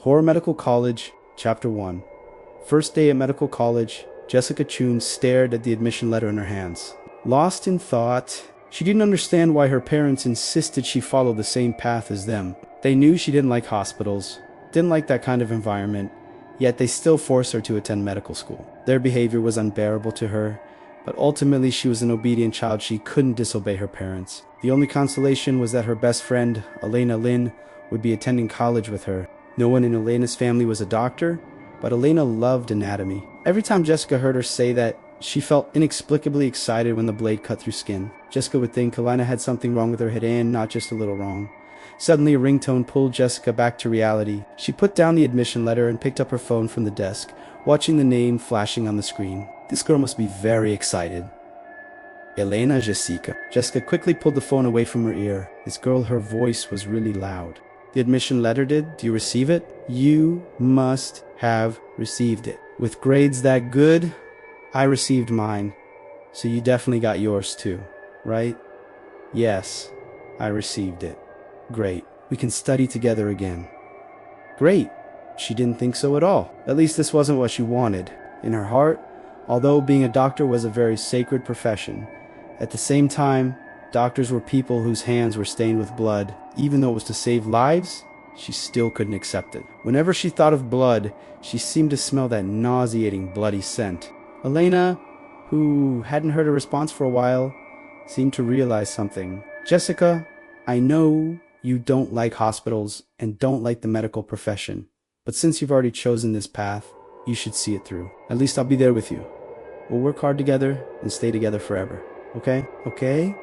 Horror Medical College, Chapter 1. First day at medical college, Jessica Chun stared at the admission letter in her hands. Lost in thought, she didn't understand why her parents insisted she follow the same path as them. They knew she didn't like hospitals, didn't like that kind of environment, yet they still forced her to attend medical school. Their behavior was unbearable to her, but ultimately she was an obedient child. She couldn't disobey her parents. The only consolation was that her best friend, Elena Lynn, would be attending college with her. No one in Elena's family was a doctor, but Elena loved anatomy. Every time Jessica heard her say that, she felt inexplicably excited when the blade cut through skin. Jessica would think Elena had something wrong with her head and not just a little wrong. Suddenly, a ringtone pulled Jessica back to reality. She put down the admission letter and picked up her phone from the desk, watching the name flashing on the screen. This girl must be very excited. Elena Jessica. Jessica quickly pulled the phone away from her ear. This girl, her voice was really loud. The admission letter did? Do you receive it? You must have received it. With grades that good, I received mine. So you definitely got yours too, right? Yes, I received it. Great. We can study together again. Great. She didn't think so at all. At least this wasn't what she wanted. In her heart, although being a doctor was a very sacred profession, at the same time, doctors were people whose hands were stained with blood. Even though it was to save lives, she still couldn't accept it. Whenever she thought of blood, she seemed to smell that nauseating bloody scent. Elena, who hadn't heard a response for a while, seemed to realize something. Jessica, I know you don't like hospitals and don't like the medical profession, but since you've already chosen this path, you should see it through. At least I'll be there with you. We'll work hard together and stay together forever. Okay? Okay?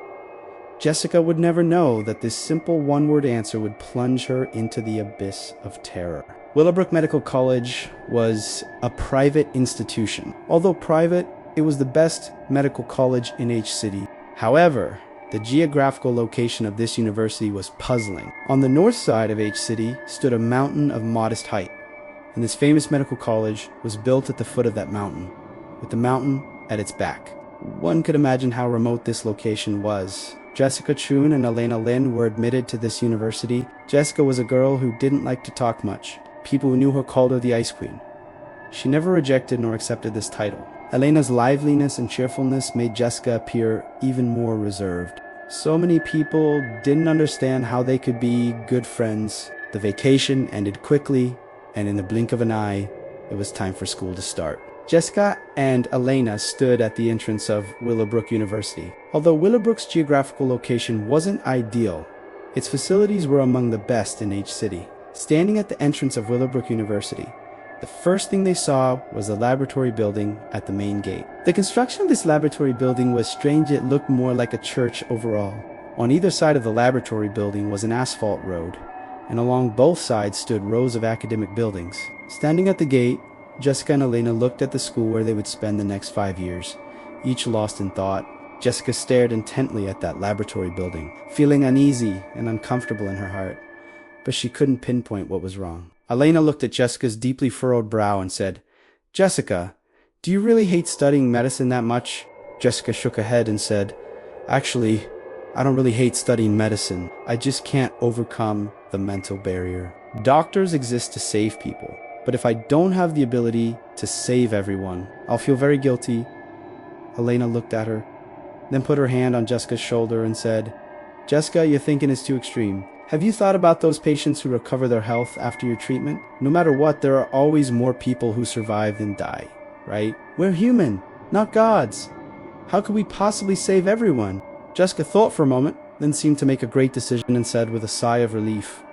Jessica would never know that this simple one-word answer would plunge her into the abyss of terror. Willowbrook Medical College was a private institution. Although private, it was the best medical college in H City. However, the geographical location of this university was puzzling. On the north side of H City stood a mountain of modest height, and this famous medical college was built at the foot of that mountain, with the mountain at its back. One could imagine how remote this location was. Jessica Chun and Elena Lynn were admitted to this university. Jessica was a girl who didn't like to talk much. People who knew her called her the Ice Queen. She never rejected nor accepted this title. Elena's liveliness and cheerfulness made Jessica appear even more reserved. So many people didn't understand how they could be good friends. The vacation ended quickly, and in the blink of an eye, it was time for school to start. Jessica and Elena stood at the entrance of Willowbrook University. Although Willowbrook's geographical location wasn't ideal, its facilities were among the best in H City. Standing at the entrance of Willowbrook University, the first thing they saw was the laboratory building at the main gate. The construction of this laboratory building was strange. It looked more like a church overall. On either side of the laboratory building was an asphalt road, and along both sides stood rows of academic buildings. Standing at the gate, Jessica and Elena looked at the school where they would spend the next 5 years, each lost in thought. Jessica stared intently at that laboratory building, feeling uneasy and uncomfortable in her heart, but she couldn't pinpoint what was wrong. Elena looked at Jessica's deeply furrowed brow and said, "Jessica, do you really hate studying medicine that much?" Jessica shook her head and said, "Actually, I don't really hate studying medicine. I just can't overcome the mental barrier. Doctors exist to save people. But if I don't have the ability to save everyone, I'll feel very guilty." Elena looked at her, then put her hand on Jessica's shoulder and said, "Jessica, your thinking is too extreme. Have you thought about those patients who recover their health after your treatment? No matter what, there are always more people who survive than die, right? We're human, not gods. How could we possibly save everyone?" Jessica thought for a moment, then seemed to make a great decision and said with a sigh of relief,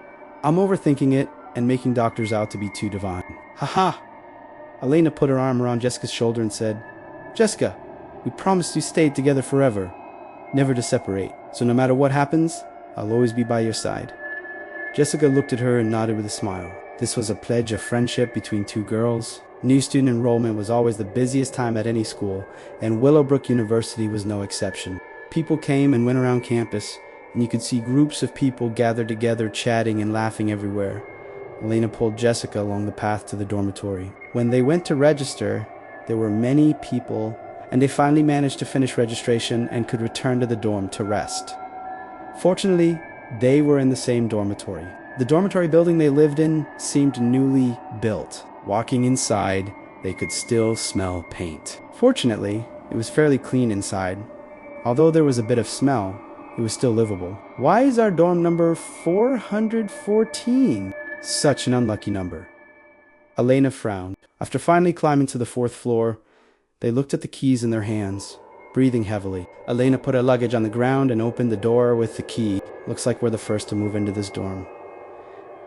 "I'm overthinking it and making doctors out to be too divine." "Ha-ha!" Elena put her arm around Jessica's shoulder and said, "Jessica, we promised to stay together forever, never to separate. So no matter what happens, I'll always be by your side." Jessica looked at her and nodded with a smile. This was a pledge of friendship between two girls. New student enrollment was always the busiest time at any school, and Willowbrook University was no exception. People came and went around campus, and you could see groups of people gathered together chatting and laughing everywhere. Elena pulled Jessica along the path to the dormitory. When they went to register, there were many people, and they finally managed to finish registration and could return to the dorm to rest. Fortunately, they were in the same dormitory. The dormitory building they lived in seemed newly built. Walking inside, they could still smell paint. Fortunately, it was fairly clean inside. Although there was a bit of smell, it was still livable. Why is our dorm number 414? Such an unlucky number. Elena frowned. After finally climbing to the 4th floor, they looked at the keys in their hands, breathing heavily. Elena put her luggage on the ground and opened the door with the key. Looks like we're the first to move into this dorm.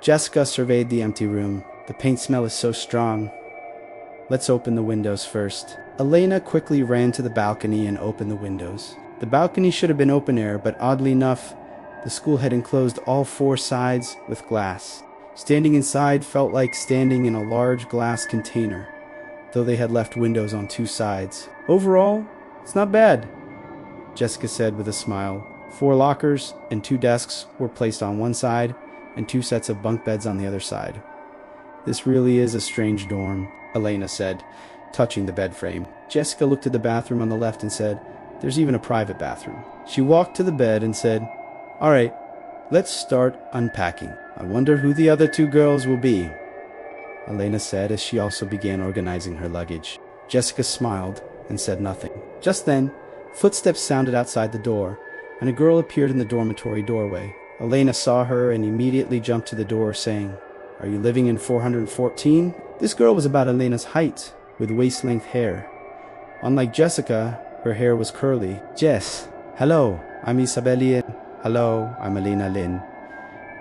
Jessica surveyed the empty room. The paint smell is so strong. Let's open the windows first. Elena quickly ran to the balcony and opened the windows. The balcony should have been open air, but oddly enough, the school had enclosed all 4 sides with glass. Standing inside felt like standing in a large glass container, though they had left windows on 2 sides. Overall, it's not bad, Jessica said with a smile. 4 lockers and 2 desks were placed on one side, and 2 sets of bunk beds on the other side. This really is a strange dorm, Elena said, touching the bed frame. Jessica looked at the bathroom on the left and said, there's even a private bathroom. She walked to the bed and said, all right, let's start unpacking. I wonder who the other 2 girls will be, Elena said as she also began organizing her luggage. Jessica smiled and said nothing. Just then, footsteps sounded outside the door, and a girl appeared in the dormitory doorway. Elena saw her and immediately jumped to the door, saying, are you living in 414? This girl was about Elena's height, with waist-length hair. Unlike Jessica, her hair was curly. Jess, hello, I'm Isabel Lin. Hello, I'm Elena Lin.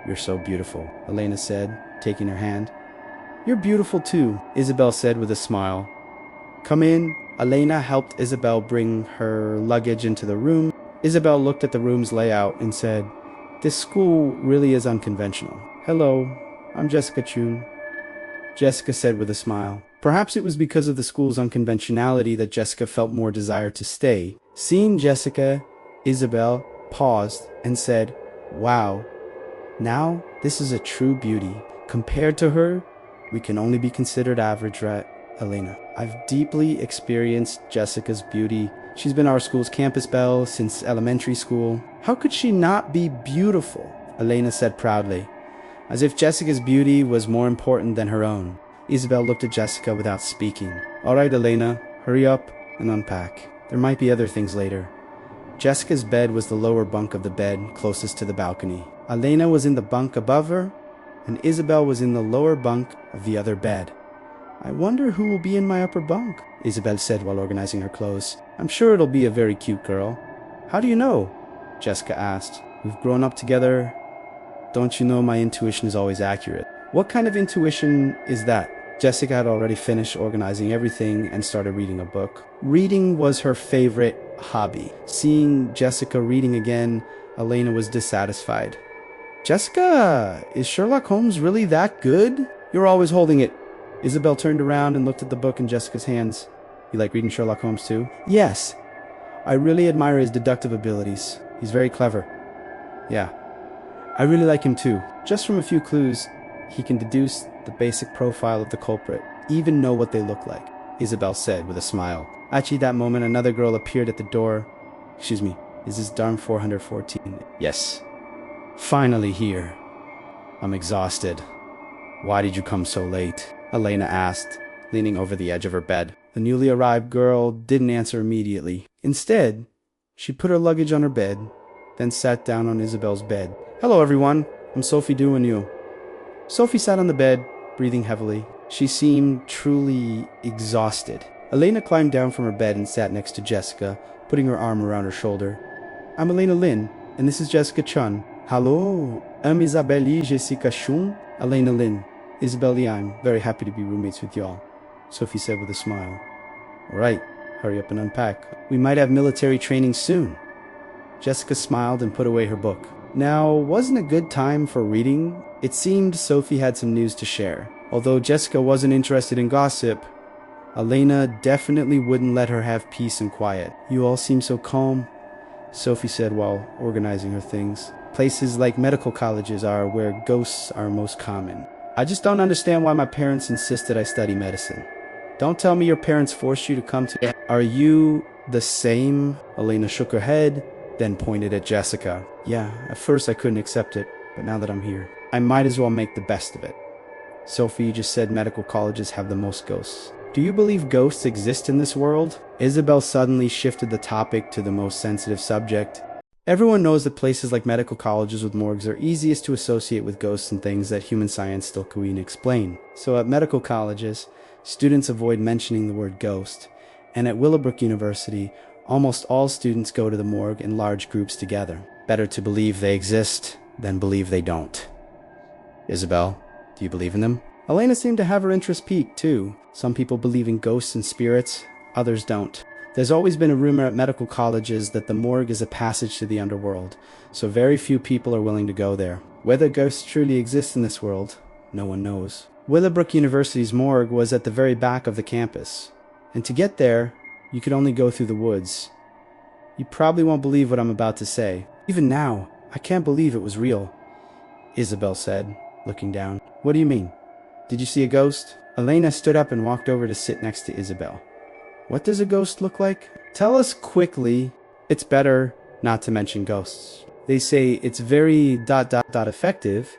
You're so beautiful, Elena said, taking her hand. You're beautiful too, Isabel said with a smile. Come in. Elena helped Isabel bring her luggage into the room. Isabel looked at the room's layout and said, this school really is unconventional. Hello, I'm Jessica Chun, Jessica said with a smile. Perhaps it was because of the school's unconventionality that Jessica felt more desire to stay. Seeing Jessica, Isabel paused and said, wow, now this is a true beauty. Compared to her, we can only be considered average, right, Elena? I've deeply experienced Jessica's beauty. She's been our school's campus belle since elementary school. How could she not be beautiful? Elena said proudly, as if Jessica's beauty was more important than her own. Isabel looked at Jessica without speaking. All right, Elena, hurry up and unpack. There might be other things later. Jessica's bed was the lower bunk of the bed closest to the balcony. Elena was in the bunk above her, and Isabel was in the lower bunk of the other bed. I wonder who will be in my upper bunk, Isabel said while organizing her clothes. I'm sure it'll be a very cute girl. How do you know? Jessica asked. We've grown up together. Don't you know my intuition is always accurate? What kind of intuition is that? Jessica had already finished organizing everything and started reading a book. Reading was her favorite hobby. Seeing Jessica reading again, Elena was dissatisfied. Jessica, is Sherlock Holmes really that good? You're always holding it. Isabel turned around and looked at the book in Jessica's hands. You like reading Sherlock Holmes too? Yes. I really admire his deductive abilities. He's very clever. Yeah. I really like him too. Just from a few clues, he can deduce the basic profile of the culprit, even know what they look like, Isabel said with a smile. Actually, that moment, another girl appeared at the door. Excuse me, is this Dorm 414? Yes. Finally here. I'm exhausted. Why did you come so late? Elena asked, leaning over the edge of her bed. The newly arrived girl didn't answer immediately. Instead, she put her luggage on her bed, then sat down on Isabel's bed. Hello, everyone. I'm Sophie Duigneau. Sophie sat on the bed, breathing heavily. She seemed truly exhausted. Elena climbed down from her bed and sat next to Jessica, putting her arm around her shoulder. I'm Elena Lin, and this is Jessica Chun. Hello, I'm Isabelle Jessica Chun. Elena Lin. Isabelle Lee, I'm very happy to be roommates with y'all, Sophie said with a smile. All right, hurry up and unpack. We might have military training soon. Jessica smiled and put away her book. Now, wasn't a good time for reading? It seemed Sophie had some news to share. Although Jessica wasn't interested in gossip, Elena definitely wouldn't let her have peace and quiet. You all seem so calm, Sophie said while organizing her things. Places like medical colleges are where ghosts are most common. I just don't understand why my parents insisted I study medicine. Don't tell me your parents forced you to come to... Are you the same? Elena shook her head, then pointed at Jessica. Yeah, at first I couldn't accept it, but now that I'm here. I might as well make the best of it. Sophie just said medical colleges have the most ghosts. Do you believe ghosts exist in this world? Isabel suddenly shifted the topic to the most sensitive subject. Everyone knows that places like medical colleges with morgues are easiest to associate with ghosts and things that human science still couldn't explain. So at medical colleges, students avoid mentioning the word ghost. And at Willowbrook University, almost all students go to the morgue in large groups together. Better to believe they exist than believe they don't. Isabel, do you believe in them? Elena seemed to have her interest piqued, too. Some people believe in ghosts and spirits, others don't. There's always been a rumor at medical colleges that the morgue is a passage to the underworld, so very few people are willing to go there. Whether ghosts truly exist in this world, no one knows. Willowbrook University's morgue was at the very back of the campus, and to get there, you could only go through the woods. You probably won't believe what I'm about to say. Even now, I can't believe it was real, Isabel said, looking down. What do you mean? Did you see a ghost? Elena stood up and walked over to sit next to Isabel. What does a ghost look like? Tell us quickly. It's better not to mention ghosts. They say it's very ... effective.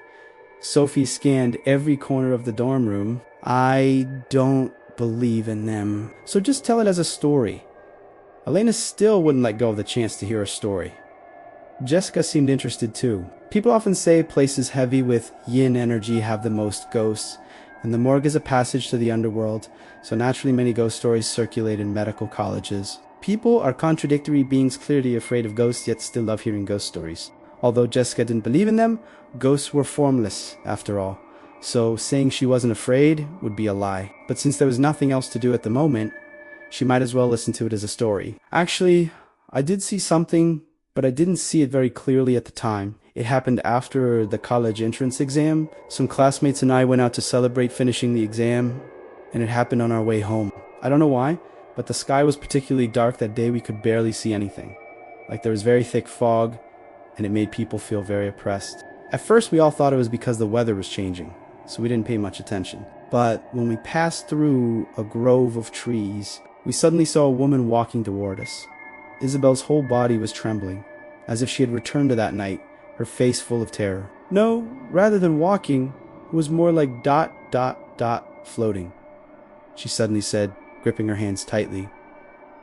Sophie scanned every corner of the dorm room. I don't believe in them. So just tell it as a story. Elena still wouldn't let go of the chance to hear a story. Jessica seemed interested too. People often say places heavy with yin energy have the most ghosts, and the morgue is a passage to the underworld, so naturally many ghost stories circulate in medical colleges. People are contradictory beings, clearly afraid of ghosts, yet still love hearing ghost stories. Although Jessica didn't believe in them, ghosts were formless, after all, so saying she wasn't afraid would be a lie. But since there was nothing else to do at the moment, she might as well listen to it as a story. Actually, I did see something, but I didn't see it very clearly at the time. It happened after the college entrance exam. Some classmates and I went out to celebrate finishing the exam, and it happened on our way home. I don't know why, but the sky was particularly dark that day. We could barely see anything. Like there was very thick fog, and it made people feel very oppressed. At first we all thought it was because the weather was changing, so we didn't pay much attention. But when we passed through a grove of trees, we suddenly saw a woman walking toward us. Isabel's whole body was trembling, as if she had returned to that night, her face full of terror. No, rather than walking, it was more like ... floating, she suddenly said, gripping her hands tightly.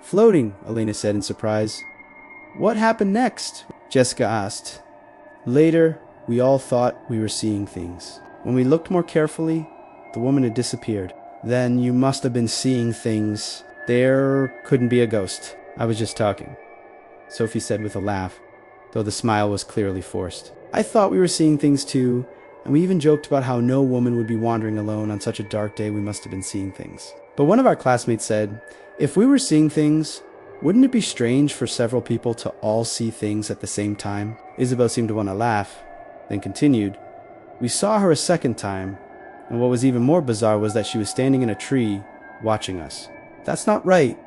Floating, Elena said in surprise. What happened next? Jessica asked. Later, we all thought we were seeing things. When we looked more carefully, the woman had disappeared. Then you must have been seeing things. There couldn't be a ghost. I was just talking, Sophie said with a laugh, though the smile was clearly forced. I thought we were seeing things too, and we even joked about how no woman would be wandering alone on such a dark day. We must have been seeing things. But one of our classmates said, if we were seeing things, wouldn't it be strange for several people to all see things at the same time? Isabel seemed to want to laugh, then continued, we saw her a second time, and what was even more bizarre was that she was standing in a tree, watching us. That's not right.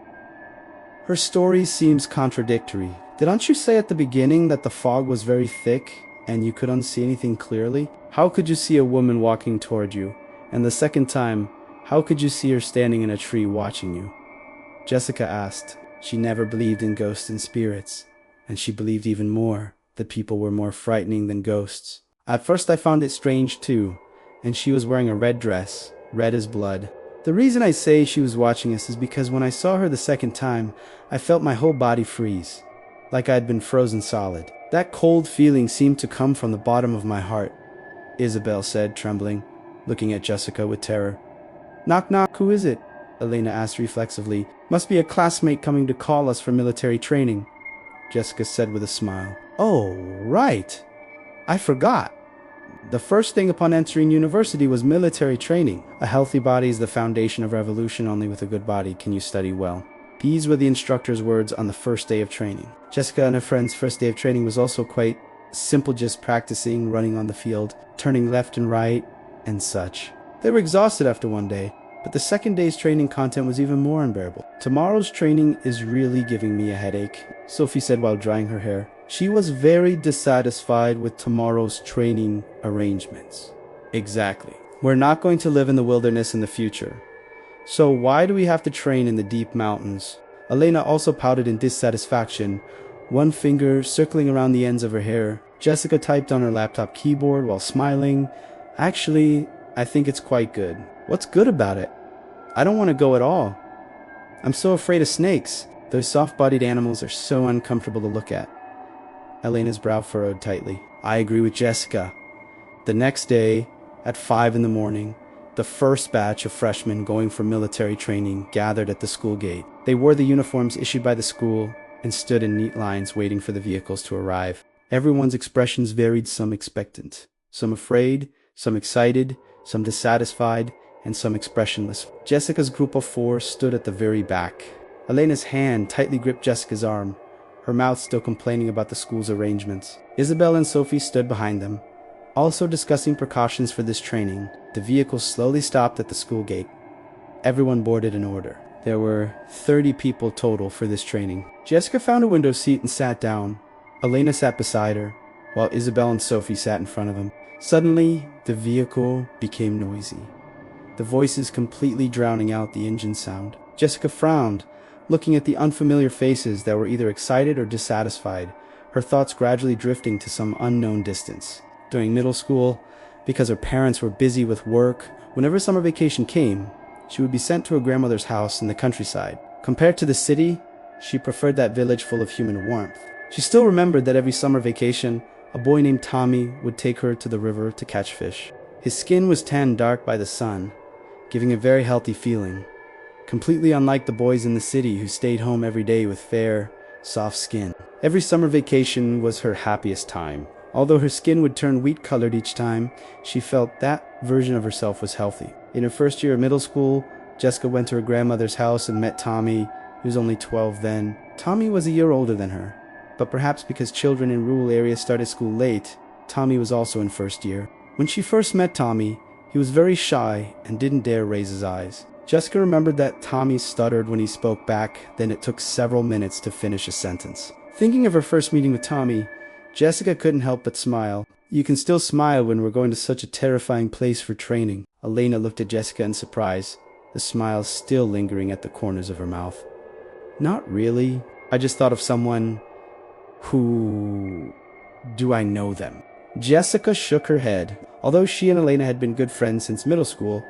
Her story seems contradictory. Didn't you say at the beginning that the fog was very thick and you couldn't see anything clearly? How could you see a woman walking toward you? And the second time, how could you see her standing in a tree watching you? Jessica asked. She never believed in ghosts and spirits, and she believed even more that people were more frightening than ghosts. At first I found it strange too, and she was wearing a red dress, red as blood. The reason I say she was watching us is because when I saw her the second time, I felt my whole body freeze, like I had been frozen solid. That cold feeling seemed to come from the bottom of my heart, Isabel said, trembling, looking at Jessica with terror. Knock knock, who is it? Elena asked reflexively. Must be a classmate coming to call us for military training, Jessica said with a smile. Oh, right. I forgot. The first thing upon entering university was military training. A healthy body is the foundation of revolution. Only with a good body can you study well. These were the instructor's words on the first day of training. Jessica and her friend's first day of training was also quite simple, just practicing, running on the field, turning left and right, and such. They were exhausted after one day, but the second day's training content was even more unbearable. Tomorrow's training is really giving me a headache, Sophie said while drying her hair. She was very dissatisfied with tomorrow's training arrangements. Exactly. We're not going to live in the wilderness in the future. So why do we have to train in the deep mountains? Elena also pouted in dissatisfaction, one finger circling around the ends of her hair. Jessica typed on her laptop keyboard while smiling. Actually, I think it's quite good. What's good about it? I don't want to go at all. I'm so afraid of snakes. Those soft-bodied animals are so uncomfortable to look at. Elena's brow furrowed tightly. I agree with Jessica. The next day, at 5 in the morning, the first batch of freshmen going for military training gathered at the school gate. They wore the uniforms issued by the school and stood in neat lines waiting for the vehicles to arrive. Everyone's expressions varied, some expectant, some afraid, some excited, some dissatisfied, and some expressionless. Jessica's group of 4 stood at the very back. Elena's hand tightly gripped Jessica's arm, her mouth still complaining about the school's arrangements. Isabel and Sophie stood behind them, also discussing precautions for this training. The vehicles slowly stopped at the school gate. Everyone boarded in order. There were 30 people total for this training. Jessica found a window seat and sat down. Elena sat beside her, while Isabel and Sophie sat in front of them. Suddenly, the vehicle became noisy, the voices completely drowning out the engine sound. Jessica frowned, looking at the unfamiliar faces that were either excited or dissatisfied, her thoughts gradually drifting to some unknown distance. During middle school, because her parents were busy with work, whenever summer vacation came, she would be sent to her grandmother's house in the countryside. Compared to the city, she preferred that village full of human warmth. She still remembered that every summer vacation, a boy named Tommy would take her to the river to catch fish. His skin was tanned dark by the sun, giving a very healthy feeling, completely unlike the boys in the city who stayed home every day with fair, soft skin. Every summer vacation was her happiest time. Although her skin would turn wheat-colored each time, she felt that version of herself was healthy. In her first year of middle school, Jessica went to her grandmother's house and met Tommy, who was only 12 then. Tommy was a year older than her, but perhaps because children in rural areas started school late, Tommy was also in first year. When she first met Tommy, he was very shy and didn't dare raise his eyes. Jessica remembered that Tommy stuttered when he spoke back, then it took several minutes to finish a sentence. Thinking of her first meeting with Tommy, Jessica couldn't help but smile. You can still smile when we're going to such a terrifying place for training. Elena looked at Jessica in surprise, the smile still lingering at the corners of her mouth. Not really. I just thought of someone who... Do I know them? Jessica shook her head. Although she and Elena had been good friends since middle school,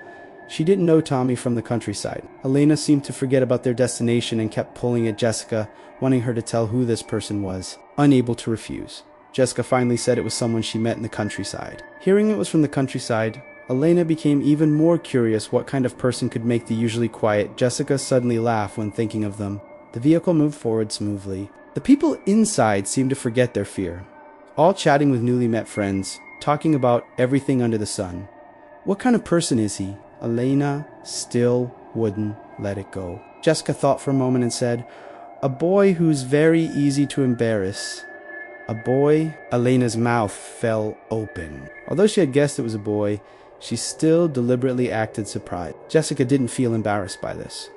she didn't know Tommy from the countryside. Elena seemed to forget about their destination and kept pulling at Jessica, wanting her to tell who this person was, unable to refuse. Jessica finally said it was someone she met in the countryside. Hearing it was from the countryside, Elena became even more curious what kind of person could make the usually quiet Jessica suddenly laugh when thinking of them. The vehicle moved forward smoothly. The people inside seemed to forget their fear, all chatting with newly met friends, talking about everything under the sun. What kind of person is he? Elena still wouldn't let it go. Jessica thought for a moment and said, "A boy who's very easy to embarrass." A boy? Elena's mouth fell open. Although she had guessed it was a boy, she still deliberately acted surprised. Jessica didn't feel embarrassed by this.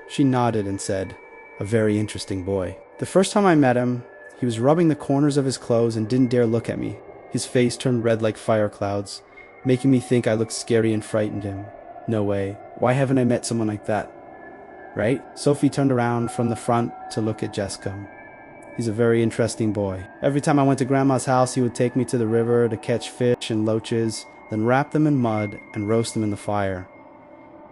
She nodded and said, "A very interesting boy. The first time I met him, he was rubbing the corners of his clothes and didn't dare look at me. His face turned red like fire clouds, making me think I looked scary and frightened him. No way. Why haven't I met someone like that? Right?" Sophie turned around from the front to look at Jessica. "He's a very interesting boy. Every time I went to Grandma's house, he would take me to the river to catch fish and loaches, then wrap them in mud and roast them in the fire."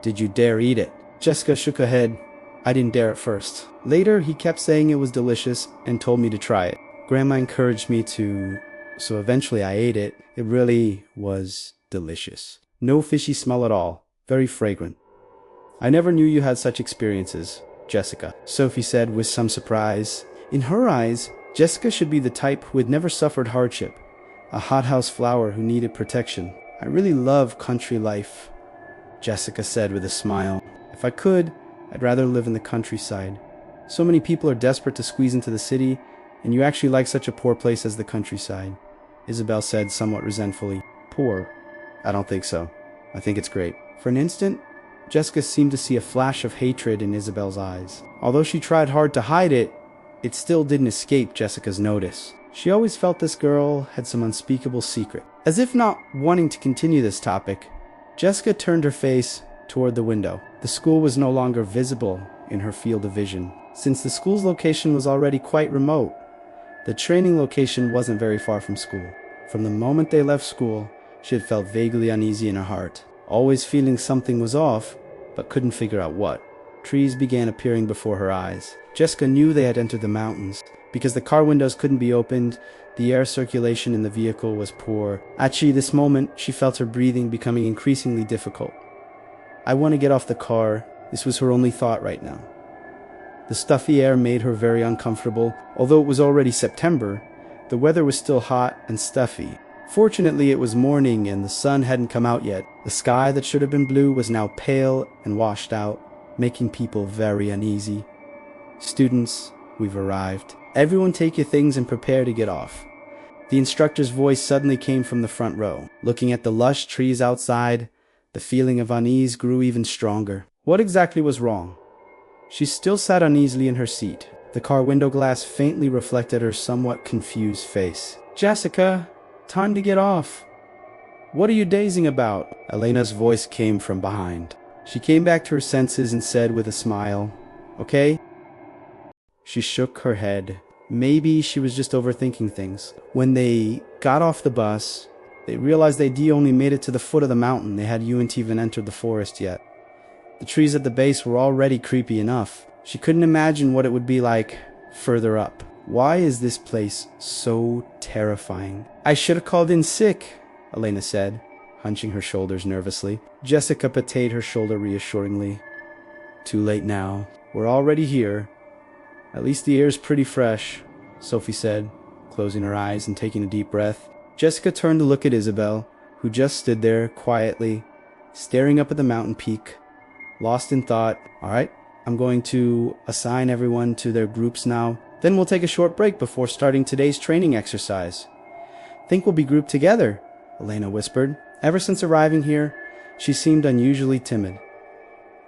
"Did you dare eat it?" Jessica shook her head. "I didn't dare at first. Later, he kept saying it was delicious and told me to try it. Grandma encouraged me to, so eventually I ate it. It really was delicious. No fishy smell at all. Very fragrant." "I never knew you had such experiences, Jessica," Sophie said with some surprise. In her eyes, Jessica should be the type who had never suffered hardship, a hothouse flower who needed protection. "I really love country life," Jessica said with a smile. "If I could, I'd rather live in the countryside. So many people are desperate to squeeze into the city, and you actually like such a poor place as the countryside," Isabel said somewhat resentfully. "Poor? I don't think so. I think it's great." For an instant, Jessica seemed to see a flash of hatred in Isabel's eyes. Although she tried hard to hide it, it still didn't escape Jessica's notice. She always felt this girl had some unspeakable secret. As if not wanting to continue this topic, Jessica turned her face toward the window. The school was no longer visible in her field of vision, since the school's location was already quite remote. The training location wasn't very far from school. From the moment they left school, she had felt vaguely uneasy in her heart, always feeling something was off, but couldn't figure out what. Trees began appearing before her eyes. Jessica knew they had entered the mountains. Because the car windows couldn't be opened, the air circulation in the vehicle was poor. Actually, this moment, she felt her breathing becoming increasingly difficult. I want to get off the car. This was her only thought right now. The stuffy air made her very uncomfortable. Although it was already September, the weather was still hot and stuffy. Fortunately, it was morning and the sun hadn't come out yet. The sky that should have been blue was now pale and washed out, making people very uneasy. Students, we've arrived. Everyone take your things and prepare to get off. The instructor's voice suddenly came from the front row. Looking at the lush trees outside, the feeling of unease grew even stronger. What exactly was wrong? She still sat uneasily in her seat. The car window glass faintly reflected her somewhat confused face. Jessica, time to get off. What are you dazing about? Elena's voice came from behind. She came back to her senses and said with a smile, okay? She shook her head. Maybe she was just overthinking things. When they got off the bus, they realized they'd only made it to the foot of the mountain. They hadn't even entered the forest yet. The trees at the base were already creepy enough. She couldn't imagine what it would be like further up. Why is this place so terrifying? I should have called in sick, Elena said, hunching her shoulders nervously. Jessica patted her shoulder reassuringly. Too late now. We're already here. At least the air's pretty fresh, Sophie said, closing her eyes and taking a deep breath. Jessica turned to look at Isabel, who just stood there quietly, staring up at the mountain peak. Lost in thought. All right, I'm going to assign everyone to their groups now. Then we'll take a short break before starting today's training exercise. Think we'll be grouped together, Elena whispered. Ever since arriving here, she seemed unusually timid.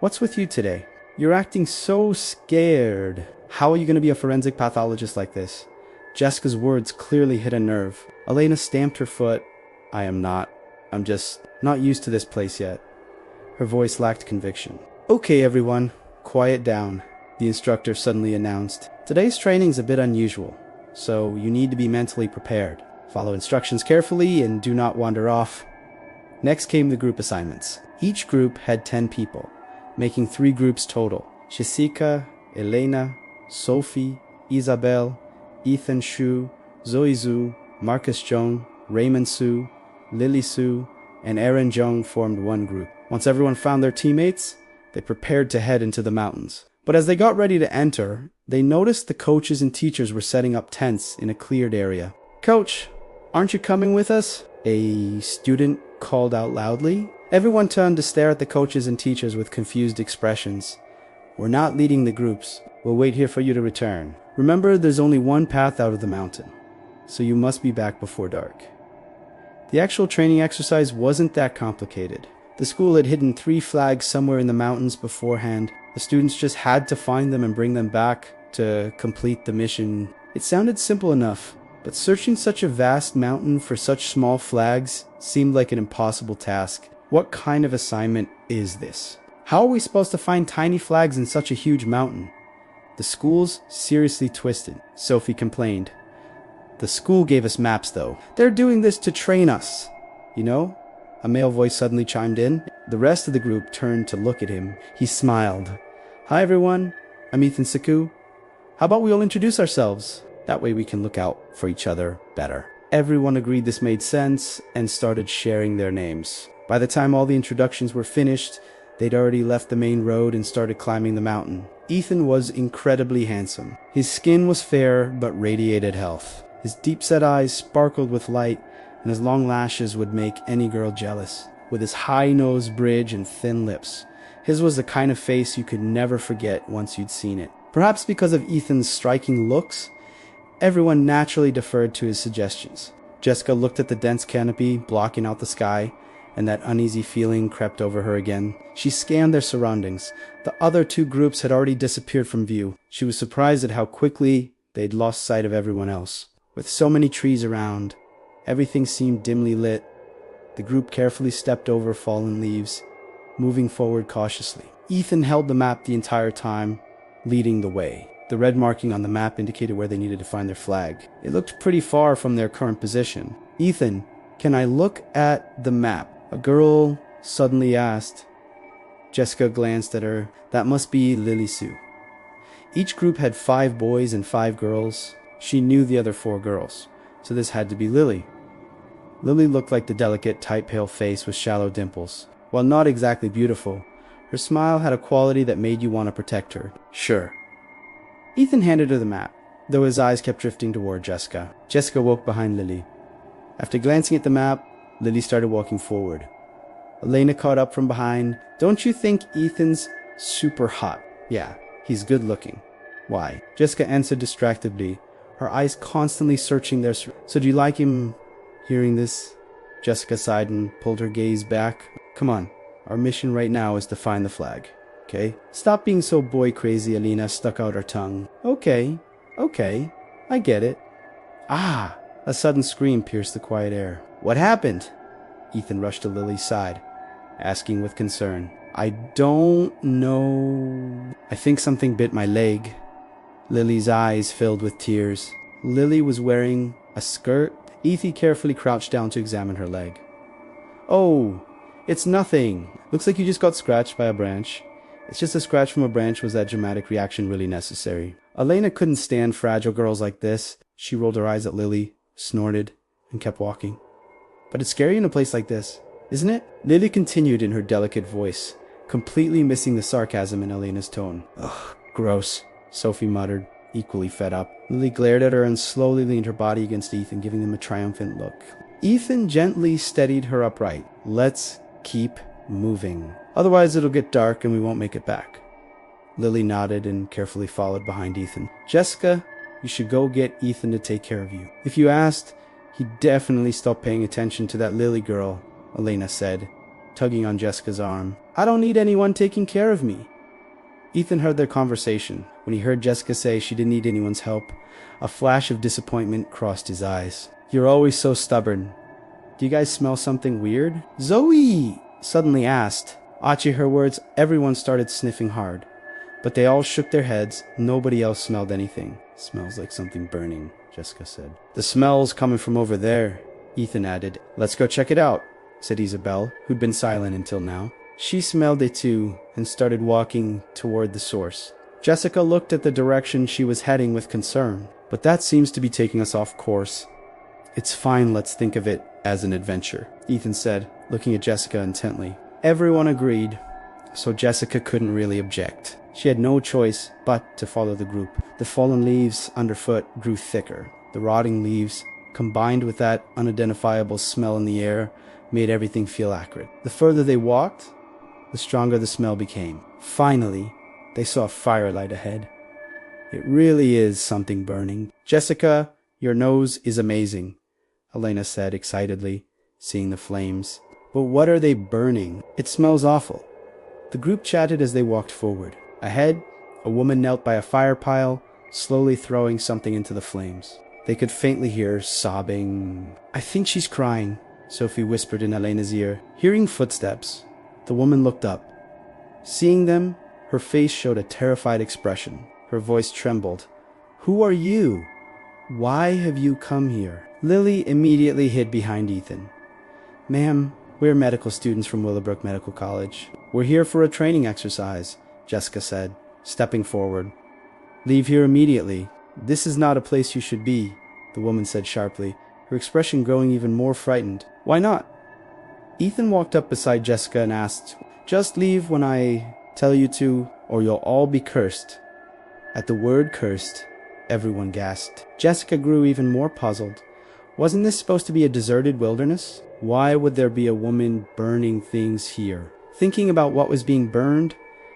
What's with you today? You're acting so scared. How are you going to be a forensic pathologist like this? Jessica's words clearly hit a nerve. Elena stamped her foot. I am not. I'm just not used to this place yet. Her voice lacked conviction. Okay, everyone, quiet down, the instructor suddenly announced. Today's training's a bit unusual, so you need to be mentally prepared. Follow instructions carefully and do not wander off. Next came the group assignments. Each group had 10 people, making 3 groups total. Jessica, Elena, Sophie, Isabel, Ethan Shu, Zoe Zhu, Marcus Zhong, Raymond Su, Lily Su, and Aaron Zhong formed one group. Once everyone found their teammates, they prepared to head into the mountains. But as they got ready to enter, they noticed the coaches and teachers were setting up tents in a cleared area. Coach, aren't you coming with us? A student called out loudly. Everyone turned to stare at the coaches and teachers with confused expressions. We're not leading the groups. We'll wait here for you to return. Remember, there's only one path out of the mountain, so you must be back before dark. The actual training exercise wasn't that complicated. The school had hidden 3 flags somewhere in the mountains beforehand. The students just had to find them and bring them back to complete the mission. It sounded simple enough, but searching such a vast mountain for such small flags seemed like an impossible task. What kind of assignment is this? How are we supposed to find tiny flags in such a huge mountain? The school's seriously twisted, Sophie complained. The school gave us maps, though. They're doing this to train us. You know? A male voice suddenly chimed in. The rest of the group turned to look at him. He smiled. Hi, everyone. I'm Ethan Saku. How about we all introduce ourselves? That way we can look out for each other better. Everyone agreed this made sense and started sharing their names. By the time all the introductions were finished, they'd already left the main road and started climbing the mountain. Ethan was incredibly handsome. His skin was fair but radiated health. His deep-set eyes sparkled with light, and his long lashes would make any girl jealous. With his high-nosed bridge and thin lips, his was the kind of face you could never forget once you'd seen it. Perhaps because of Ethan's striking looks, everyone naturally deferred to his suggestions. Jessica looked at the dense canopy blocking out the sky, and that uneasy feeling crept over her again. She scanned their surroundings. The other 2 groups had already disappeared from view. She was surprised at how quickly they'd lost sight of everyone else. With so many trees around, everything seemed dimly lit. The group carefully stepped over fallen leaves, moving forward cautiously. Ethan held the map the entire time, leading the way. The red marking on the map indicated where they needed to find their flag. It looked pretty far from their current position. "Ethan, can I look at the map?" a girl suddenly asked. Jessica glanced at her. That must be Lily Sue. Each group had 5 boys and 5 girls. She knew the other 4 girls, so this had to be Lily. Lily looked like the delicate, tight, pale face with shallow dimples. While not exactly beautiful, her smile had a quality that made you want to protect her. "Sure." Ethan handed her the map, though his eyes kept drifting toward Jessica. Jessica woke behind Lily. After glancing at the map, Lily started walking forward. Elena caught up from behind. "Don't you think Ethan's super hot?" "Yeah, he's good looking." "Why?" Jessica answered distractedly, her eyes constantly searching their... "So do you like him?" Hearing this, Jessica sighed and pulled her gaze back. "Come on, our mission right now is to find the flag, okay?" "Stop being so boy crazy," Elena stuck out her tongue. Okay, I get it." "Ah!" A sudden scream pierced the quiet air. "What happened?" Ethan rushed to Lily's side, asking with concern. "I don't know. I think something bit my leg." Lily's eyes filled with tears. Lily was wearing a skirt. Ethan carefully crouched down to examine her leg. "Oh, it's nothing. Looks like you just got scratched by a branch." "It's just a scratch from a branch. Was that dramatic reaction really necessary?" Elena couldn't stand fragile girls like this. She rolled her eyes at Lily, snorted, and kept walking. "But it's scary in a place like this, isn't it?" Lily continued in her delicate voice, completely missing the sarcasm in Elena's tone. "Ugh, gross," Sophie muttered, equally fed up. Lily glared at her and slowly leaned her body against Ethan, giving him a triumphant look. Ethan gently steadied her upright. "Let's keep moving. Otherwise it'll get dark and we won't make it back." Lily nodded and carefully followed behind Ethan. "Jessica, you should go get Ethan to take care of you. If you asked, he'd definitely stop paying attention to that Lily girl," Elena said, tugging on Jessica's arm. "I don't need anyone taking care of me." Ethan heard their conversation. When he heard Jessica say she didn't need anyone's help, a flash of disappointment crossed his eyes. "You're always so stubborn. Do you guys smell something weird?" Zoe suddenly asked. Archie her words, everyone started sniffing hard. But they all shook their heads. Nobody else smelled anything. "Smells like something burning," Jessica said. "The smell's coming from over there," Ethan added. "Let's go check it out," said Isabel, who'd been silent until now. She smelled it too and started walking toward the source. Jessica looked at the direction she was heading with concern. "But that seems to be taking us off course." "It's fine, let's think of it as an adventure," Ethan said, looking at Jessica intently. Everyone agreed, so Jessica couldn't really object. She had no choice but to follow the group. The fallen leaves underfoot grew thicker. The rotting leaves, combined with that unidentifiable smell in the air, made everything feel acrid. The further they walked, the stronger the smell became. Finally, they saw a firelight ahead. "It really is something burning." "Jessica, your nose is amazing," Elena said excitedly, seeing the flames. "But what are they burning? It smells awful." The group chatted as they walked forward. Ahead, a woman knelt by a fire pile, slowly throwing something into the flames. They could faintly hear her sobbing. "I think she's crying," Sophie whispered in Elena's ear. Hearing footsteps, the woman looked up. Seeing them, her face showed a terrified expression. Her voice trembled. "Who are you? Why have you come here?" Lily immediately hid behind Ethan. "Ma'am, we're medical students from Willowbrook Medical College. We're here for a training exercise," Jessica said, stepping forward. "Leave here immediately. This is not a place you should be," the woman said sharply, her expression growing even more frightened. "Why not?" Ethan walked up beside Jessica and asked, "Just leave when I tell you to, or you'll all be cursed." At the word cursed, everyone gasped. Jessica grew even more puzzled. Wasn't this supposed to be a deserted wilderness? Why would there be a woman burning things here? Thinking about what was being burned,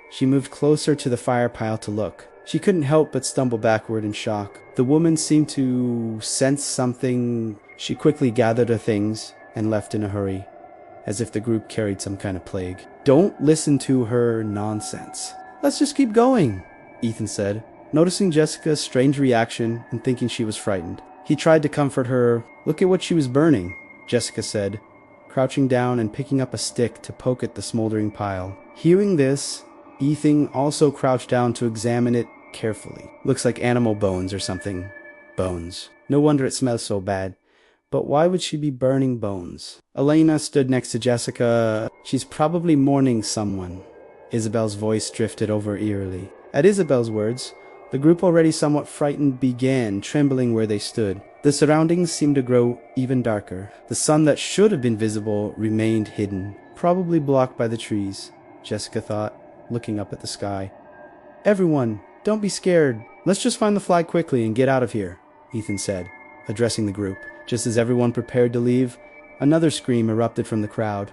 she moved closer to the fire pile to look. She couldn't help but stumble backward in shock. The woman seemed to sense something. She quickly gathered her things and left in a hurry, as if the group carried some kind of plague. "Don't listen to her nonsense. Let's just keep going," Ethan said, noticing Jessica's strange reaction and thinking she was frightened. He tried to comfort her. "Look at what she was burning," Jessica said, crouching down and picking up a stick to poke at the smoldering pile. Hearing this, Ethan also crouched down to examine it carefully. Looks like animal bones or something. Bones. No wonder it smells so bad. But why would she be burning bones? Elena stood next to Jessica. She's probably mourning someone. Isabel's voice drifted over eerily. At Isabel's words, the group, already somewhat frightened, began trembling where they stood. The surroundings seemed to grow even darker. The sun that should have been visible remained hidden, probably blocked by the trees, Jessica thought, looking up at the sky. "Everyone, don't be scared. Let's just find the flag quickly and get out of here," Ethan said, addressing the group. Just as everyone prepared to leave, another scream erupted from the crowd.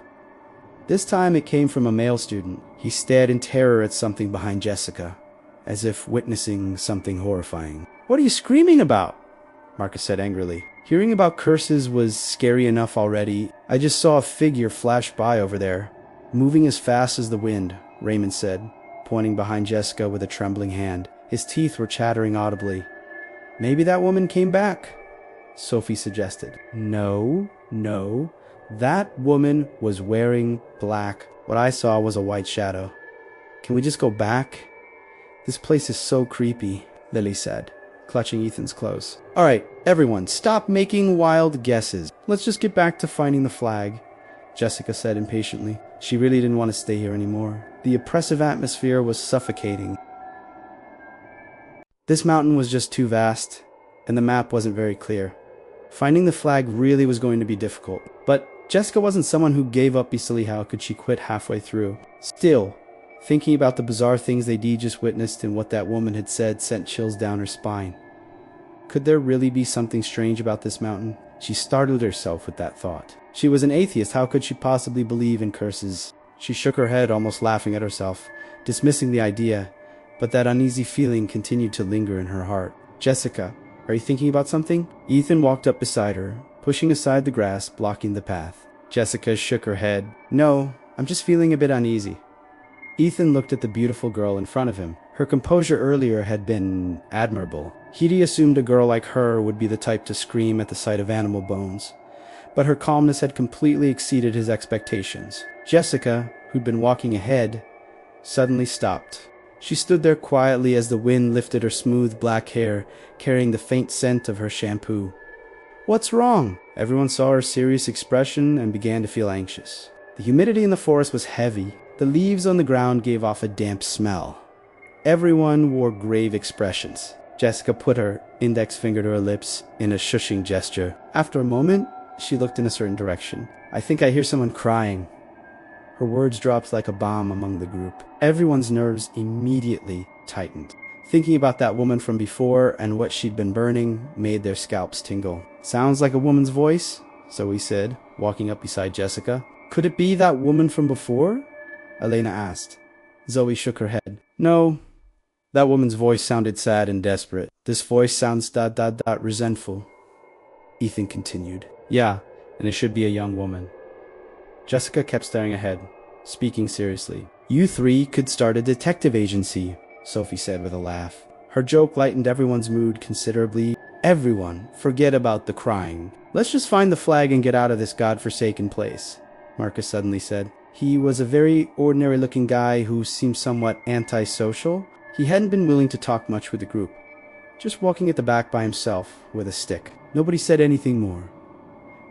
This time it came from a male student. He stared in terror at something behind Jessica, as if witnessing something horrifying. "What are you screaming about?" Marcus said angrily. "Hearing about curses was scary enough already. I just saw a figure flash by over there, moving as fast as the wind," Raymond said, pointing behind Jessica with a trembling hand. His teeth were chattering audibly. "Maybe that woman came back," Sophie suggested. No. That woman was wearing black. What I saw was a white shadow. "Can we just go back? This place is so creepy," Lily said, clutching Ethan's clothes. "All right, everyone, stop making wild guesses. Let's just get back to finding the flag," Jessica said impatiently. She really didn't want to stay here anymore. The oppressive atmosphere was suffocating. This mountain was just too vast, and the map wasn't very clear. Finding the flag really was going to be difficult. But Jessica wasn't someone who gave up easily. How could she quit halfway through? Still, thinking about the bizarre things they'd just witnessed and what that woman had said sent chills down her spine. Could there really be something strange about this mountain? She startled herself with that thought. She was an atheist. How could she possibly believe in curses? She shook her head, almost laughing at herself, dismissing the idea, but that uneasy feeling continued to linger in her heart. "Jessica, are you thinking about something?" Ethan walked up beside her, pushing aside the grass blocking the path. Jessica shook her head. "No, I'm just feeling a bit uneasy." Ethan looked at the beautiful girl in front of him. Her composure earlier had been admirable. He'd assumed a girl like her would be the type to scream at the sight of animal bones. But her calmness had completely exceeded his expectations. Jessica, who'd been walking ahead, suddenly stopped. She stood there quietly as the wind lifted her smooth black hair, carrying the faint scent of her shampoo. "What's wrong?" Everyone saw her serious expression and began to feel anxious. The humidity in the forest was heavy. The leaves on the ground gave off a damp smell. Everyone wore grave expressions. Jessica put her index finger to her lips in a shushing gesture. After a moment, she looked in a certain direction. "I think I hear someone crying." Her words dropped like a bomb among the group. Everyone's nerves immediately tightened. Thinking about that woman from before and what she'd been burning made their scalps tingle. "Sounds like a woman's voice," Zoe said, walking up beside Jessica. "Could it be that woman from before?" Elena asked. Zoe shook her head. "No. That woman's voice sounded sad and desperate. This voice sounds resentful," Ethan continued. "Yeah, and it should be a young woman." Jessica kept staring ahead, speaking seriously. "You three could start a detective agency," Sophie said with a laugh. Her joke lightened everyone's mood considerably. "Everyone, forget about the crying. Let's just find the flag and get out of this godforsaken place," Marcus suddenly said. He was a very ordinary-looking guy who seemed somewhat antisocial. He hadn't been willing to talk much with the group, just walking at the back by himself with a stick. Nobody said anything more.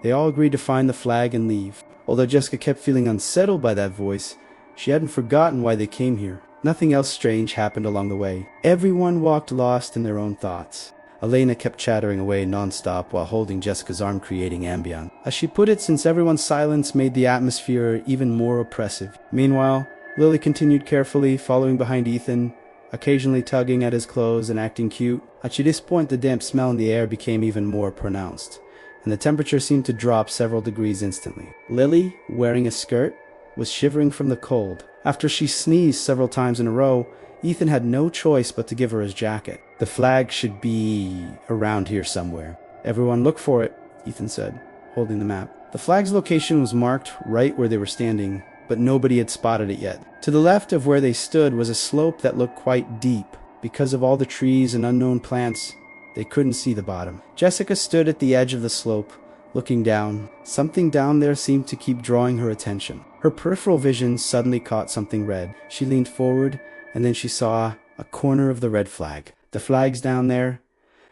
They all agreed to find the flag and leave. Although Jessica kept feeling unsettled by that voice, she hadn't forgotten why they came here. Nothing else strange happened along the way. Everyone walked lost in their own thoughts. Elena kept chattering away non-stop while holding Jessica's arm, creating ambience. As she put it, since everyone's silence made the atmosphere even more oppressive. Meanwhile, Lily continued carefully, following behind Ethan, occasionally tugging at his clothes and acting cute. At this point, the damp smell in the air became even more pronounced, and the temperature seemed to drop several degrees instantly. Lily, wearing a skirt, was shivering from the cold. After she sneezed several times in a row, Ethan had no choice but to give her his jacket. "The flag should be around here somewhere. Everyone look for it," Ethan said, holding the map. The flag's location was marked right where they were standing, but nobody had spotted it yet. To the left of where they stood was a slope that looked quite deep. Because of all the trees and unknown plants, they couldn't see the bottom. Jessica stood at the edge of the slope, looking down. Something down there seemed to keep drawing her attention. Her peripheral vision suddenly caught something red. She leaned forward, and then she saw a corner of the red flag. The flag's down there.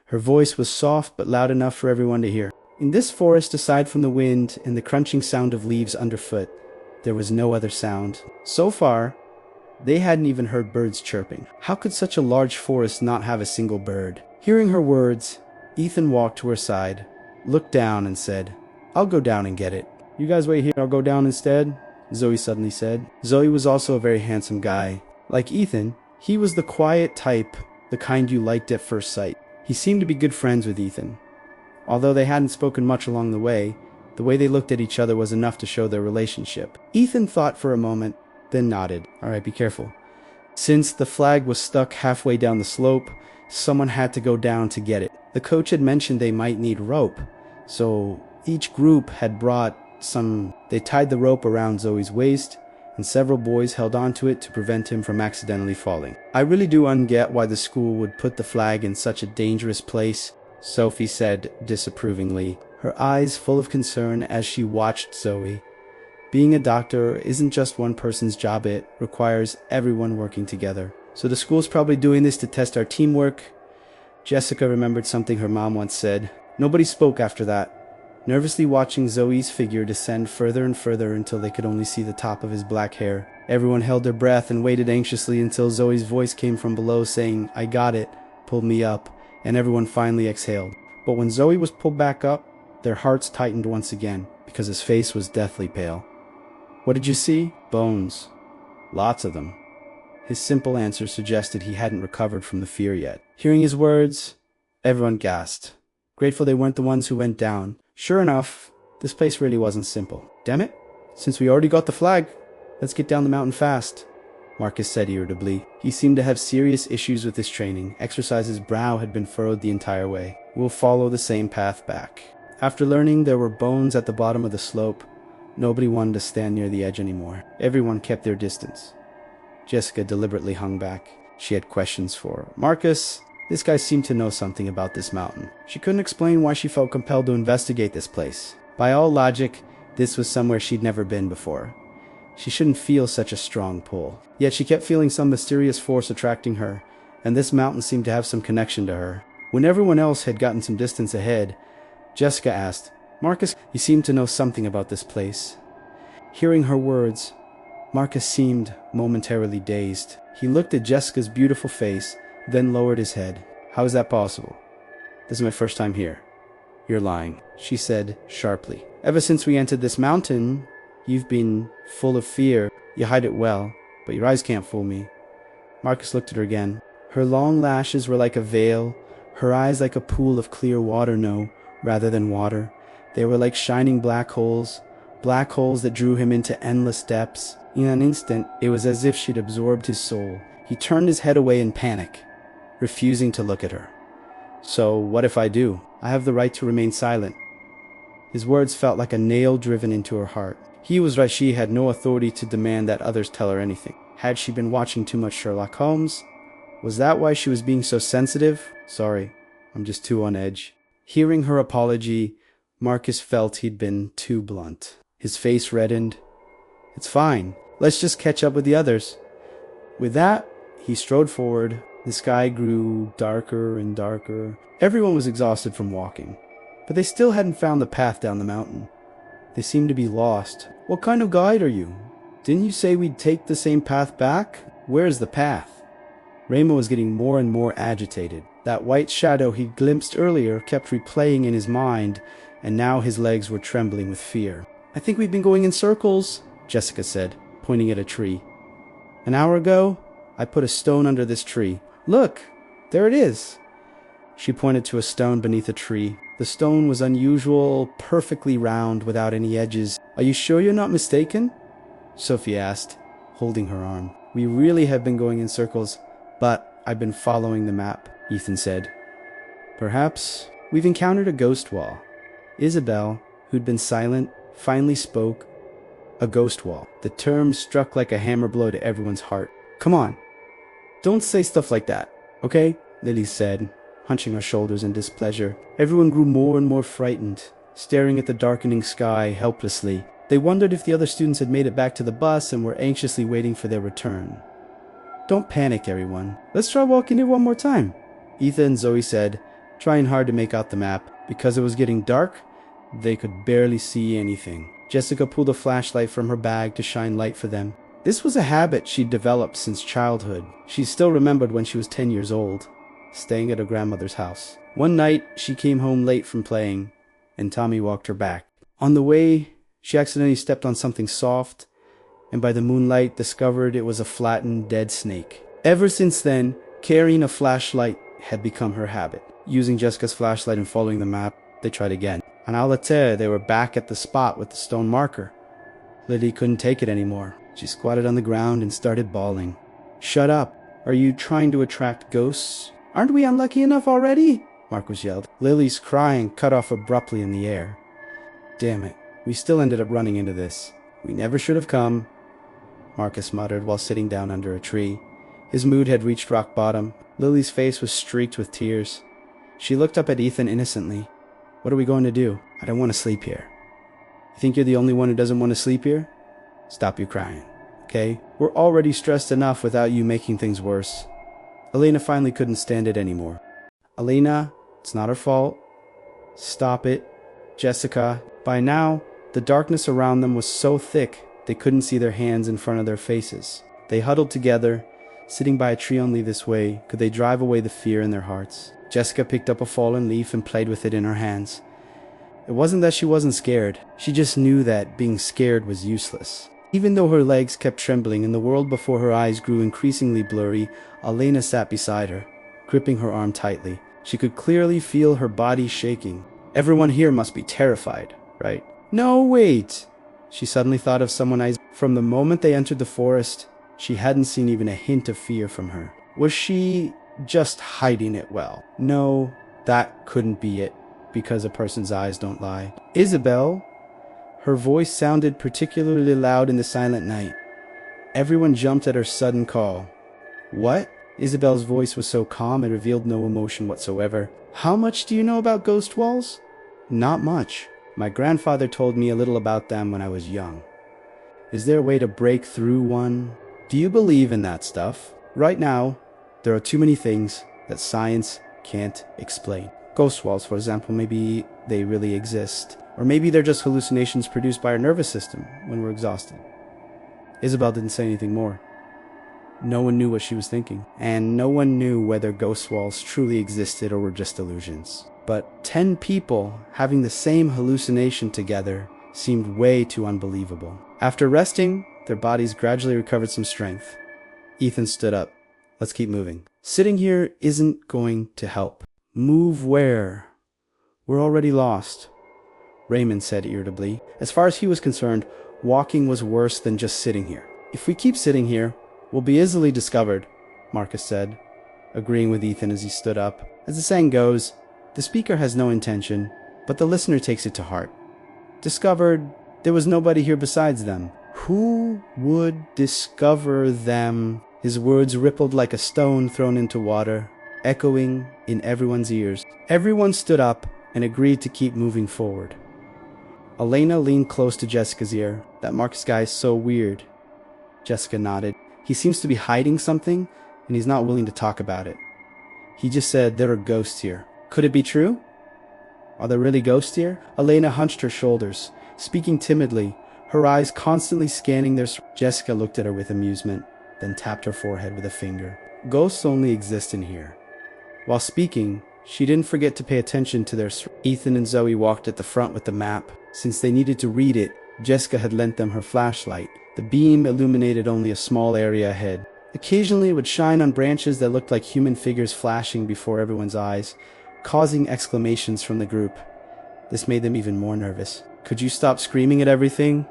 Her voice was soft but loud enough for everyone to hear. In this forest, aside from the wind and the crunching sound of leaves underfoot, there was no other sound. So far, they hadn't even heard birds chirping. How could such a large forest not have a single bird? Hearing her words, Ethan walked to her side, looked down and said, "I'll go down and get it." "You guys wait here, I'll go down instead," Zoe suddenly said. Zoe was also a very handsome guy. Like Ethan, he was the quiet type, the kind you liked at first sight. He seemed to be good friends with Ethan. Although they hadn't spoken much along the way they looked at each other was enough to show their relationship. Ethan thought for a moment, then nodded. "All right, be careful." Since the flag was stuck halfway down the slope, someone had to go down to get it. The coach had mentioned they might need rope, so each group had brought some. They tied the rope around Zoe's waist, and several boys held onto it to prevent him from accidentally falling. "I really do unget why the school would put the flag in such a dangerous place," Sophie said disapprovingly, her eyes full of concern as she watched Zoe. "Being a doctor isn't just one person's job, it requires everyone working together. So the school's probably doing this to test our teamwork." Jessica remembered something her mom once said. Nobody spoke after that, nervously watching Zoe's figure descend further and further until they could only see the top of his black hair. Everyone held their breath and waited anxiously until Zoe's voice came from below saying, "I got it, pull me up," and everyone finally exhaled. But when Zoe was pulled back up, their hearts tightened once again, because his face was deathly pale. "What did you see?" "Bones. Lots of them." His simple answer suggested he hadn't recovered from the fear yet. Hearing his words, everyone gasped, grateful they weren't the ones who went down. Sure enough, this place really wasn't simple. "Damn it, since we already got the flag, let's get down the mountain fast," Marcus said irritably. He seemed to have serious issues with his training. Exercise's brow had been furrowed the entire way. "We'll follow the same path back." After learning there were bones at the bottom of the slope, nobody wanted to stand near the edge anymore. Everyone kept their distance. Jessica deliberately hung back. She had questions for Marcus. This guy seemed to know something about this mountain. She couldn't explain why she felt compelled to investigate this place. By all logic, this was somewhere she'd never been before. She shouldn't feel such a strong pull. Yet she kept feeling some mysterious force attracting her, and this mountain seemed to have some connection to her. When everyone else had gotten some distance ahead, Jessica asked, "Marcus, you seem to know something about this place." Hearing her words, Marcus seemed momentarily dazed. He looked at Jessica's beautiful face, then lowered his head. "How is that possible? This is my first time here." "You're lying," she said sharply. "Ever since we entered this mountain, you've been full of fear. You hide it well, but your eyes can't fool me." Marcus looked at her again. Her long lashes were like a veil, her eyes like a pool of clear water, rather than water. They were like shining black holes that drew him into endless depths. In an instant, it was as if she'd absorbed his soul. He turned his head away in panic, refusing to look at her. "So, what if I do? I have the right to remain silent." His words felt like a nail driven into her heart. He was right, she had no authority to demand that others tell her anything. Had she been watching too much Sherlock Holmes? Was that why she was being so sensitive? "Sorry, I'm just too on edge." Hearing her apology, Marcus felt he'd been too blunt. His face reddened. "It's fine. Let's just catch up with the others." With that, he strode forward. The sky grew darker and darker. Everyone was exhausted from walking, but they still hadn't found the path down the mountain. They seemed to be lost. "What kind of guide are you? Didn't you say we'd take the same path back? Where's the path?" Raymond was getting more and more agitated. That white shadow he'd glimpsed earlier kept replaying in his mind, and now his legs were trembling with fear. "I think we've been going in circles," Jessica said, pointing at a tree. "An hour ago, I put a stone under this tree. Look, there it is." She pointed to a stone beneath a tree. The stone was unusual, perfectly round, without any edges. "Are you sure you're not mistaken?" Sophie asked, holding her arm. "We really have been going in circles, but I've been following the map," Ethan said. "Perhaps we've encountered a ghost wall." Isabel, who'd been silent, finally spoke. A ghost wall. The term struck like a hammer blow to everyone's heart. "Come on, don't say stuff like that, okay?" Lily said, hunching her shoulders in displeasure. Everyone grew more and more frightened, staring at the darkening sky helplessly. They wondered if the other students had made it back to the bus and were anxiously waiting for their return. Don't panic, everyone. Let's try walking it one more time, Ethan and Zoe said, trying hard to make out the map. Because it was getting dark, they could barely see anything. Jessica pulled a flashlight from her bag to shine light for them. This was a habit she'd developed since childhood. She still remembered when she was 10 years old, staying at her grandmother's house. One night, she came home late from playing, and Tommy walked her back. On the way, she accidentally stepped on something soft, and by the moonlight discovered it was a flattened, dead snake. Ever since then, carrying a flashlight had become her habit. Using Jessica's flashlight and following the map, they tried again. An hour later, they were back at the spot with the stone marker. Lily couldn't take it anymore. She squatted on the ground and started bawling. "Shut up. Are you trying to attract ghosts? Aren't we unlucky enough already?" Marcus yelled. Lily's crying cut off abruptly in the air. "Damn it. We still ended up running into this. We never should have come," Marcus muttered while sitting down under a tree. His mood had reached rock bottom. Lily's face was streaked with tears. She looked up at Ethan innocently. "What are we going to do? I don't want to sleep here." "You think you're the only one who doesn't want to sleep here? Stop your crying, okay? We're already stressed enough without you making things worse." Elena finally couldn't stand it anymore. "Elena, it's not her fault. Stop it. Jessica." By now, the darkness around them was so thick they couldn't see their hands in front of their faces. They huddled together, sitting by a tree. Only this way could they drive away the fear in their hearts. Jessica picked up a fallen leaf and played with it in her hands. It wasn't that she wasn't scared. She just knew that being scared was useless. Even though her legs kept trembling and the world before her eyes grew increasingly blurry, Elena sat beside her, gripping her arm tightly. She could clearly feel her body shaking. Everyone here must be terrified, right? No, wait! She suddenly thought of someone else. From the moment they entered the forest, she hadn't seen even a hint of fear from her. Was she just hiding it well? No, that couldn't be it, because a person's eyes don't lie. Isabel! Her voice sounded particularly loud in the silent night. Everyone jumped at her sudden call. "What?" Isabel's voice was so calm it revealed no emotion whatsoever. "How much do you know about ghost walls?" "Not much. My grandfather told me a little about them when I was young." "Is there a way to break through one?" "Do you believe in that stuff?" "Right now, there are too many things that science can't explain. Ghost walls, for example, maybe they really exist. Or maybe they're just hallucinations produced by our nervous system when we're exhausted." Isabel didn't say anything more. No one knew what she was thinking, and no one knew whether ghost walls truly existed or were just illusions. But 10 people having the same hallucination together seemed way too unbelievable. After resting, their bodies gradually recovered some strength. Ethan stood up. "Let's keep moving." "Sitting here isn't going to help." "Move where? We're already lost," Raymond said irritably. As far as he was concerned, walking was worse than just sitting here. "If we keep sitting here, we'll be easily discovered," Marcus said, agreeing with Ethan as he stood up. As the saying goes, the speaker has no intention, but the listener takes it to heart. Discovered, there was nobody here besides them. Who would discover them? His words rippled like a stone thrown into water, echoing in everyone's ears. Everyone stood up and agreed to keep moving forward. Elena leaned close to Jessica's ear. "That Marcus guy is so weird." Jessica nodded. "He seems to be hiding something, and he's not willing to talk about it. He just said there are ghosts here." "Could it be true? Are there really ghosts here?" Elena hunched her shoulders, speaking timidly, her eyes constantly scanning their... Jessica looked at her with amusement, then tapped her forehead with a finger. "Ghosts only exist in here." While speaking, she didn't forget to pay attention to their... Ethan and Zoe walked at the front with the map. Since they needed to read it, Jessica had lent them her flashlight. The beam illuminated only a small area ahead. Occasionally it would shine on branches that looked like human figures flashing before everyone's eyes, causing exclamations from the group. This made them even more nervous. "Could you stop screaming at everything?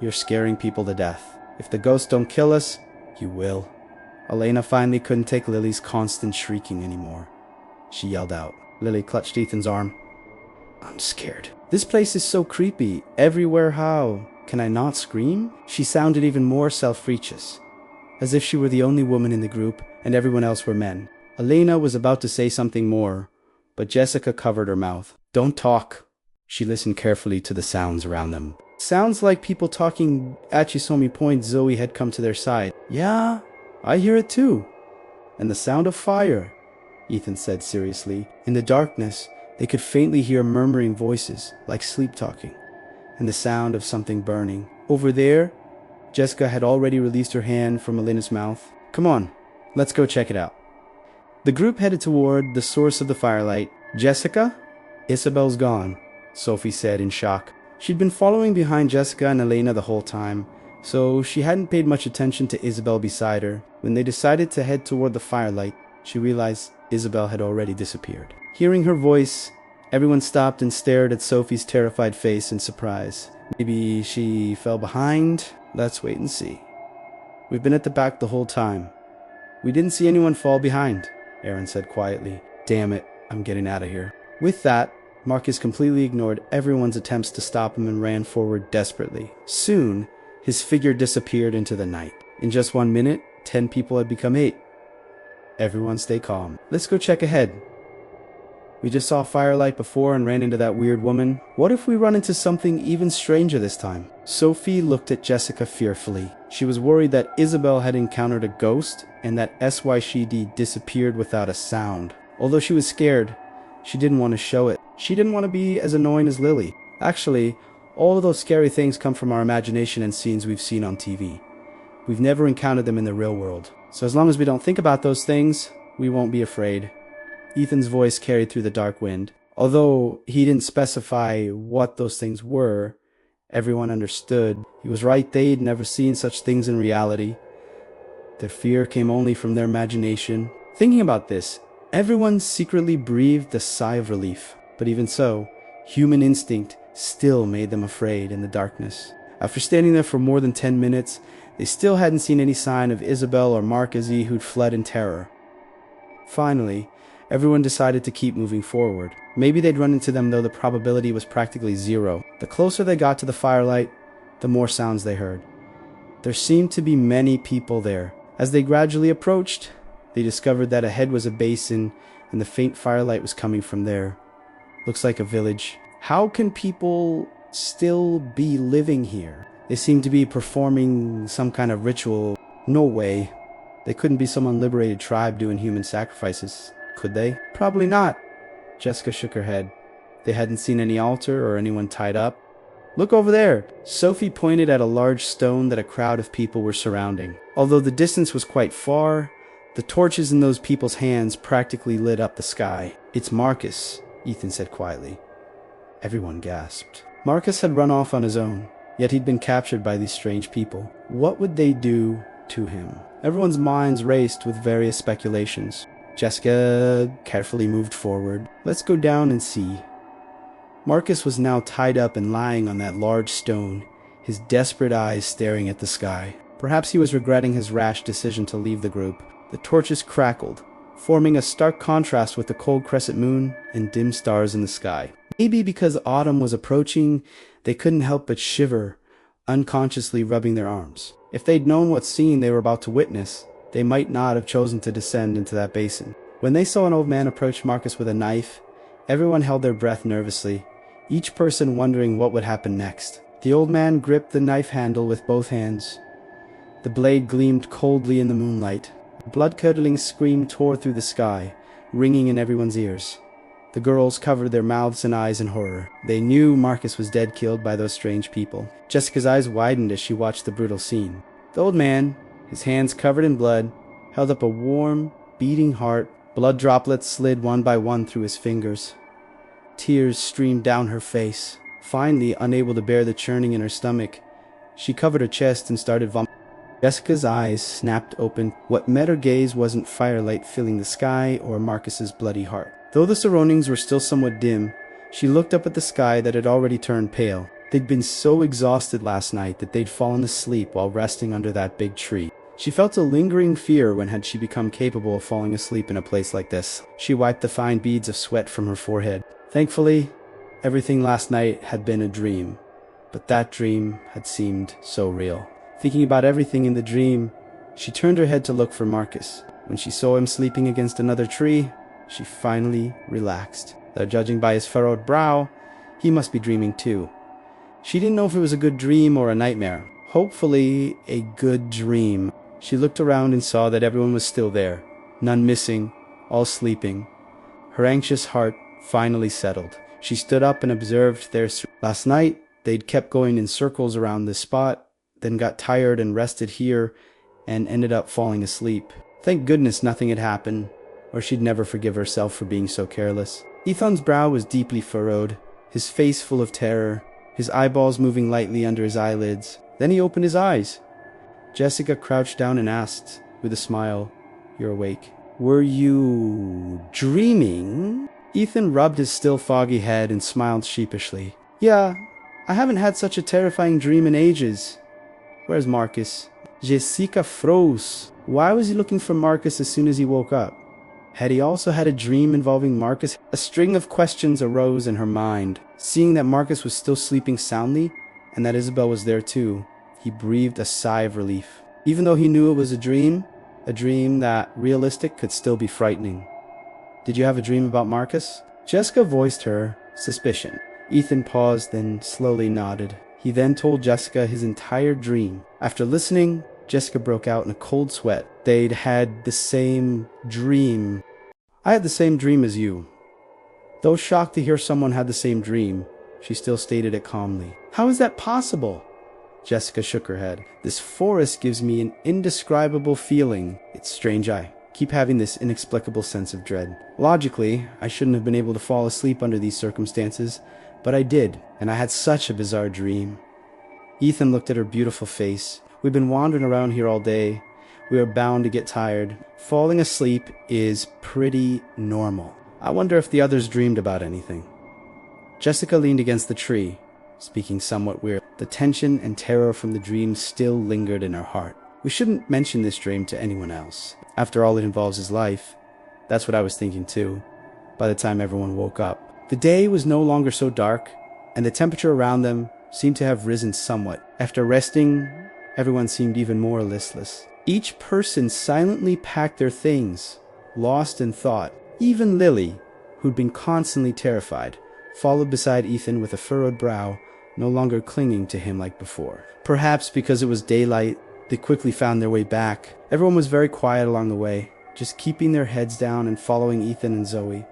You're scaring people to death. If the ghosts don't kill us, you will." Elena finally couldn't take Lily's constant shrieking anymore. She yelled out. Lily clutched Ethan's arm. "I'm scared. This place is so creepy. Everywhere. How? Can I not scream?" She sounded even more self-righteous, as if she were the only woman in the group and everyone else were men. Elena was about to say something more, but Jessica covered her mouth. "Don't talk." She listened carefully to the sounds around them. "Sounds like people talking at Chisomi Point." Zoe had come to their side. "Yeah? I hear it too. And the sound of fire, Ethan said seriously. In the darkness, they could faintly hear murmuring voices, like sleep talking, and the sound of something burning. Over there, Jessica had already released her hand from Elena's mouth. Come on, let's go check it out. The group headed toward the source of the firelight. Jessica? Isabel's gone, Sophie said in shock. She'd been following behind Jessica and Elena the whole time, so she hadn't paid much attention to Isabel beside her. When they decided to head toward the firelight, she realized Isabel had already disappeared. Hearing her voice, everyone stopped and stared at Sophie's terrified face in surprise. Maybe she fell behind? Let's wait and see. We've been at the back the whole time. We didn't see anyone fall behind, Aaron said quietly. Damn it, I'm getting out of here. With that, Marcus completely ignored everyone's attempts to stop him and ran forward desperately. Soon, his figure disappeared into the night. In just 1 minute, 10 people had become 8. Everyone stay calm. Let's go check ahead. We just saw firelight before and ran into that weird woman. What if we run into something even stranger this time? Sophie looked at Jessica fearfully. She was worried that Isabel had encountered a ghost and that SYCD disappeared without a sound. Although she was scared, she didn't want to show it. She didn't want to be as annoying as Lily. Actually, all of those scary things come from our imagination and scenes we've seen on TV. We've never encountered them in the real world. So as long as we don't think about those things, we won't be afraid. Ethan's voice carried through the dark wind. Although he didn't specify what those things were, everyone understood. He was right, they'd never seen such things in reality. Their fear came only from their imagination. Thinking about this, everyone secretly breathed a sigh of relief. But even so, human instinct still made them afraid in the darkness. After standing there for more than 10 minutes, they still hadn't seen any sign of Isabel or Marcus, who'd fled in terror. Finally, everyone decided to keep moving forward. Maybe they'd run into them, though the probability was practically 0. The closer they got to the firelight, the more sounds they heard. There seemed to be many people there. As they gradually approached, they discovered that ahead was a basin, and the faint firelight was coming from there. Looks like a village. How can people still be living here? They seem to be performing some kind of ritual. No way. They couldn't be some unliberated tribe doing human sacrifices, could they? Probably not. Jessica shook her head. They hadn't seen any altar or anyone tied up. Look over there. Sophie pointed at a large stone that a crowd of people were surrounding. Although the distance was quite far, the torches in those people's hands practically lit up the sky. It's Marcus, Ethan said quietly. Everyone gasped. Marcus had run off on his own, yet he'd been captured by these strange people. What would they do to him? Everyone's minds raced with various speculations. Jessica carefully moved forward. Let's go down and see. Marcus was now tied up and lying on that large stone, his desperate eyes staring at the sky. Perhaps he was regretting his rash decision to leave the group. The torches crackled, forming a stark contrast with the cold crescent moon and dim stars in the sky. Maybe because autumn was approaching, they couldn't help but shiver, unconsciously rubbing their arms. If they'd known what scene they were about to witness, they might not have chosen to descend into that basin. When they saw an old man approach Marcus with a knife, everyone held their breath nervously, each person wondering what would happen next. The old man gripped the knife handle with both hands. The blade gleamed coldly in the moonlight. A blood-curdling scream tore through the sky, ringing in everyone's ears. The girls covered their mouths and eyes in horror. They knew Marcus was dead, killed by those strange people. Jessica's eyes widened as she watched the brutal scene. The old man, his hands covered in blood, held up a warm, beating heart. Blood droplets slid one by one through his fingers. Tears streamed down her face. Finally, unable to bear the churning in her stomach, she covered her chest and started vomiting. Jessica's eyes snapped open. What met her gaze wasn't firelight filling the sky or Marcus's bloody heart. Though the surroundings were still somewhat dim, she looked up at the sky that had already turned pale. They'd been so exhausted last night that they'd fallen asleep while resting under that big tree. She felt a lingering fear when had she become capable of falling asleep in a place like this. She wiped the fine beads of sweat from her forehead. Thankfully, everything last night had been a dream, but that dream had seemed so real. Thinking about everything in the dream, she turned her head to look for Marcus. When she saw him sleeping against another tree, she finally relaxed. Though judging by his furrowed brow, he must be dreaming too. She didn't know if it was a good dream or a nightmare. Hopefully, a good dream. She looked around and saw that everyone was still there, none missing, all sleeping. Her anxious heart finally settled. She stood up and observed last night, they'd kept going in circles around this spot, then got tired and rested here, and ended up falling asleep. Thank goodness nothing had happened, or she'd never forgive herself for being so careless. Ethan's brow was deeply furrowed, his face full of terror, his eyeballs moving lightly under his eyelids. Then he opened his eyes. Jessica crouched down and asked, with a smile, "You're awake." "Were you dreaming?" Ethan rubbed his still foggy head and smiled sheepishly. "Yeah, I haven't had such a terrifying dream in ages." "Where's Marcus?" Jessica froze. Why was he looking for Marcus as soon as he woke up? Had he also had a dream involving Marcus? A string of questions arose in her mind. Seeing that Marcus was still sleeping soundly, and that Isabel was there too, he breathed a sigh of relief. Even though he knew it was a dream that, realistic, could still be frightening. "Did you have a dream about Marcus?" Jessica voiced her suspicion. Ethan paused, then slowly nodded. He then told Jessica his entire dream. After listening, Jessica broke out in a cold sweat. They'd had the same dream. "I had the same dream as you." Though shocked to hear someone had the same dream, she still stated it calmly. "How is that possible?" Jessica shook her head. "This forest gives me an indescribable feeling. It's strange I keep having this inexplicable sense of dread. Logically, I shouldn't have been able to fall asleep under these circumstances, but I did, and I had such a bizarre dream." Ethan looked at her beautiful face. "We've been wandering around here all day. We are bound to get tired. Falling asleep is pretty normal. I wonder if the others dreamed about anything." Jessica leaned against the tree, speaking somewhat weird. The tension and terror from the dream still lingered in her heart. "We shouldn't mention this dream to anyone else. After all, it involves his life." That's what I was thinking too, by the time everyone woke up. The day was no longer so dark, and the temperature around them seemed to have risen somewhat. After resting, everyone seemed even more listless. Each person silently packed their things, lost in thought. Even Lily, who'd been constantly terrified, followed beside Ethan with a furrowed brow, no longer clinging to him like before. Perhaps because it was daylight, they quickly found their way back. Everyone was very quiet along the way, just keeping their heads down and following Ethan and Zoe.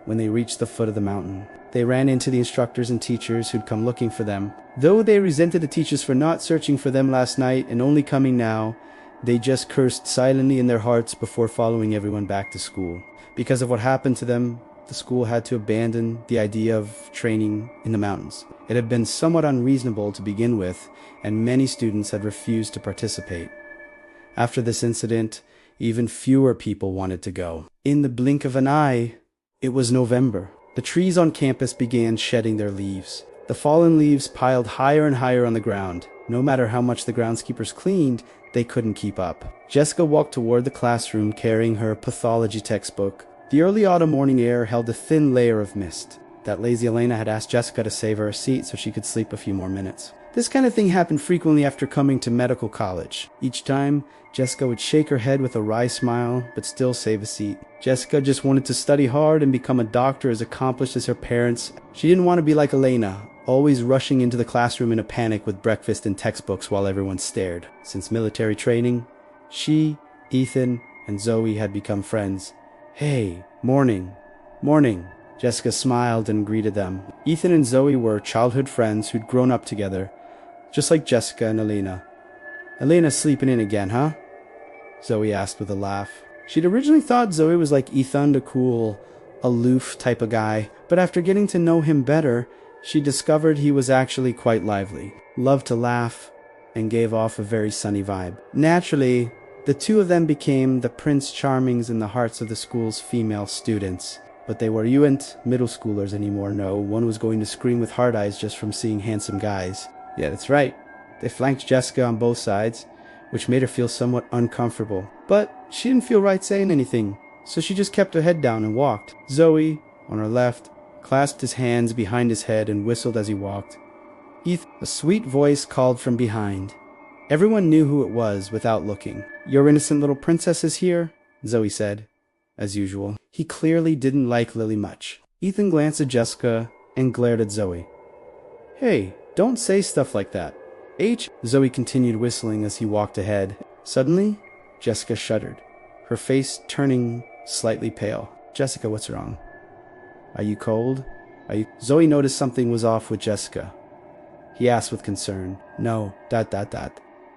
When they reached the foot of the mountain, they ran into the instructors and teachers who'd come looking for them. Though they resented the teachers for not searching for them last night and only coming now, they just cursed silently in their hearts before following everyone back to school. Because of what happened to them, the school had to abandon the idea of training in the mountains. It had been somewhat unreasonable to begin with, and many students had refused to participate. After this incident, even fewer people wanted to go. In the blink of an eye, it was November. The trees on campus began shedding their leaves. The fallen leaves piled higher and higher on the ground. No matter how much the groundskeepers cleaned, they couldn't keep up. Jessica walked toward the classroom carrying her pathology textbook. The early autumn morning air held a thin layer of mist. That lazy Elena had asked Jessica to save her a seat so she could sleep a few more minutes. This kind of thing happened frequently after coming to medical college. Each time, Jessica would shake her head with a wry smile, but still save a seat. Jessica just wanted to study hard and become a doctor as accomplished as her parents. She didn't want to be like Elena, always rushing into the classroom in a panic with breakfast and textbooks while everyone stared. Since military training, she, Ethan, and Zoe had become friends. "Hey, morning." "Morning." Jessica smiled and greeted them. Ethan and Zoe were childhood friends who'd grown up together, just like Jessica and Elena. "Elena's sleeping in again, huh?" Zoe asked with a laugh. She'd originally thought Zoe was like Ethan, the cool, aloof type of guy, but after getting to know him better, she discovered he was actually quite lively, loved to laugh, and gave off a very sunny vibe. Naturally, the two of them became the Prince Charmings in the hearts of the school's female students. But they weren't middle schoolers anymore, no. One was going to scream with hard eyes just from seeing handsome guys. Yeah, that's right. They flanked Jessica on both sides, which made her feel somewhat uncomfortable. But she didn't feel right saying anything, so she just kept her head down and walked. Zoe, on her left, clasped his hands behind his head and whistled as he walked. A sweet voice called from behind. Everyone knew who it was without looking. "Your innocent little princess is here," Zoe said, as usual. He clearly didn't like Lily much. Ethan glanced at Jessica and glared at Zoe. "Hey, don't say stuff like that. Zoe continued whistling as he walked ahead. Suddenly, Jessica shuddered, her face turning slightly pale. Jessica, what's wrong? Are you cold? Zoe noticed something was off with Jessica. He asked with concern. No,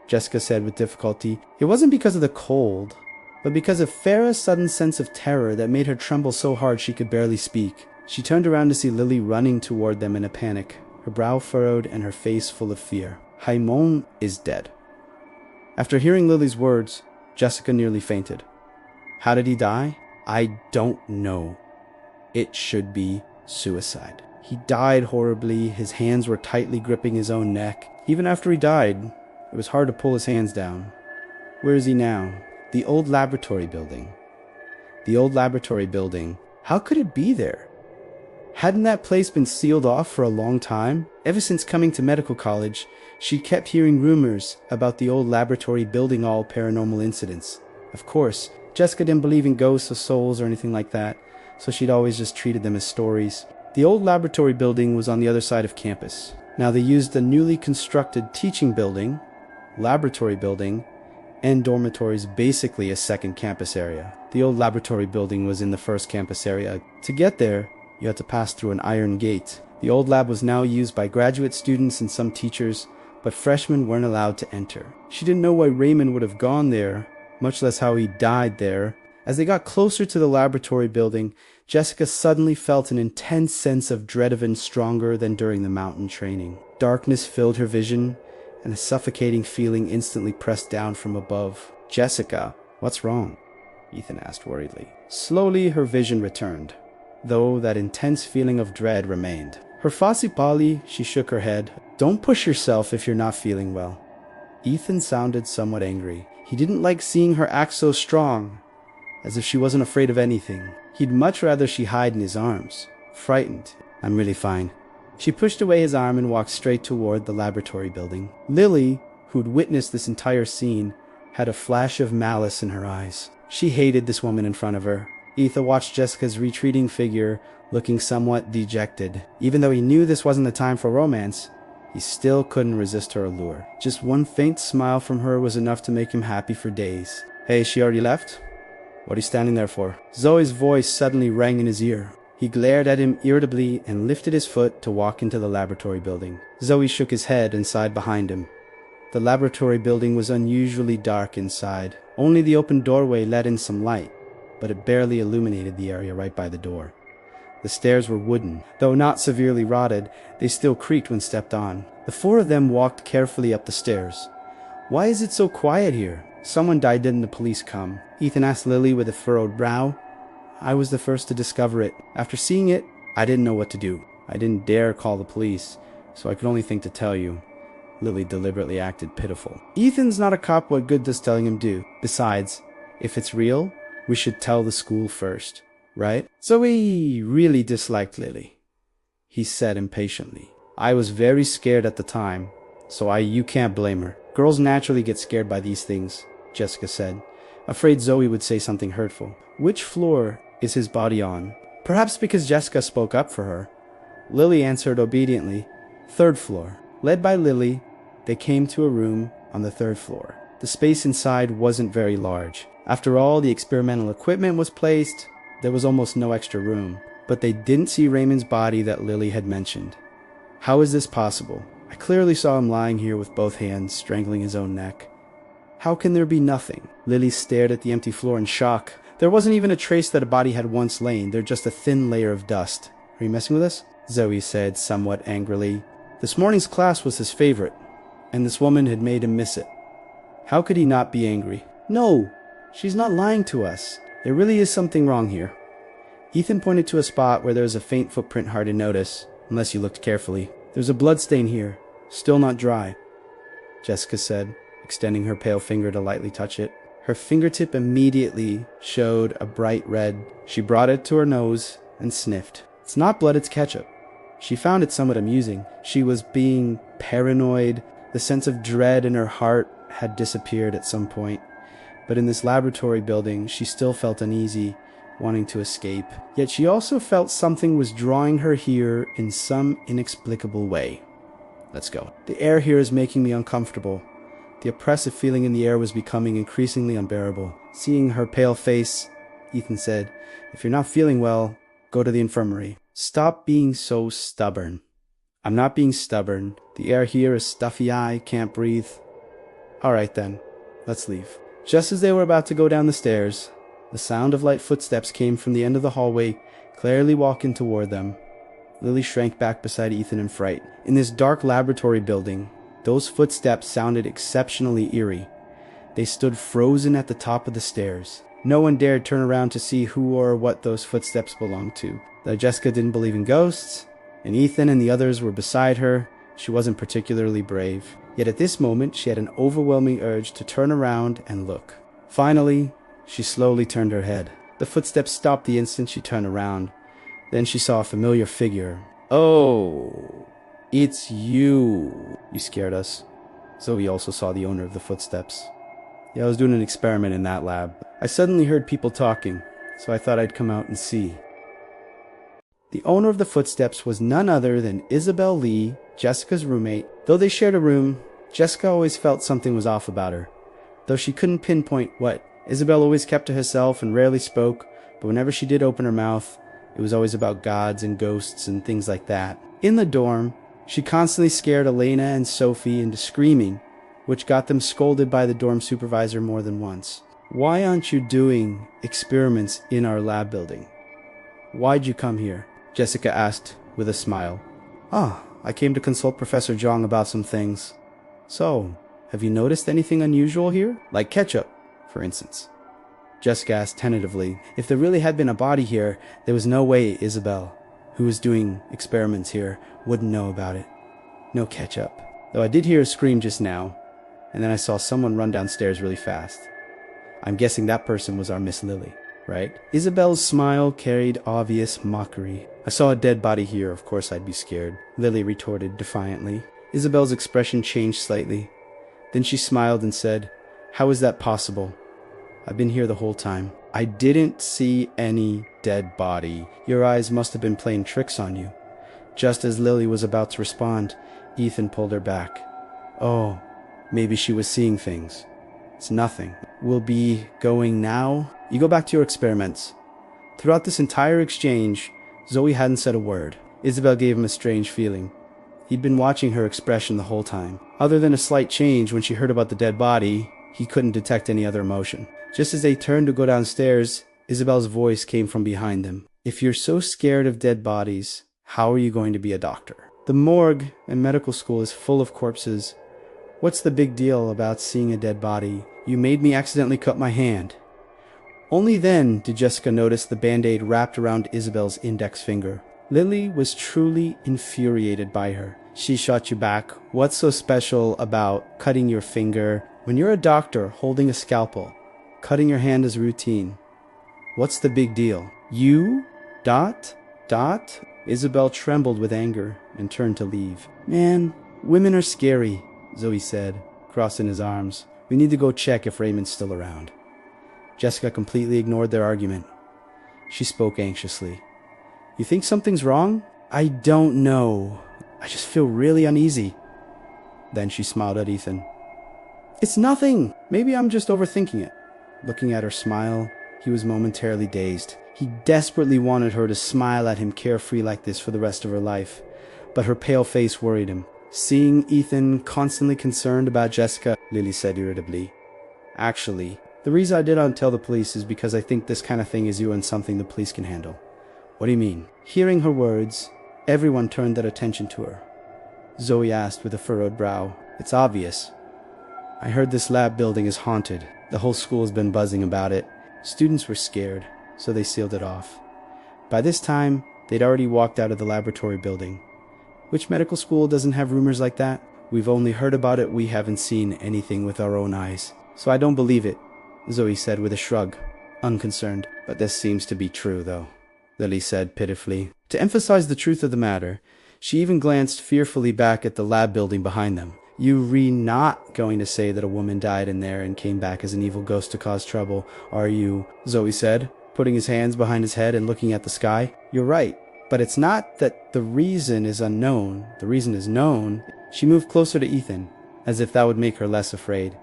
Jessica said with difficulty. It wasn't because of the cold, but because of Farah's sudden sense of terror that made her tremble so hard she could barely speak. She turned around to see Lily running toward them in a panic, her brow furrowed and her face full of fear. Haimon is dead. After hearing Lily's words, Jessica nearly fainted. How did he die? I don't know. It should be suicide. He died horribly. His hands were tightly gripping his own neck. Even after he died, it was hard to pull his hands down. Where is he now? The old laboratory building. The old laboratory building. How could it be there? Hadn't that place been sealed off for a long time? Ever since coming to medical college, she kept hearing rumors about the old laboratory building all paranormal incidents. Of course, Jessica didn't believe in ghosts or souls or anything like that, so she'd always just treated them as stories. The old laboratory building was on the other side of campus. Now they used the newly constructed teaching building, laboratory building, and dormitories, basically a second campus area. The old laboratory building was in the first campus area. To get there, you had to pass through an iron gate. The old lab was now used by graduate students and some teachers, but freshmen weren't allowed to enter. She didn't know why Raymond would have gone there, much less how he died there. As they got closer to the laboratory building, Jessica suddenly felt an intense sense of dread, even stronger than during the mountain training. Darkness filled her vision, and a suffocating feeling instantly pressed down from above. Jessica, what's wrong? Ethan asked worriedly. Slowly her vision returned, though that intense feeling of dread remained. Her Fasipali, she shook her head. Don't push yourself if you're not feeling well. Ethan sounded somewhat angry. He didn't like seeing her act so strong, as if she wasn't afraid of anything. He'd much rather she hide in his arms. Frightened. I'm really fine. She pushed away his arm and walked straight toward the laboratory building. Lily, who'd witnessed this entire scene, had a flash of malice in her eyes. She hated this woman in front of her. Ethan watched Jessica's retreating figure, looking somewhat dejected. Even though he knew this wasn't the time for romance, he still couldn't resist her allure. Just one faint smile from her was enough to make him happy for days. Hey, she already left? What are you standing there for? Zoe's voice suddenly rang in his ear. He glared at him irritably and lifted his foot to walk into the laboratory building. Zoe shook his head and sighed behind him. The laboratory building was unusually dark inside. Only the open doorway let in some light, but it barely illuminated the area right by the door. The stairs were wooden. Though not severely rotted, they still creaked when stepped on. The four of them walked carefully up the stairs. Why is it so quiet here? Someone died, didn't the police come? Ethan asked Lily with a furrowed brow. I was the first to discover it. After seeing it, I didn't know what to do. I didn't dare call the police, so I could only think to tell you. Lily deliberately acted pitiful. Ethan's not a cop, what good does telling him do? Besides, if it's real, we should tell the school first, right? Zoe really disliked Lily, he said impatiently. I was very scared at the time, so you can't blame her. Girls naturally get scared by these things, Jessica said, afraid Zoe would say something hurtful. Which floor is his body on? Perhaps because Jessica spoke up for her. Lily answered obediently, 3rd floor. Led by Lily, they came to a room on the 3rd floor. The space inside wasn't very large. After all the experimental equipment was placed, there was almost no extra room. But they didn't see Raymond's body that Lily had mentioned. How is this possible? I clearly saw him lying here with both hands, strangling his own neck. How can there be nothing? Lily stared at the empty floor in shock. There wasn't even a trace that a body had once lain. There's just a thin layer of dust. Are you messing with us? Zoe said somewhat angrily. This morning's class was his favorite, and this woman had made him miss it. How could he not be angry? No, she's not lying to us. There really is something wrong here. Ethan pointed to a spot where there was a faint footprint hard to notice, unless you looked carefully. There's a blood stain here, still not dry, Jessica said, extending her pale finger to lightly touch it. Her fingertip immediately showed a bright red. She brought it to her nose and sniffed. It's not blood, it's ketchup. She found it somewhat amusing. She was being paranoid. The sense of dread in her heart had disappeared at some point. But in this laboratory building, she still felt uneasy, wanting to escape. Yet she also felt something was drawing her here in some inexplicable way. Let's go. The air here is making me uncomfortable. The oppressive feeling in the air was becoming increasingly unbearable. Seeing her pale face, Ethan said, "If you're not feeling well, go to the infirmary." "Stop being so stubborn." "I'm not being stubborn. The air here is stuffy. I can't breathe." "All right then, let's leave." Just as they were about to go down the stairs, the sound of light footsteps came from the end of the hallway, clearly walking toward them. Lily shrank back beside Ethan in fright. In this dark laboratory building, those footsteps sounded exceptionally eerie. They stood frozen at the top of the stairs. No one dared turn around to see who or what those footsteps belonged to. Though Jessica didn't believe in ghosts, and Ethan and the others were beside her, she wasn't particularly brave. Yet at this moment, she had an overwhelming urge to turn around and look. Finally, she slowly turned her head. The footsteps stopped the instant she turned around. Then she saw a familiar figure. "Oh, it's you. You scared us." Zoe also saw the owner of the footsteps. "Yeah, I was doing an experiment in that lab. I suddenly heard people talking, so I thought I'd come out and see." The owner of the footsteps was none other than Isabel Lee, Jessica's roommate. Though they shared a room, Jessica always felt something was off about her. Though she couldn't pinpoint what. Isabel always kept to herself and rarely spoke, but whenever she did open her mouth, it was always about gods and ghosts and things like that. In the dorm, she constantly scared Elena and Sophie into screaming, which got them scolded by the dorm supervisor more than once. "Why aren't you doing experiments in our lab building? Why'd you come here?" Jessica asked with a smile. "Oh, I came to consult Professor Zhang about some things." "So, have you noticed anything unusual here? Like ketchup, for instance?" Jessica asked tentatively. If there really had been a body here, there was no way Isabel, who was doing experiments here, wouldn't know about it. "No ketchup. Though I did hear a scream just now, and then I saw someone run downstairs really fast. I'm guessing that person was our Miss Lily, right?" Isabel's smile carried obvious mockery. "I saw a dead body here, of course I'd be scared," Lily retorted defiantly. Isabel's expression changed slightly. Then she smiled and said, "How is that possible? I've been here the whole time." "I didn't see any dead body. Your eyes must have been playing tricks on you." Just as Lily was about to respond, Ethan pulled her back. "Oh, maybe she was seeing things. It's nothing. We'll be going now. You go back to your experiments." Throughout this entire exchange, Zoe hadn't said a word. Isabel gave him a strange feeling. He'd been watching her expression the whole time. Other than a slight change when she heard about the dead body, he couldn't detect any other emotion. Just as they turned to go downstairs, Isabel's voice came from behind them. "If you're so scared of dead bodies, how are you going to be a doctor? The morgue and medical school is full of corpses. What's the big deal about seeing a dead body? You made me accidentally cut my hand." Only then did Jessica notice the band-aid wrapped around Isabel's index finger. Lily was truly infuriated by her. She shot you back. "What's so special about cutting your finger? When you're a doctor holding a scalpel, cutting your hand is routine. What's the big deal? You? Dot? Isabel trembled with anger and turned to leave. "Man, women are scary," Zoe said, crossing his arms. "We need to go check if Raymond's still around." Jessica completely ignored their argument. She spoke anxiously. "You think something's wrong?" "I don't know. I just feel really uneasy." Then she smiled at Ethan. "It's nothing. Maybe I'm just overthinking it." Looking at her smile, he was momentarily dazed. He desperately wanted her to smile at him carefree like this for the rest of her life, but her pale face worried him. Seeing Ethan constantly concerned about Jessica, Lily said irritably, "Actually, the reason I didn't tell the police is because I think this kind of thing is you and something the police can handle." "What do you mean?" Hearing her words, everyone turned their attention to her. Zoe asked with a furrowed brow. "It's obvious. I heard this lab building is haunted. The whole school has been buzzing about it. Students were scared, so they sealed it off. By this time, they'd already walked out of the laboratory building. Which medical school doesn't have rumors like that? We've only heard about it, we haven't seen anything with our own eyes. So I don't believe it," Zoe said with a shrug, unconcerned. "But this seems to be true, though," Lily said pitifully. To emphasize the truth of the matter, she even glanced fearfully back at the lab building behind them. "You not going to say that a woman died in there and came back as an evil ghost to cause trouble, are you?" Zoe said, putting his hands behind his head and looking at the sky. "You're right, but it's not that the reason is unknown. The reason is known." She moved closer to Ethan. as if that would make her less afraid.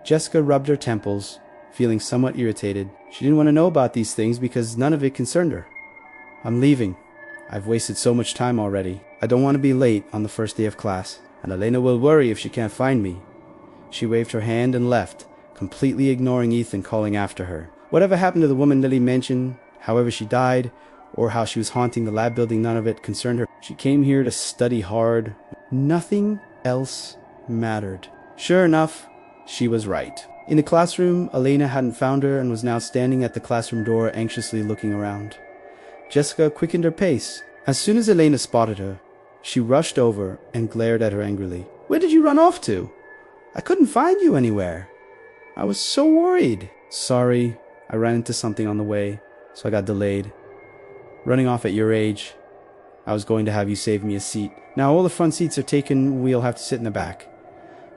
Jessica rubbed her temples, feeling somewhat irritated. She didn't want to know about these things because none of it concerned her. I'm leaving. I've wasted so much time already. I don't want to be late on the first day of class, and Elena will worry if she can't find me. She waved her hand and left, completely ignoring Ethan calling after her. Whatever happened to the woman Lily mentioned, however she died, or how she was haunting the lab building, none of it concerned her. She came here to study hard. Nothing else mattered. Sure enough, she was right. In the classroom, Elena hadn't found her and was now standing at the classroom door, anxiously looking around. Jessica quickened her pace. As soon as Elena spotted her, she rushed over and glared at her angrily. Where did you run off to? I couldn't find you anywhere. I was so worried. Sorry, I ran into something on the way, so I got delayed. Running off at your age, I was going to have you save me a seat. Now all the front seats are taken, we'll have to sit in the back.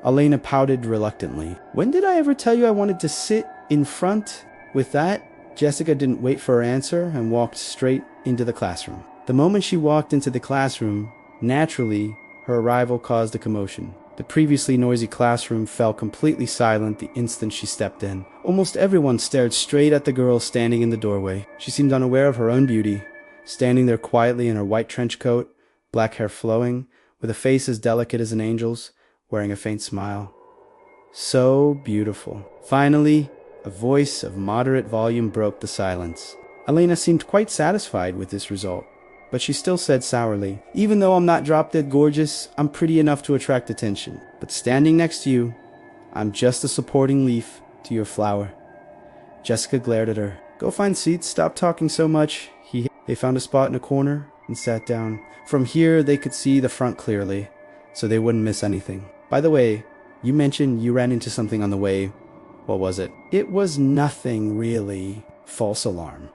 Elena pouted reluctantly. When did I ever tell you I wanted to sit in front? With that, Jessica didn't wait for her answer and walked straight into the classroom. The moment she walked into the classroom, naturally, her arrival caused a commotion. The previously noisy classroom fell completely silent the instant she stepped in. Almost everyone stared straight at the girl standing in the doorway. She seemed unaware of her own beauty, standing there quietly in her white trench coat, black hair flowing, with a face as delicate as an angel's, wearing a faint smile. So beautiful. Finally, a voice of moderate volume broke the silence. Elena seemed quite satisfied with this result, but she still said sourly, even though I'm not drop-dead gorgeous, I'm pretty enough to attract attention. But standing next to you, I'm just a supporting leaf to your flower. Jessica glared at her. Go find seats, stop talking so much. They found a spot in a corner and sat down. From here, they could see the front clearly, so they wouldn't miss anything. By the way, you mentioned you ran into something on the way. What was it? It was nothing, really. False alarm,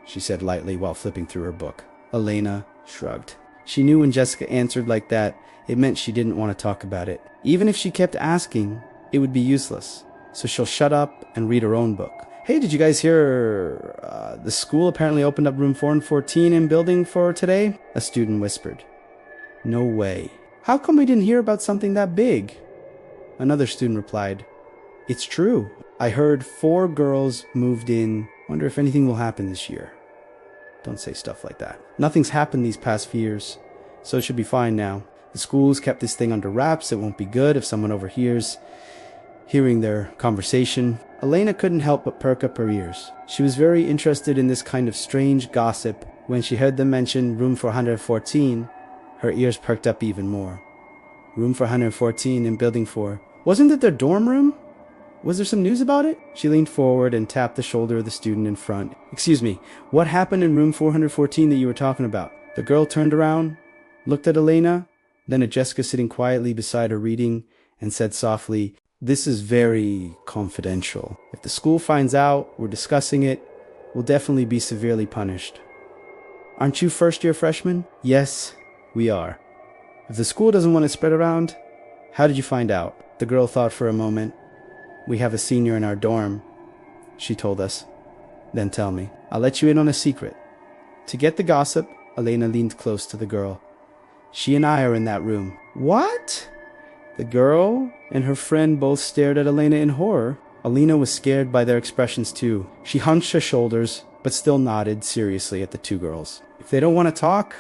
she said lightly while flipping through her book. Elena shrugged. She knew when Jessica answered like that, it meant she didn't want to talk about it. Even if she kept asking, it would be useless. So she'll shut up and read her own book. Hey, did you guys hear the school apparently opened up room 414 in building for today? A student whispered. No way. How come we didn't hear about something that big? Another student replied. It's true. I heard 4 girls moved in. Wonder if anything will happen this year. Don't say stuff like that. Nothing's happened these past few years, so it should be fine now. The school's kept this thing under wraps. It won't be good if someone overhears hearing their conversation. Elena couldn't help but perk up her ears. She was very interested in this kind of strange gossip. When she heard them mention room 414, her ears perked up even more. Room 414 in building 4. Wasn't it their dorm room? Was there some news about it? She leaned forward and tapped the shoulder of the student in front. Excuse me, what happened in room 414 that you were talking about? The girl turned around, looked at Elena, then at Jessica sitting quietly beside her reading, and said softly, This is very confidential. If the school finds out we're discussing it, we'll definitely be severely punished. Aren't you first-year freshmen? Yes, we are. If the school doesn't want to spread around, how did you find out? The girl thought for a moment. We have a senior in our dorm, she told us. Then tell me. I'll let you in on a secret. To get the gossip, Elena leaned close to the girl. She and I are in that room. What? The girl and her friend both stared at Elena in horror. Elena was scared by their expressions too. She hunched her shoulders, but still nodded seriously at the 2 girls. If they don't want to talk,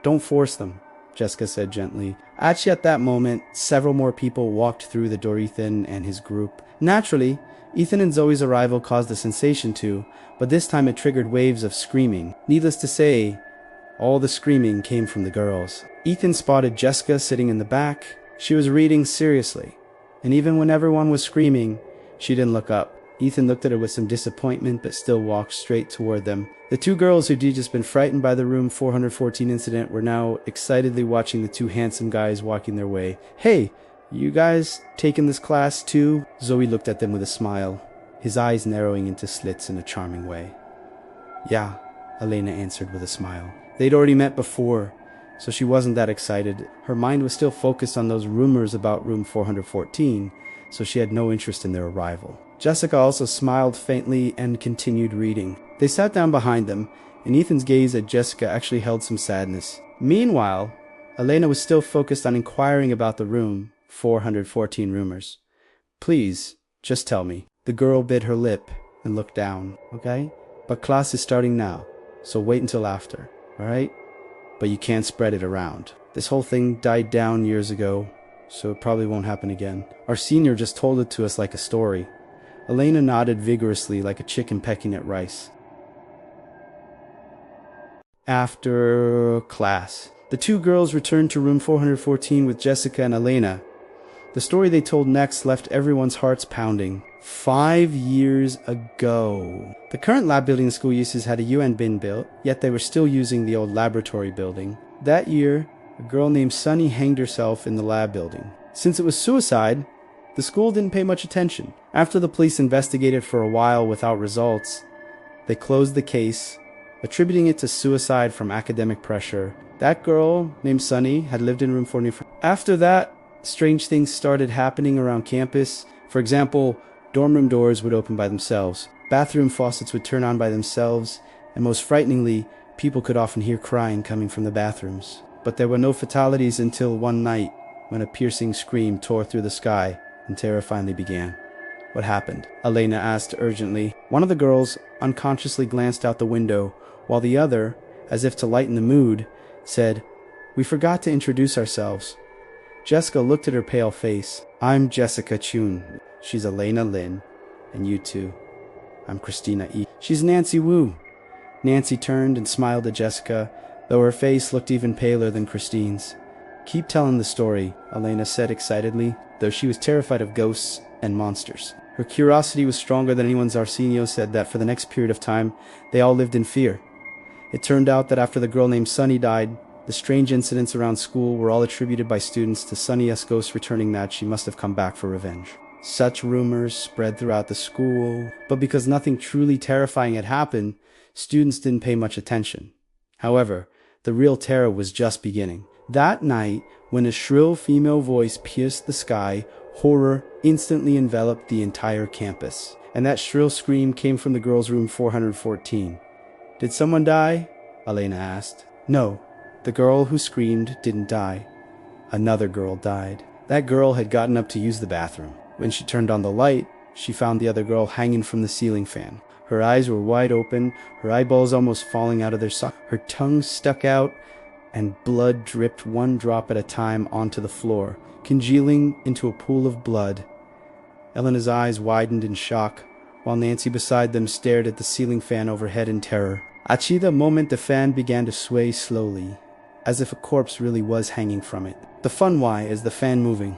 don't force them, Jessica said gently. Actually, at that moment, several more people walked through the door. Ethan and his group. Naturally, Ethan and Zoe's arrival caused a sensation too, but this time it triggered waves of screaming. Needless to say, all the screaming came from the girls. Ethan spotted Jessica sitting in the back. She was reading seriously, and even when everyone was screaming, she didn't look up. Ethan looked at her with some disappointment, but still walked straight toward them. The 2 girls who'd just been frightened by the room 414 incident were now excitedly watching the 2 handsome guys walking their way. Hey, you guys taking this class too? Zoe looked at them with a smile, his eyes narrowing into slits in a charming way. Yeah, Elena answered with a smile. They'd already met before, so she wasn't that excited. Her mind was still focused on those rumors about room 414, so she had no interest in their arrival. Jessica also smiled faintly and continued reading. They sat down behind them, and Ethan's gaze at Jessica actually held some sadness. Meanwhile, Elena was still focused on inquiring about the room 414 rumors. Please, just tell me. The girl bit her lip and looked down. Okay? But class is starting now, so wait until after. Alright? But you can't spread it around. This whole thing died down years ago, so it probably won't happen again. Our senior just told it to us like a story. Elena nodded vigorously like a chicken pecking at rice. After class, the two girls returned to room 414 with Jessica and Elena. The story they told next left everyone's hearts pounding. 5 years ago. The current lab building the school uses had a UN bin built, yet they were still using the old laboratory building. That year, a girl named Sunny hanged herself in the lab building. Since it was suicide, the school didn't pay much attention. After the police investigated for a while without results, they closed the case, attributing it to suicide from academic pressure. That girl, named Sunny, had lived in room 44. After that, strange things started happening around campus. For example, dorm room doors would open by themselves, bathroom faucets would turn on by themselves, and most frighteningly, people could often hear crying coming from the bathrooms. But there were no fatalities until one night, when a piercing scream tore through the sky, and terror finally began. What happened? Elena asked urgently. One of the girls unconsciously glanced out the window, while the other, as if to lighten the mood, said, "We forgot to introduce ourselves." Jessica looked at her pale face. "I'm Jessica Chun. She's Elena Lin. And you too. I'm Christina E. She's Nancy Wu." Nancy turned and smiled at Jessica, though her face looked even paler than Christine's. "Keep telling the story," Elena said excitedly, though she was terrified of ghosts and monsters. Her curiosity was stronger than anyone's. Arsenio said that for the next period of time, they all lived in fear. It turned out that after the girl named Sunny died, the strange incidents around school were all attributed by students to Sunny's ghost returning, that she must have come back for revenge. Such rumors spread throughout the school, but because nothing truly terrifying had happened, students didn't pay much attention. However, the real terror was just beginning. That night, when a shrill female voice pierced the sky, horror instantly enveloped the entire campus. And that shrill scream came from the girls' room 414. "Did someone die?" Elena asked. No, the girl who screamed didn't die. Another girl died. That girl had gotten up to use the bathroom. When she turned on the light, she found the other girl hanging from the ceiling fan. Her eyes were wide open, her eyeballs almost falling out of their sockets. Her tongue stuck out, and blood dripped one drop at a time onto the floor, congealing into a pool of blood. Elena's eyes widened in shock, while Nancy beside them stared at the ceiling fan overhead in terror. At the moment, the fan began to sway slowly, as if a corpse really was hanging from it. "The fun why is the fan moving,"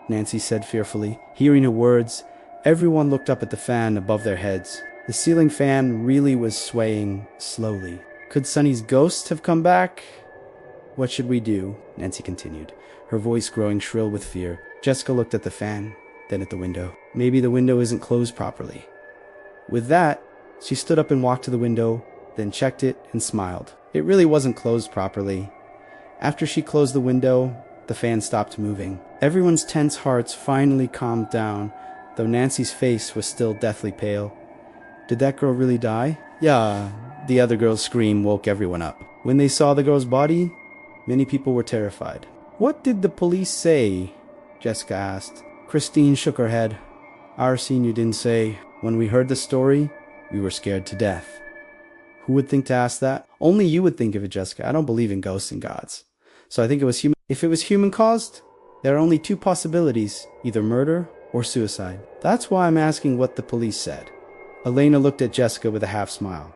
Nancy said fearfully. Hearing her words, everyone looked up at the fan above their heads. The ceiling fan really was swaying slowly. "Could Sunny's ghost have come back?" "What should we do?" Nancy continued, her voice growing shrill with fear. Jessica looked at the fan, then at the window. "Maybe the window isn't closed properly." With that, she stood up and walked to the window, then checked it and smiled. It really wasn't closed properly. After she closed the window, the fan stopped moving. Everyone's tense hearts finally calmed down, though Nancy's face was still deathly pale. "Did that girl really die?" "Yeah," the other girl's scream woke everyone up. When they saw the girl's body, many people were terrified. "What did the police say?" Jessica asked. Christine shook her head. "Our senior didn't say. When we heard the story, we were scared to death." Who would think to ask that? Only you would think of it, Jessica. I don't believe in ghosts and gods. So I think it was human. If it was human caused, there are only two possibilities, either murder or suicide. That's why I'm asking what the police said. Elena looked at Jessica with a half smile.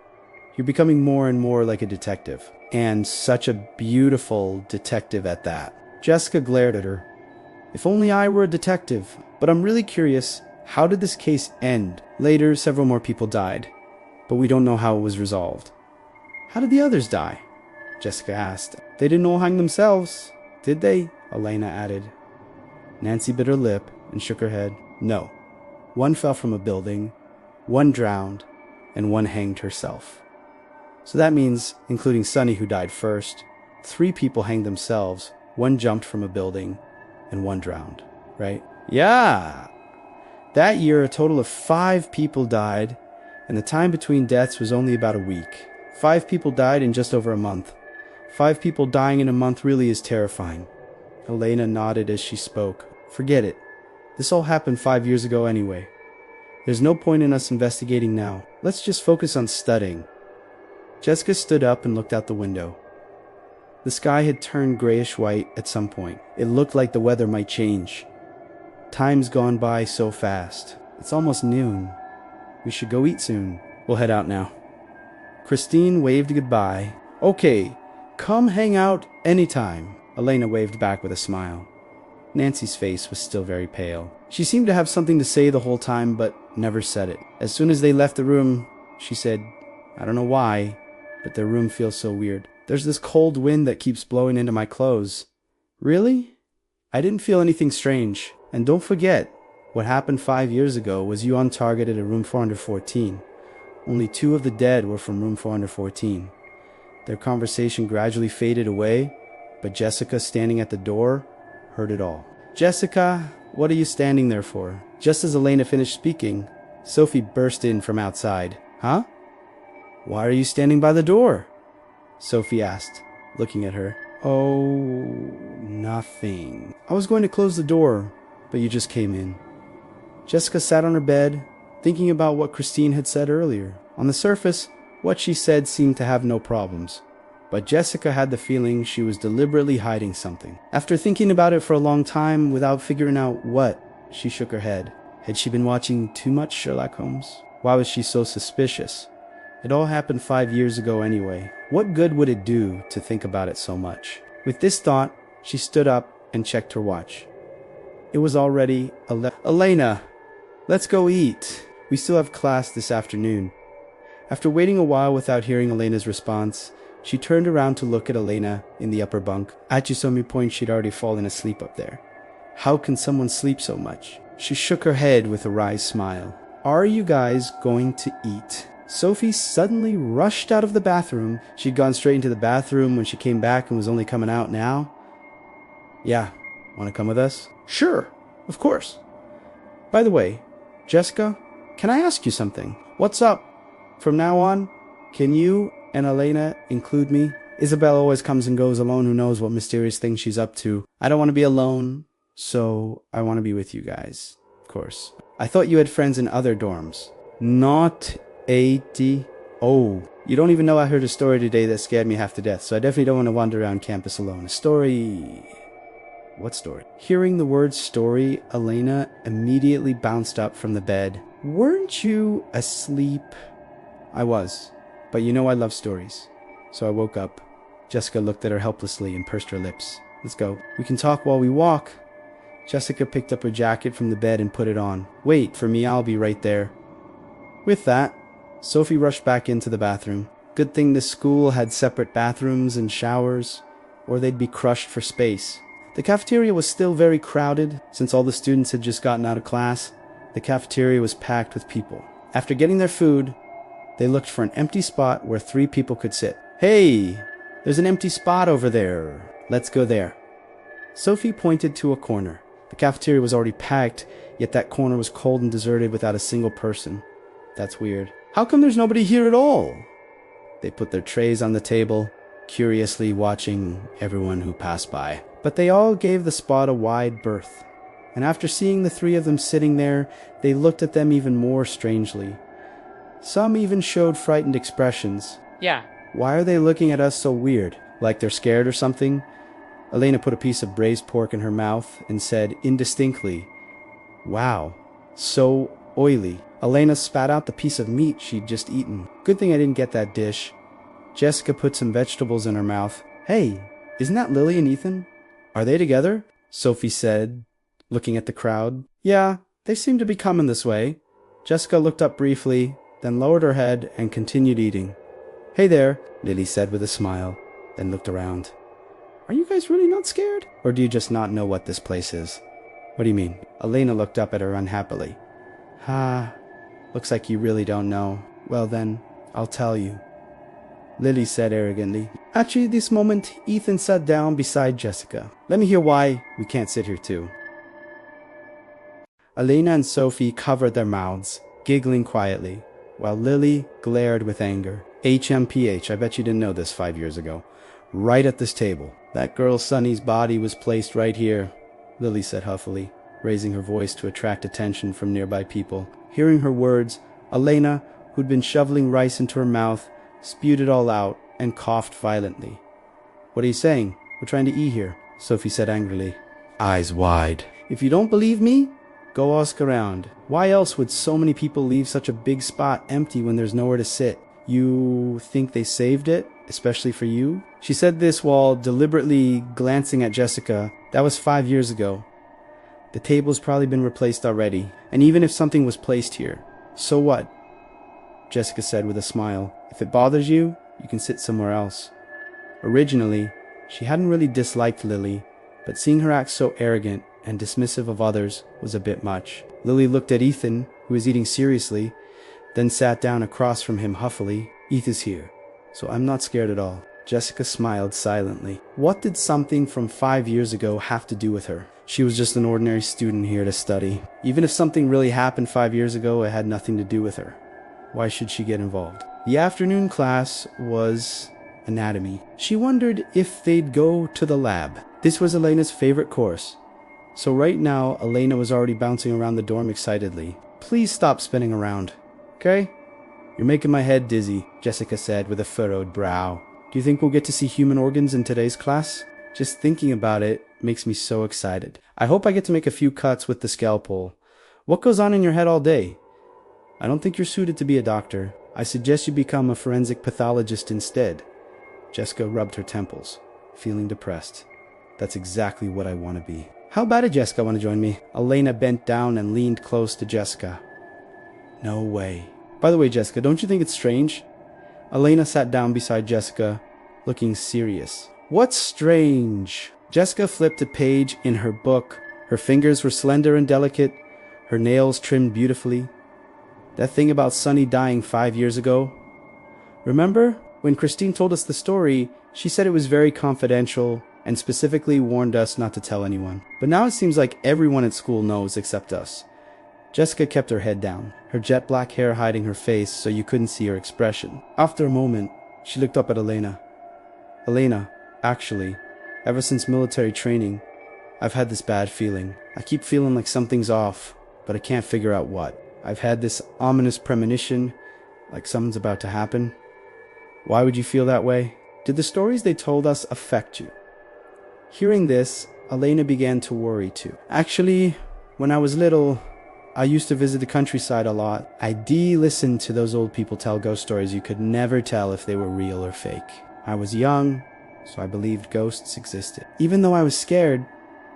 "You're becoming more and more like a detective. And such a beautiful detective at that." Jessica glared at her. "If only I were a detective. But I'm really curious, how did this case end?" Later, several more people died, but we don't know how it was resolved. "How did the others die?" Jessica asked. "They didn't all hang themselves, did they?" Elena added. Nancy bit her lip and shook her head. "No. One fell from a building, one drowned, and one hanged herself. So that means, including Sunny, who died first, 3 people hanged themselves, one jumped from a building, and one drowned, right?" "Yeah!" That year, a total of 5 people died, and the time between deaths was only about a week. 5 people died in just over a month. 5 people dying in a month really is terrifying. Elena nodded as she spoke. Forget it. This all happened 5 years ago anyway. There's no point in us investigating now. Let's just focus on studying. Jessica stood up and looked out the window. The sky had turned grayish-white at some point. It looked like the weather might change. Time's gone by so fast. It's almost noon. We should go eat soon. We'll head out now. Christine waved goodbye. Okay, come hang out anytime. Elena waved back with a smile. Nancy's face was still very pale. She seemed to have something to say the whole time, but never said it. As soon as they left the room, she said, I don't know why, but their room feels so weird. There's this cold wind that keeps blowing into my clothes. Really? I didn't feel anything strange. And don't forget, what happened 5 years ago was you on target at a room 414. Only 2 of the dead were from room 414. Their conversation gradually faded away, but Jessica, standing at the door, heard it all. Jessica, what are you standing there for? Just as Elena finished speaking, Sophie burst in from outside. Huh? Why are you standing by the door? Sophie asked, looking at her. Oh, nothing. I was going to close the door, but you just came in. Jessica sat on her bed, thinking about what Christine had said earlier. On the surface, what she said seemed to have no problems, but Jessica had the feeling she was deliberately hiding something. After thinking about it for a long time without figuring out what, she shook her head. Had she been watching too much Sherlock Holmes? Why was she so suspicious? It all happened 5 years ago anyway. What good would it do to think about it so much? With this thought, she stood up and checked her watch. It was already Elena, let's go eat. We still have class this afternoon. After waiting a while without hearing Elena's response, she turned around to look at Elena in the upper bunk. Achi saw me point she'd already fallen asleep up there. How can someone sleep so much? She shook her head with a wry smile. Are you guys going to eat? Sophie suddenly rushed out of the bathroom. She'd gone straight into the bathroom when she came back and was only coming out now. Yeah, want to come with us? Sure, of course. By the way, Jessica, can I ask you something? What's up? From now on, can you and Elena include me? Isabel always comes and goes alone. Who knows what mysterious thing she's up to. I don't want to be alone, so I want to be with you guys, of course. I thought you had friends in other dorms. Not 80. Oh, you don't even know I heard a story today that scared me half to death, so I definitely don't want to wander around campus alone. A story... What story? Hearing the word story, Elena immediately bounced up from the bed. Weren't you asleep? I was, but you know I love stories. So I woke up. Jessica looked at her helplessly and pursed her lips. Let's go. We can talk while we walk. Jessica picked up her jacket from the bed and put it on. Wait for me, I'll be right there. With that, Sophie rushed back into the bathroom. Good thing this school had separate bathrooms and showers, or they'd be crushed for space. The cafeteria was still very crowded, since all the students had just gotten out of class. The cafeteria was packed with people. After getting their food, they looked for an empty spot where 3 people could sit. Hey, there's an empty spot over there. Let's go there. Sophie pointed to a corner. The cafeteria was already packed, yet that corner was cold and deserted without a single person. That's weird. How come there's nobody here at all? They put their trays on the table, curiously watching everyone who passed by. But they all gave the spot a wide berth. And after seeing the 3 of them sitting there, they looked at them even more strangely. Some even showed frightened expressions. Yeah. Why are they looking at us so weird? Like they're scared or something? Elena put a piece of braised pork in her mouth and said indistinctly, Wow, so oily. Elena spat out the piece of meat she'd just eaten. Good thing I didn't get that dish. Jessica put some vegetables in her mouth. Hey, isn't that Lily and Ethan? Are they together? Sophie said, looking at the crowd. Yeah, they seem to be coming this way. Jessica looked up briefly, then lowered her head and continued eating. Hey there, Lily said with a smile, then looked around. Are you guys really not scared? Or do you just not know what this place is? What do you mean? Elena looked up at her unhappily. Looks like you really don't know. Well then, I'll tell you. Lily said arrogantly. Actually, at this moment, Ethan sat down beside Jessica. Let me hear why we can't sit here too. Elena and Sophie covered their mouths, giggling quietly, while Lily glared with anger. HMPH, I bet you didn't know this 5 years ago. Right at this table. That girl Sunny's body was placed right here, Lily said huffily. raising her voice to attract attention from nearby people. Hearing her words, Elena, who'd been shoveling rice into her mouth, spewed it all out and coughed violently. "What are you saying? We're trying to eat here," Sophie said angrily, eyes wide. "If you don't believe me, go ask around. Why else would so many people leave such a big spot empty when there's nowhere to sit? You think they saved it, especially for you?" She said this while deliberately glancing at Jessica. That was 5 years ago. The table's probably been replaced already, and even if something was placed here, so what? Jessica said with a smile. "If it bothers you, you can sit somewhere else." Originally, she hadn't really disliked Lily, but seeing her act so arrogant and dismissive of others was a bit much. Lily looked at Ethan, who was eating seriously, then sat down across from him huffily. "Eth is here, so I'm not scared at all." Jessica smiled silently. What did something from 5 years ago have to do with her? She was just an ordinary student here to study. Even if something really happened 5 years ago, it had nothing to do with her. Why should she get involved? The afternoon class was anatomy. She wondered if they'd go to the lab. This was Elena's favorite course. So right now, Elena was already bouncing around the dorm excitedly. "Please stop spinning around, okay? You're making my head dizzy," Jessica said with a furrowed brow. "Do you think we'll get to see human organs in today's class? Just thinking about it makes me so excited. I hope I get to make a few cuts with the scalpel. What goes on in your head all day? I don't think you're suited to be a doctor. I suggest you become a forensic pathologist instead." Jessica rubbed her temples, feeling depressed. "That's exactly what I want to be." "How about it, Jessica? Want to join me?" Elena bent down and leaned close to Jessica. "No way." "By the way, Jessica, don't you think it's strange?" Elena sat down beside Jessica, looking serious. "What's strange?" Jessica flipped a page in her book. Her fingers were slender and delicate, her nails trimmed beautifully. "That thing about Sonny dying 5 years ago? Remember, when Christine told us the story, she said it was very confidential and specifically warned us not to tell anyone. But now it seems like everyone at school knows except us." Jessica kept her head down, her jet black hair hiding her face so you couldn't see her expression. After a moment, she looked up at Elena. "Elena, actually, ever since military training, I've had this bad feeling. I keep feeling like something's off, but I can't figure out what. I've had this ominous premonition, like something's about to happen." "Why would you feel that way? Did the stories they told us affect you?" Hearing this, Elena began to worry too. "Actually, when I was little, I used to visit the countryside a lot. I listened to those old people tell ghost stories. You could never tell if they were real or fake. I was young, so I believed ghosts existed. Even though I was scared,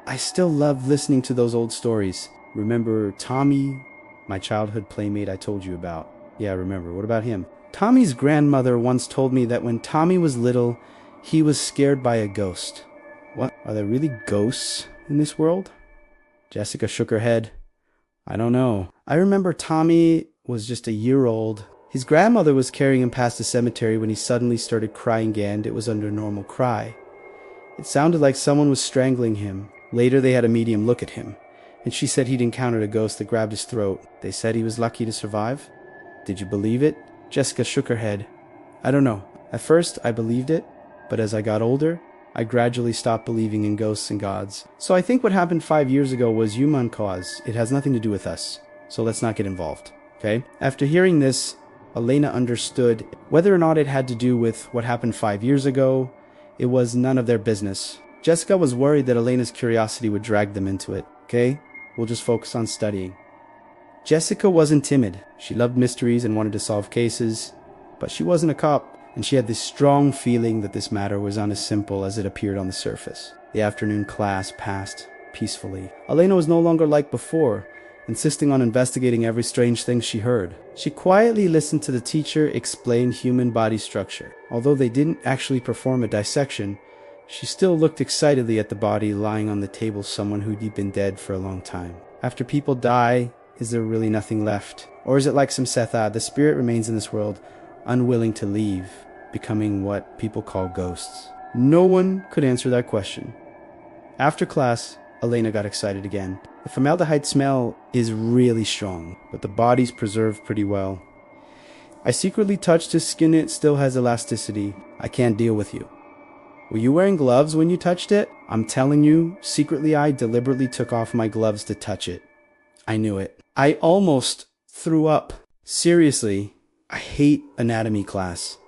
I still loved listening to those old stories. Remember Tommy, my childhood playmate I told you about?" "Yeah, I remember. What about him?" "Tommy's grandmother once told me that when Tommy was little, he was scared by a ghost." "What? Are there really ghosts in this world?" Jessica shook her head. "I don't know. I remember Tommy was just a year old. His grandmother was carrying him past the cemetery when he suddenly started crying again. It was under normal cry. It sounded like someone was strangling him. Later they had a medium look at him, and she said he'd encountered a ghost that grabbed his throat. They said he was lucky to survive." "Did you believe it?" Jessica shook her head. "I don't know. At first I believed it, but as I got older, I gradually stopped believing in ghosts and gods. So I think what happened 5 years ago was human cause. It has nothing to do with us. So let's not get involved, okay?" After hearing this, Elena understood whether or not it had to do with what happened 5 years ago. It was none of their business. Jessica was worried that Elena's curiosity would drag them into it. "Okay, we'll just focus on studying." Jessica wasn't timid. She loved mysteries and wanted to solve cases, but she wasn't a cop. And she had this strong feeling that this matter was not as simple as it appeared on the surface. The afternoon class passed peacefully. Elena was no longer like before, insisting on investigating every strange thing she heard. She quietly listened to the teacher explain human body structure. Although they didn't actually perform a dissection, she still looked excitedly at the body lying on the table, someone who'd been dead for a long time. After people die, is there really nothing left? Or is it like some Setha, the spirit remains in this world, unwilling to leave, becoming what people call ghosts? No one could answer that question. After class, Elena got excited again. The formaldehyde smell is really strong, but the body's preserved pretty well. "I secretly touched his skin. It still has elasticity. I can't deal with you." "Were you wearing gloves when you touched it?" I'm telling you, secretly I deliberately took off my gloves to touch it. I knew it. I almost threw up. Seriously, I hate anatomy class,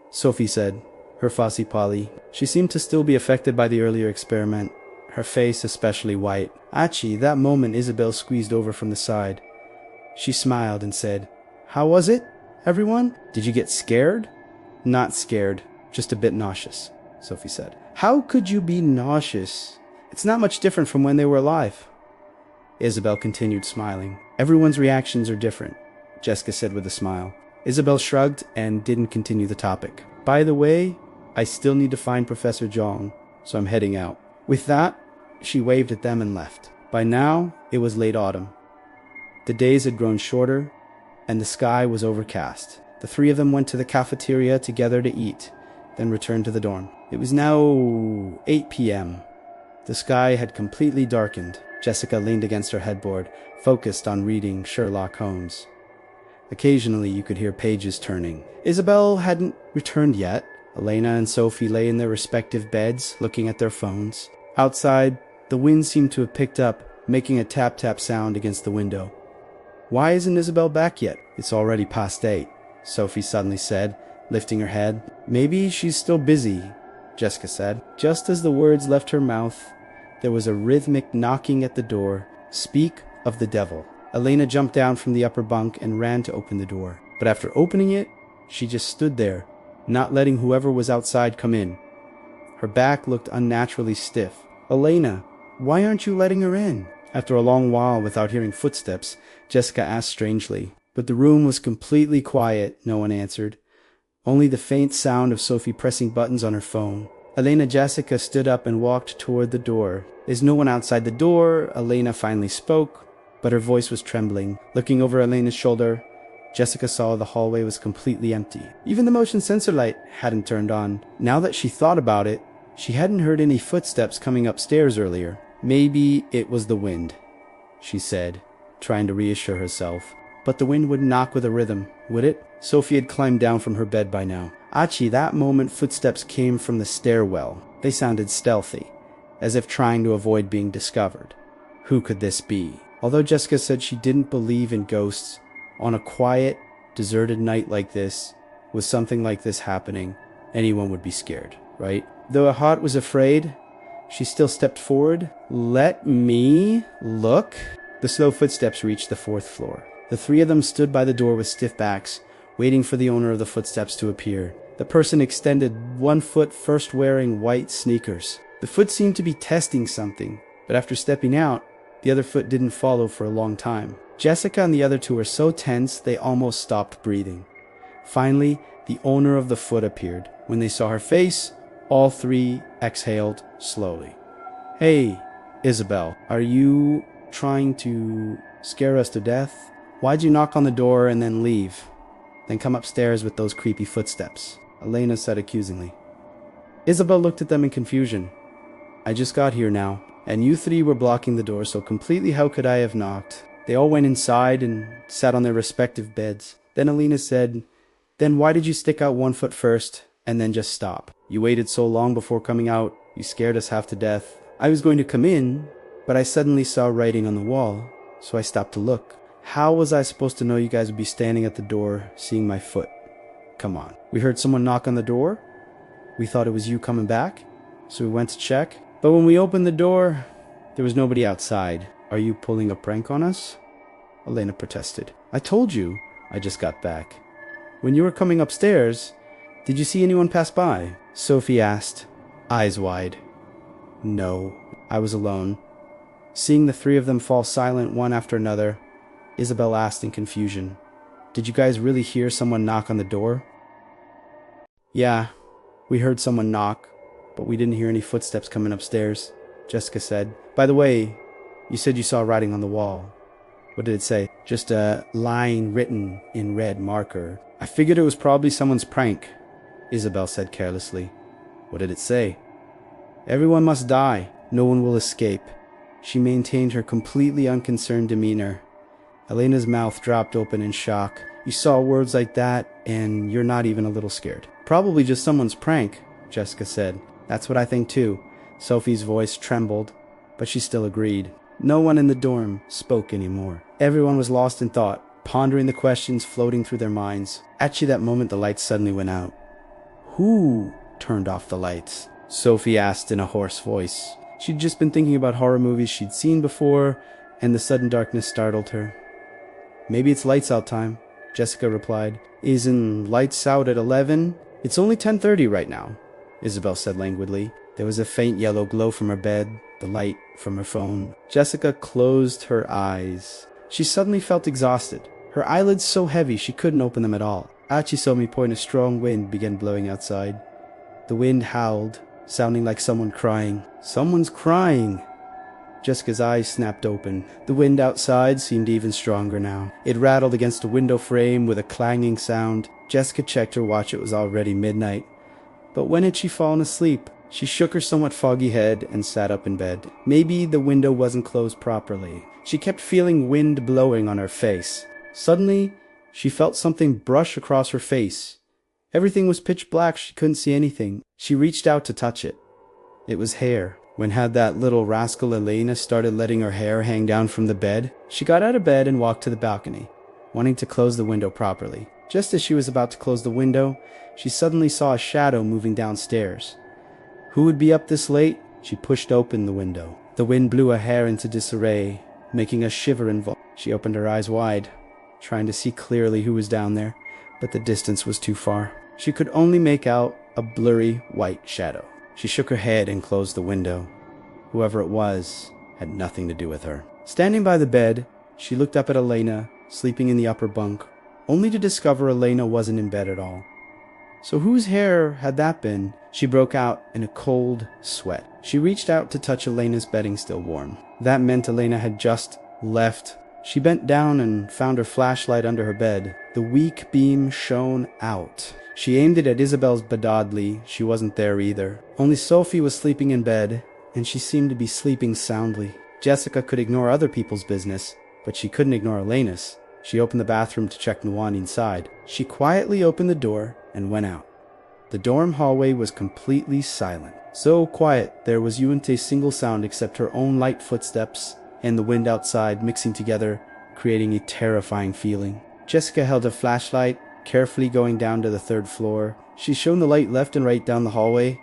Sophie said, her fussy Polly. She seemed to still be affected by the earlier experiment, her face especially white. Achie, that moment Isabel squeezed over from the side. She smiled and said, "How was it, everyone? Did you get scared?" "Not scared, just a bit nauseous," Sophie said. "How could you be nauseous? It's not much different from when they were alive." Isabel continued smiling. "Everyone's reactions are different," Jessica said with a smile. Isabel shrugged and didn't continue the topic. "By the way, I still need to find Professor Zhang, so I'm heading out." With that, she waved at them and left. By now, it was late autumn. The days had grown shorter, and the sky was overcast. The three of them went to the cafeteria together to eat, then returned to the dorm. It was now 8 p.m. The sky had completely darkened. Jessica leaned against her headboard, focused on reading Sherlock Holmes. Occasionally, you could hear pages turning. Isabel hadn't returned yet. Elena and Sophie lay in their respective beds, looking at their phones. Outside, the wind seemed to have picked up, making a tap-tap sound against the window. "Why isn't Isabel back yet?" "It's already past 8, Sophie suddenly said, lifting her head. "Maybe she's still busy," Jessica said. Just as the words left her mouth, there was a rhythmic knocking at the door. Speak of the devil. Elena jumped down from the upper bunk and ran to open the door. But after opening it, she just stood there, not letting whoever was outside come in. Her back looked unnaturally stiff. "Elena, why aren't you letting her in?" After a long while without hearing footsteps, Jessica asked strangely. But the room was completely quiet, no one answered. Only the faint sound of Sophie pressing buttons on her phone. Jessica stood up and walked toward the door. "There's no one outside the door," Elena finally spoke, but her voice was trembling. Looking over Elena's shoulder, Jessica saw the hallway was completely empty. Even the motion sensor light hadn't turned on. Now that she thought about it, she hadn't heard any footsteps coming upstairs earlier. Maybe it was the wind, she said, trying to reassure herself. But the wind wouldn't knock with a rhythm, would it? Sophie had climbed down from her bed by now. Achie, that moment footsteps came from the stairwell. They sounded stealthy, as if trying to avoid being discovered. Who could this be? Although Jessica said she didn't believe in ghosts, on a quiet, deserted night like this, with something like this happening, anyone would be scared, right? Though her heart was afraid, she still stepped forward. "Let me look." The slow footsteps reached the 4th floor. The three of them stood by the door with stiff backs, waiting for the owner of the footsteps to appear. The person extended one foot, first wearing white sneakers. The foot seemed to be testing something, but after stepping out, the other foot didn't follow for a long time. Jessica and the other two were so tense they almost stopped breathing. Finally, the owner of the foot appeared. When they saw her face, all three exhaled slowly. "Hey, Isabel, are you trying to scare us to death? Why'd you knock on the door and then leave? Then come upstairs with those creepy footsteps?" Elena said accusingly. Isabel looked at them in confusion. "I just got here now, and you three were blocking the door, so completely how could I have knocked?" They all went inside and sat on their respective beds. Then Elena said, "Then why did you stick out one foot first and then just stop? You waited so long before coming out, you scared us half to death." "I was going to come in, but I suddenly saw writing on the wall, so I stopped to look." "How was I supposed to know you guys would be standing at the door, seeing my foot? Come on. We heard someone knock on the door. We thought it was you coming back, so we went to check. But when we opened the door, there was nobody outside." "Are you pulling a prank on us?" Elena protested. "I told you, I just got back. When you were coming upstairs, did you see anyone pass by?" Sophie asked, eyes wide. "No, I was alone." Seeing the three of them fall silent one after another, Isabel asked in confusion, "Did you guys really hear someone knock on the door?" "Yeah, we heard someone knock, but we didn't hear any footsteps coming upstairs," Jessica said. "By the way, you said you saw writing on the wall. What did it say?" "Just a line written in red marker." "I figured it was probably someone's prank," Isabel said carelessly. "What did it say?" "Everyone must die. No one will escape." She maintained her completely unconcerned demeanor. Elena's mouth dropped open in shock. "You saw words like that, and you're not even a little scared." "Probably just someone's prank," Jessica said. "That's what I think too. Sophie's voice trembled, but she still agreed. No one in the dorm spoke anymore. Everyone was lost in thought, pondering the questions floating through their minds. Actually, that moment the lights suddenly went out. Who turned off the lights? Sophie asked in a hoarse voice. She'd just been thinking about horror movies she'd seen before, and the sudden darkness startled her. Maybe it's lights out time, Jessica replied. Isn't lights out at 11? It's only 10:30 right now, Isabel said languidly. There was a faint yellow glow from her bed, the light from her phone. Jessica closed her eyes. She suddenly felt exhausted, her eyelids so heavy she couldn't open them at all. At she saw me point, a strong wind began blowing outside. The wind howled, sounding like someone crying. Someone's crying! Jessica's eyes snapped open. The wind outside seemed even stronger now. It rattled against a window frame with a clanging sound. Jessica checked her watch. It was already midnight. But when had she fallen asleep? She shook her somewhat foggy head and sat up in bed. Maybe the window wasn't closed properly. She kept feeling wind blowing on her face. Suddenly, she felt something brush across her face. Everything was pitch black. She couldn't see anything. She reached out to touch it. It was hair. When had that little rascal Elena started letting her hair hang down from the bed? She got out of bed and walked to the balcony, wanting to close the window properly. Just as she was about to close the window, she suddenly saw a shadow moving downstairs. Who would be up this late? She pushed open the window. The wind blew her hair into disarray, making a shiver involved. She opened her eyes wide, trying to see clearly who was down there, but the distance was too far. She could only make out a blurry white shadow. She shook her head and closed the window. Whoever it was had nothing to do with her. Standing by the bed, she looked up at Elena, sleeping in the upper bunk, only to discover Elena wasn't in bed at all. So whose hair had that been? She broke out in a cold sweat. She reached out to touch Elena's bedding still warm. That meant Elena had just left. She bent down and found her flashlight under her bed. The weak beam shone out. She aimed it at Isabel's bedadly. She wasn't there either. Only Sophie was sleeping in bed, and she seemed to be sleeping soundly. Jessica could ignore other people's business, but she couldn't ignore Elena's. She opened the bathroom to check no one inside. She quietly opened the door and went out. The dorm hallway was completely silent. So quiet, there wasn't a single sound except her own light footsteps and the wind outside mixing together, creating a terrifying feeling. Jessica held a flashlight, carefully going down to the 3rd floor. She shone the light left and right down the hallway.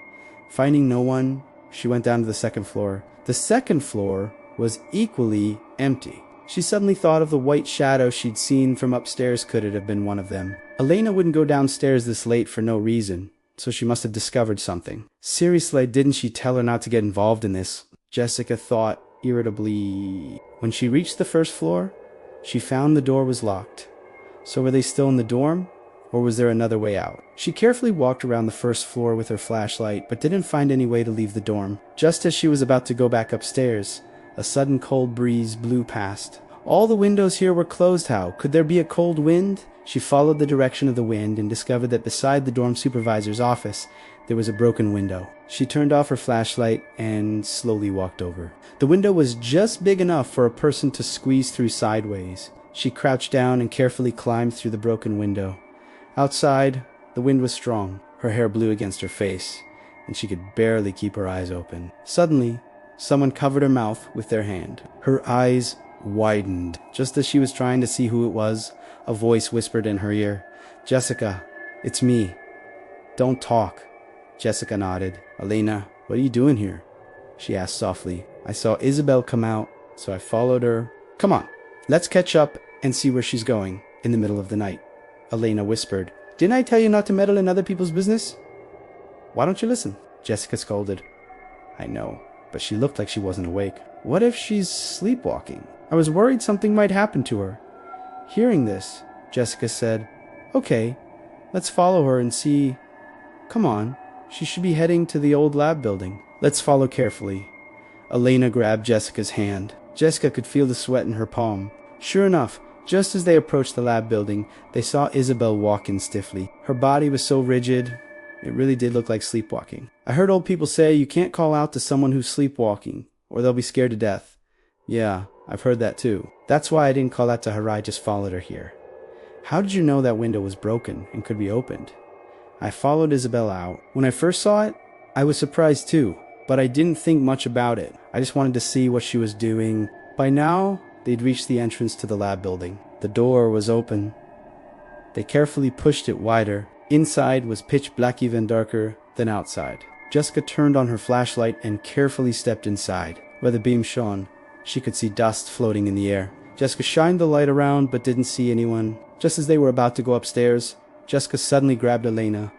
Finding no one, she went down to the 2nd floor. The 2nd floor was equally empty. She suddenly thought of the white shadow she'd seen from upstairs. Could it have been one of them? Elena wouldn't go downstairs this late for no reason, so she must have discovered something. Seriously, didn't she tell her not to get involved in this? Jessica thought irritably. When she reached the 1st floor, she found the door was locked. So were they still in the dorm, or was there another way out? She carefully walked around the 1st floor with her flashlight, but didn't find any way to leave the dorm. Just as she was about to go back upstairs, a sudden cold breeze blew past. All the windows here were closed. How could there be a cold wind? She followed the direction of the wind and discovered that beside the dorm supervisor's office, there was a broken window. She turned off her flashlight and slowly walked over. The window was just big enough for a person to squeeze through sideways. She crouched down and carefully climbed through the broken window. Outside, the wind was strong. Her hair blew against her face, and she could barely keep her eyes open. Suddenly, someone covered her mouth with their hand. Her eyes widened. Just as she was trying to see who it was, a voice whispered in her ear, "Jessica, it's me. Don't talk." Jessica nodded. "Elena, what are you doing here?" she asked softly. "I saw Isabel come out, so I followed her." "Come on, let's catch up and see where she's going in the middle of the night," Elena whispered. "Didn't I tell you not to meddle in other people's business?" "Why don't you listen?" Jessica scolded. "I know, but she looked like she wasn't awake." "What if she's sleepwalking? I was worried something might happen to her." Hearing this, Jessica said, "Okay, let's follow her and see. Come on, she should be heading to the old lab building. Let's follow carefully." Elena grabbed Jessica's hand. Jessica could feel the sweat in her palm. Sure enough, just as they approached the lab building, they saw Isabel walk in stiffly. Her body was so rigid, it really did look like sleepwalking. I heard old people say you can't call out to someone who's sleepwalking, or they'll be scared to death. Yeah, I've heard that too. That's why I didn't call out to her, I just followed her here. How did you know that window was broken and could be opened? I followed Isabel out. When I first saw it, I was surprised too, but I didn't think much about it. I just wanted to see what she was doing. By now, they'd reached the entrance to the lab building. The door was open. They carefully pushed it wider. Inside was pitch black, even darker than outside. Jessica turned on her flashlight and carefully stepped inside. Where the beam shone, she could see dust floating in the air. Jessica shined the light around but didn't see anyone. Just as they were about to go upstairs, Jessica suddenly grabbed Elena.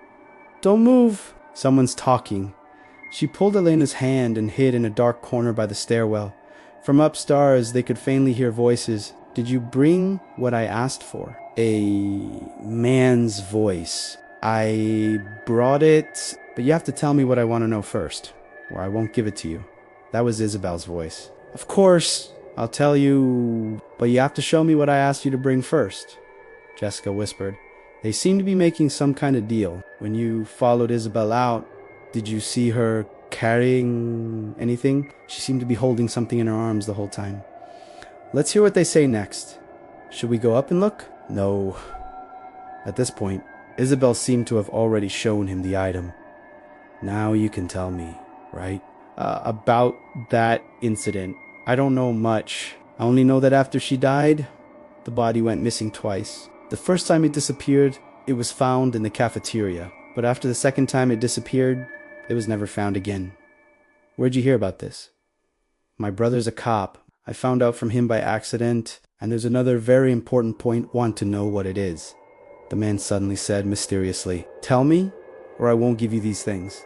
"Don't move! Someone's talking." She pulled Elena's hand and hid in a dark corner by the stairwell. From upstairs, they could faintly hear voices. "Did you bring what I asked for?" A man's voice. "I brought it, but you have to tell me what I want to know first, or I won't give it to you." That was Isabel's voice. "Of course, I'll tell you, but you have to show me what I asked you to bring first," Jessica whispered. They seemed to be making some kind of deal. "When you followed Isabel out, did you see her carrying anything?" She seemed to be holding something in her arms the whole time. "Let's hear what they say next. Should we go up and look?" "No." At this point, Isabel seemed to have already shown him the item. "Now you can tell me, right?" About that incident. I don't know much. I only know that after she died, the body went missing twice. The first time it disappeared, it was found in the cafeteria. But after the second time it disappeared, it was never found again. "Where'd you hear about this?" "My brother's a cop. I found out from him by accident, and there's another very important point. Want to know what it is," the man suddenly said mysteriously. "Tell me, or I won't give you these things."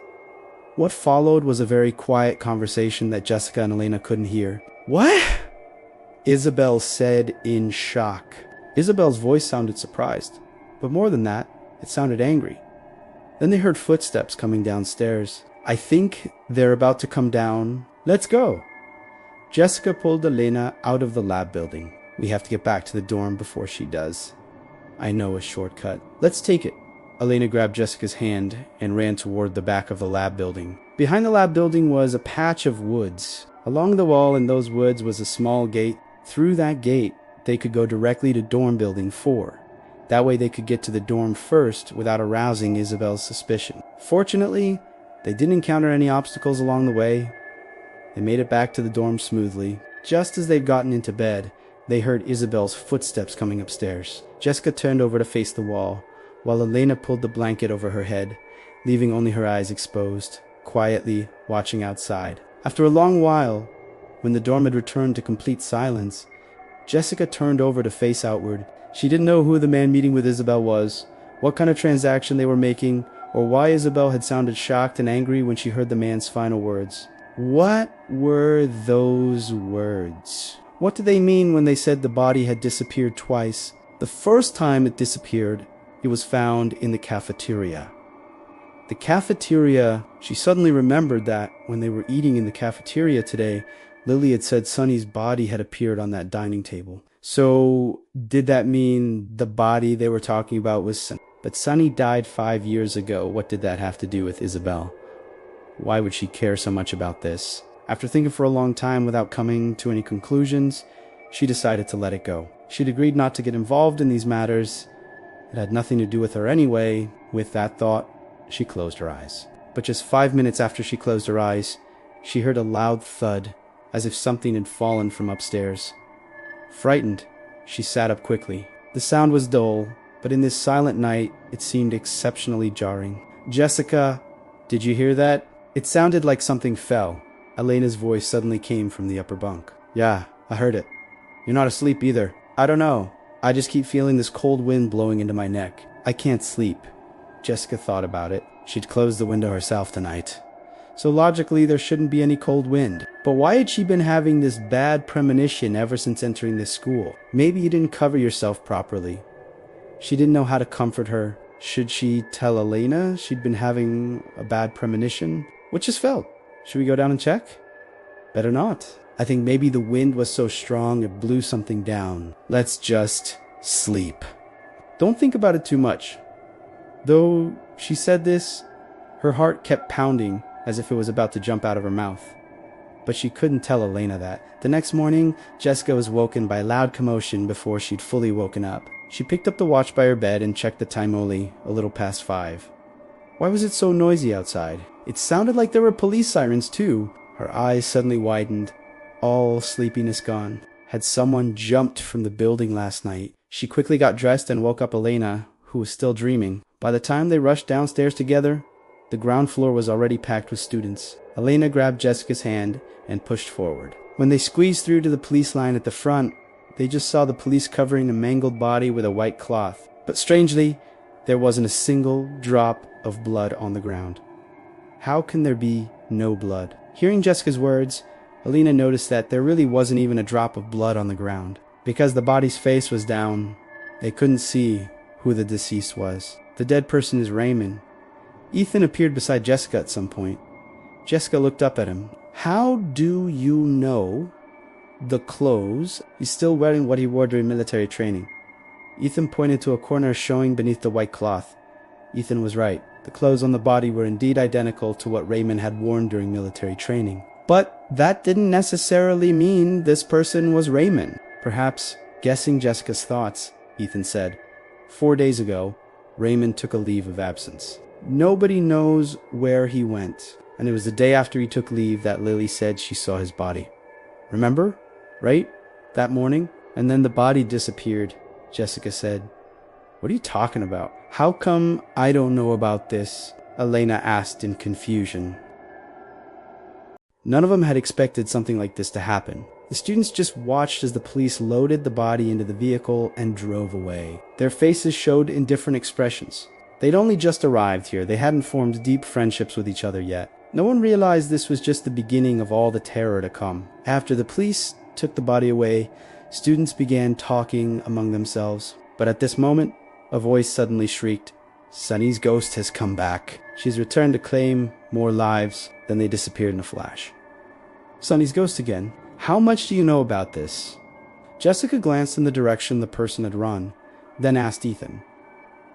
What followed was a very quiet conversation that Jessica and Elena couldn't hear. "What?" Isabel said in shock. Isabel's voice sounded surprised, but more than that, it sounded angry. Then they heard footsteps coming downstairs. "I think they're about to come down. Let's go." Jessica pulled Elena out of the lab building. "We have to get back to the dorm before she does. I know a shortcut. Let's take it." Elena grabbed Jessica's hand and ran toward the back of the lab building. Behind the lab building was a patch of woods. Along the wall in those woods was a small gate. Through that gate, they could go directly to dorm building 4. That way they could get to the dorm first without arousing Isabel's suspicion. Fortunately, they didn't encounter any obstacles along the way. They made it back to the dorm smoothly. Just as they'd gotten into bed, they heard Isabel's footsteps coming upstairs. Jessica turned over to face the wall, while Elena pulled the blanket over her head, leaving only her eyes exposed, quietly watching outside. After a long while, when the dorm had returned to complete silence, Jessica turned over to face outward. She didn't know who the man meeting with Isabel was, what kind of transaction they were making, or why Isabel had sounded shocked and angry when she heard the man's final words. What were those words? What did they mean when they said the body had disappeared twice? The first time it disappeared, it was found in the cafeteria. The cafeteria, she suddenly remembered that when they were eating in the cafeteria today, Lily had said Sunny's body had appeared on that dining table. So, did that mean the body they were talking about was Sunny? But Sunny died 5 years ago. What did that have to do with Isabel? Why would she care so much about this? After thinking for a long time without coming to any conclusions, she decided to let it go. She'd agreed not to get involved in these matters. It had nothing to do with her anyway. With that thought, she closed her eyes. But just 5 minutes after she closed her eyes, she heard a loud thud, as if something had fallen from upstairs. Frightened, she sat up quickly. The sound was dull, but in this silent night, it seemed exceptionally jarring. "Jessica, did you hear that?" It sounded like something fell. Elena's voice suddenly came from the upper bunk. "Yeah, I heard it. You're not asleep either." "I don't know. I just keep feeling this cold wind blowing into my neck. I can't sleep." Jessica thought about it. She'd closed the window herself tonight. So logically, there shouldn't be any cold wind. But why had she been having this bad premonition ever since entering this school? Maybe you didn't cover yourself properly. She didn't know how to comfort her. Should she tell Elena she'd been having a bad premonition? What just felt? Should we go down and check? Better not. I think maybe the wind was so strong it blew something down. Let's just sleep. Don't think about it too much. Though she said this, her heart kept pounding as if it was about to jump out of her mouth. But she couldn't tell Elena that. The next morning, Jessica was woken by loud commotion before she'd fully woken up. She picked up the watch by her bed and checked the time, only a little past 5. Why was it so noisy outside? It sounded like there were police sirens too. Her eyes suddenly widened, all sleepiness gone. Had someone jumped from the building last night? She quickly got dressed and woke up Elena, who was still dreaming. By the time they rushed downstairs together, the ground floor was already packed with students. Elena grabbed Jessica's hand and pushed forward. When they squeezed through to the police line at the front, they just saw the police covering a mangled body with a white cloth. But strangely, there wasn't a single drop of blood on the ground. How can there be no blood? Hearing Jessica's words, Elena noticed that there really wasn't even a drop of blood on the ground. Because the body's face was down, they couldn't see who the deceased was. The dead person is Raymond. Ethan appeared beside Jessica at some point. Jessica looked up at him. How do you know the clothes? He's still wearing what he wore during military training. Ethan pointed to a corner showing beneath the white cloth. Ethan was right. The clothes on the body were indeed identical to what Raymond had worn during military training. But that didn't necessarily mean this person was Raymond. Perhaps guessing Jessica's thoughts, Ethan said, 4 days ago, Raymond took a leave of absence. Nobody knows where he went, and it was the day after he took leave that Lily said she saw his body. Remember? Right? That morning? And then the body disappeared, Jessica said. What are you talking about? How come I don't know about this? Elena asked in confusion. None of them had expected something like this to happen. The students just watched as the police loaded the body into the vehicle and drove away. Their faces showed indifferent expressions. They'd only just arrived here. They hadn't formed deep friendships with each other yet. No one realized this was just the beginning of all the terror to come. After the police took the body away, students began talking among themselves. But at this moment, a voice suddenly shrieked, "Sunny's ghost has come back. She's returned to claim more lives." Then they disappeared in a flash. Sunny's ghost again. How much do you know about this? Jessica glanced in the direction the person had run, then asked Ethan.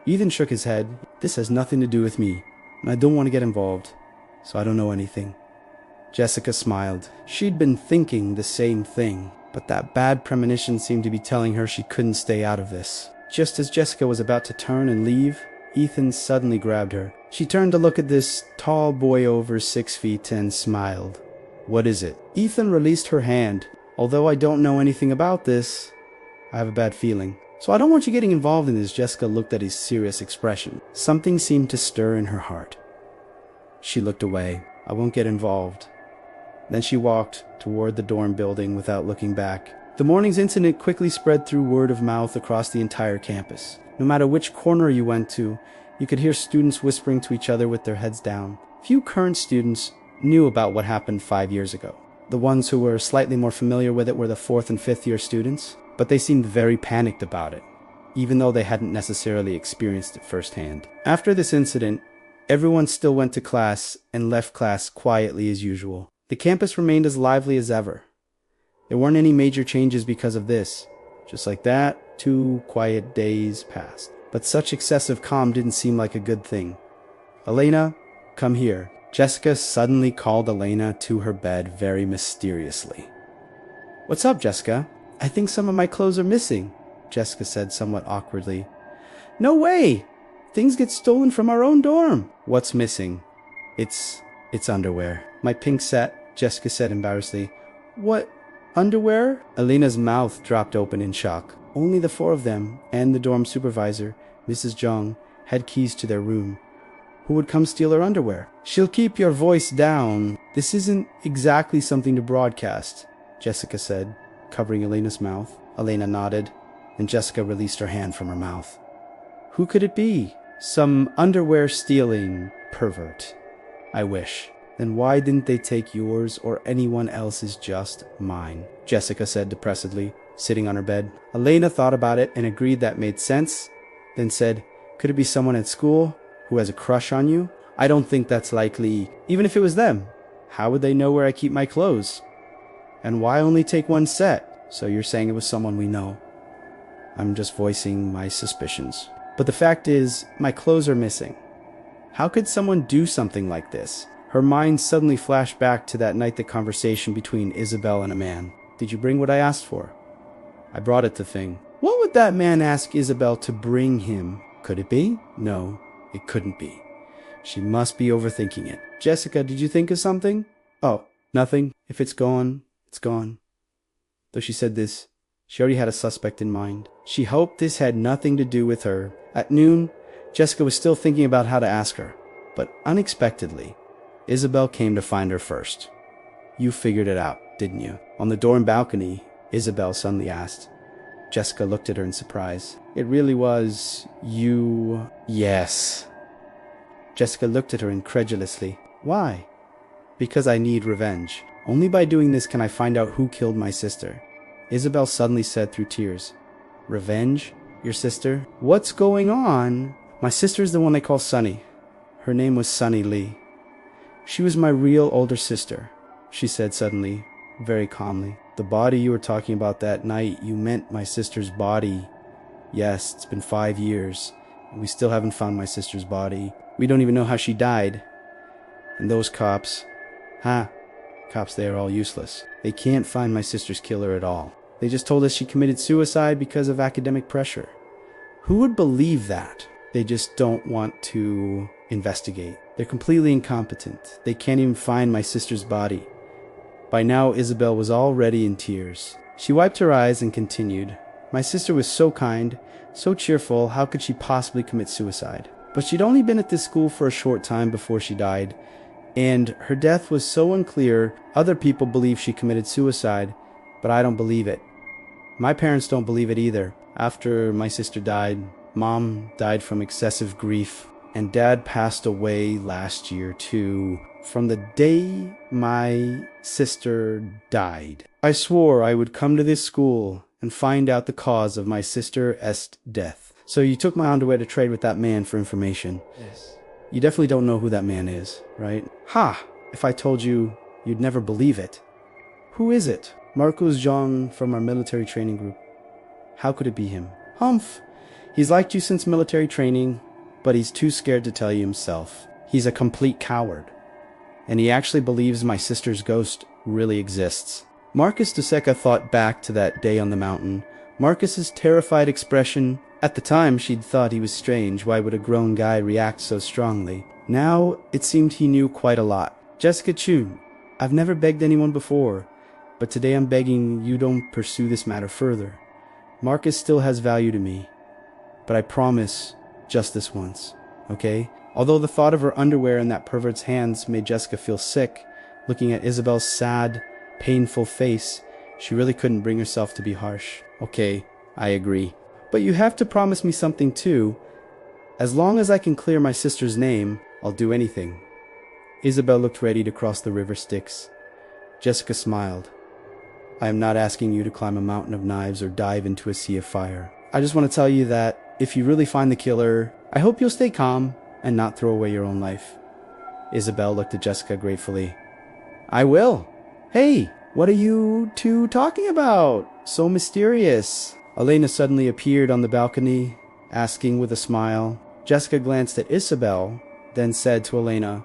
Ethan shook his head. This has nothing to do with me, and I don't want to get involved, so I don't know anything. Jessica smiled. She'd been thinking the same thing, but that bad premonition seemed to be telling her she couldn't stay out of this. Just as Jessica was about to turn and leave, Ethan suddenly grabbed her. She turned to look at this tall boy over 6 feet and smiled. What is it? Ethan released her hand. Although I don't know anything about this, I have a bad feeling. So I don't want you getting involved in this. Jessica looked at his serious expression. Something seemed to stir in her heart. She looked away. I won't get involved. Then she walked toward the dorm building without looking back. The morning's incident quickly spread through word of mouth across the entire campus. No matter which corner you went to, you could hear students whispering to each other with their heads down. Few current students knew about what happened 5 years ago. The ones who were slightly more familiar with it were the 4th and 5th year students, but they seemed very panicked about it, even though they hadn't necessarily experienced it firsthand. After this incident, everyone still went to class and left class quietly as usual. The campus remained as lively as ever. There weren't any major changes because of this. Just like that, 2 quiet days passed. But such excessive calm didn't seem like a good thing. Elena, come here. Jessica suddenly called Elena to her bed very mysteriously. What's up, Jessica? I think some of my clothes are missing, Jessica said somewhat awkwardly. No way! Things get stolen from our own dorm. What's missing? It's underwear. My pink set, Jessica said embarrassedly. What? Underwear? Elena's mouth dropped open in shock. Only the 4 of them and the dorm supervisor, Mrs. Jung, had keys to their room. Who would come steal her underwear? She'll keep your voice down. This isn't exactly something to broadcast, Jessica said, covering Elena's mouth. Elena nodded, and Jessica released her hand from her mouth. Who could it be? Some underwear-stealing pervert. I wish. Then why didn't they take yours or anyone else's, just mine? Jessica said depressedly, sitting on her bed. Elena thought about it and agreed that made sense, then said, could it be someone at school who has a crush on you? I don't think that's likely. Even if it was them, how would they know where I keep my clothes? And why only take 1 set? So you're saying it was someone we know. I'm just voicing my suspicions. But the fact is, my clothes are missing. How could someone do something like this? Her mind suddenly flashed back to that night, the conversation between Isabel and a man. Did you bring what I asked for? I brought it to Thing. What would that man ask Isabel to bring him? Could it be? No, it couldn't be. She must be overthinking it. Jessica, did you think of something? Oh, nothing. If it's gone, it's gone. Though she said this, she already had a suspect in mind. She hoped this had nothing to do with her. At noon, Jessica was still thinking about how to ask her, but unexpectedly, Isabel came to find her first. You figured it out, didn't you? On the door and balcony, Isabel suddenly asked. Jessica looked at her in surprise. It really was you? Yes. Jessica looked at her incredulously. Why? Because I need revenge. Only by doing this can I find out who killed my sister. Isabel suddenly said through tears. Revenge? Your sister? What's going on? My sister is the one they call Sunny. Her name was Sunny Lee. She was my real older sister, she said suddenly, very calmly. The body you were talking about that night, you meant my sister's body. Yes, it's been 5 years, and we still haven't found my sister's body. We don't even know how she died. And those cops, cops, they are all useless. They can't find my sister's killer at all. They just told us she committed suicide because of academic pressure. Who would believe that? They just don't want to investigate. They're completely incompetent. They can't even find my sister's body. By now, Isabel was already in tears. She wiped her eyes and continued. My sister was so kind, so cheerful, how could she possibly commit suicide? But she'd only been at this school for a short time before she died, and her death was so unclear, other people believe she committed suicide, but I don't believe it. My parents don't believe it either. After my sister died, Mom died from excessive grief, and Dad passed away last year too. From the day my sister died, I swore I would come to this school and find out the cause of my sister's death. So you took my underwear to trade with that man for information. Yes. You definitely don't know who that man is, right? Ha! If I told you, you'd never believe it. Who is it? Marcus Zhang from our military training group. How could it be him? Humph! He's liked you since military training, but he's too scared to tell you himself. He's a complete coward. And he actually believes my sister's ghost really exists. Marcus Duseca thought back to that day on the mountain. Marcus's terrified expression. At the time, she'd thought he was strange. Why would a grown guy react so strongly? Now, it seemed he knew quite a lot. Jessica Chun, I've never begged anyone before, but today I'm begging you don't pursue this matter further. Marcus still has value to me, but I promise just this once, okay? Although the thought of her underwear in that pervert's hands made Jessica feel sick, looking at Isabel's sad, painful face, she really couldn't bring herself to be harsh. Okay, I agree. But you have to promise me something too. As long as I can clear my sister's name, I'll do anything. Isabel looked ready to cross the river Styx. Jessica smiled. I am not asking you to climb a mountain of knives or dive into a sea of fire. I just want to tell you that if you really find the killer, I hope you'll stay calm and not throw away your own life. Isabel looked at Jessica gratefully. I will. Hey, what are you two talking about? So mysterious. Elena suddenly appeared on the balcony, asking with a smile. Jessica glanced at Isabel, then said to Elena,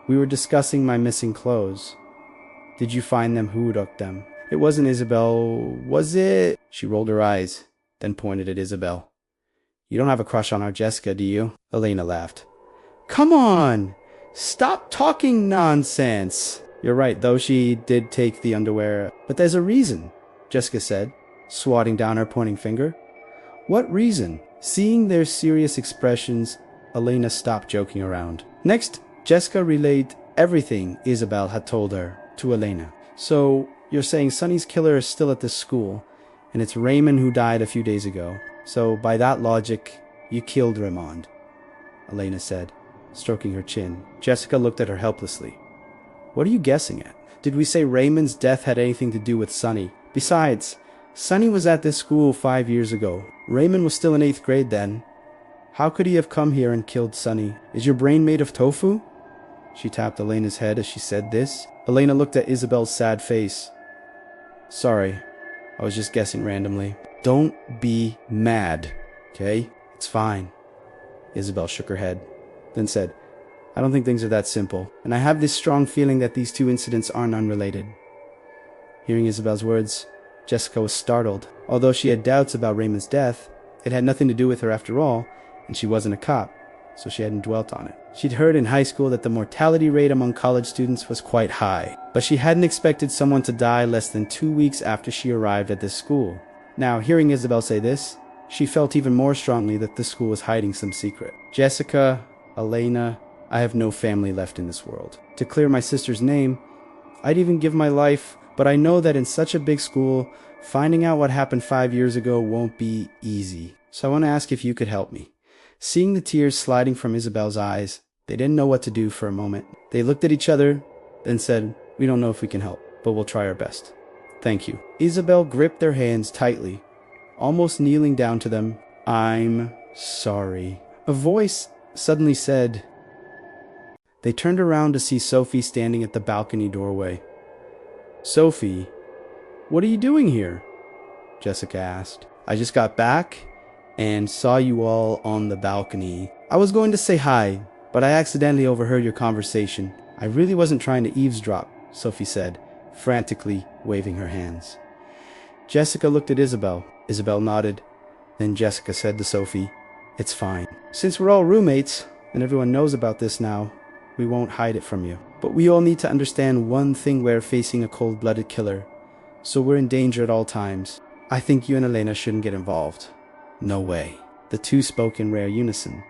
We were discussing my missing clothes. Did you find them? Who took them? It wasn't Isabel, was it? She rolled her eyes, then pointed at Isabel. You don't have a crush on our Jessica, do you? Elena laughed. Come on! Stop talking nonsense! You're right, though she did take the underwear. But there's a reason, Jessica said, swatting down her pointing finger. What reason? Seeing their serious expressions, Elena stopped joking around. Next, Jessica relayed everything Isabel had told her to Elena. So, you're saying Sunny's killer is still at this school, and it's Raymond who died a few days ago. So, by that logic, you killed Raymond, Elena said, stroking her chin. Jessica looked at her helplessly. What are you guessing at? Did we say Raymond's death had anything to do with Sunny? Besides, Sunny was at this school 5 years ago. Raymond was still in 8th grade then. How could he have come here and killed Sunny? Is your brain made of tofu? She tapped Elena's head as she said this. Elena looked at Isabel's sad face. Sorry, I was just guessing randomly. Don't be mad, okay? It's fine. Isabel shook her head, then said, I don't think things are that simple, and I have this strong feeling that these two incidents aren't unrelated. Hearing Isabel's words, Jessica was startled. Although she had doubts about Raymond's death, it had nothing to do with her after all, and she wasn't a cop. so she hadn't dwelt on it. She'd heard in high school that the mortality rate among college students was quite high, but she hadn't expected someone to die less than 2 weeks after she arrived at this school. Now, hearing Isabel say this, she felt even more strongly that the school was hiding some secret. Jessica, Elena, I have no family left in this world. To clear my sister's name, I'd even give my life, but I know that in such a big school, finding out what happened 5 years ago won't be easy. So I want to ask if you could help me. Seeing the tears sliding from Isabel's eyes, they didn't know what to do for a moment. They looked at each other, then said, "We don't know if we can help, but we'll try our best. Thank you." Isabel gripped their hands tightly, almost kneeling down to them. "I'm sorry." A voice suddenly said. They turned around to see Sophie standing at the balcony doorway. "Sophie, what are you doing here?" Jessica asked. "I just got back and saw you all on the balcony. I was going to say hi, but I accidentally overheard your conversation. I really wasn't trying to eavesdrop," Sophie said, frantically waving her hands. Jessica looked at Isabel. Isabel nodded. Then Jessica said to Sophie, "It's fine. Since we're all roommates, and everyone knows about this now, we won't hide it from you. But we all need to understand one thing: we're facing a cold-blooded killer, so we're in danger at all times. I think you and Elena shouldn't get involved." "No way." The two spoke in rare unison.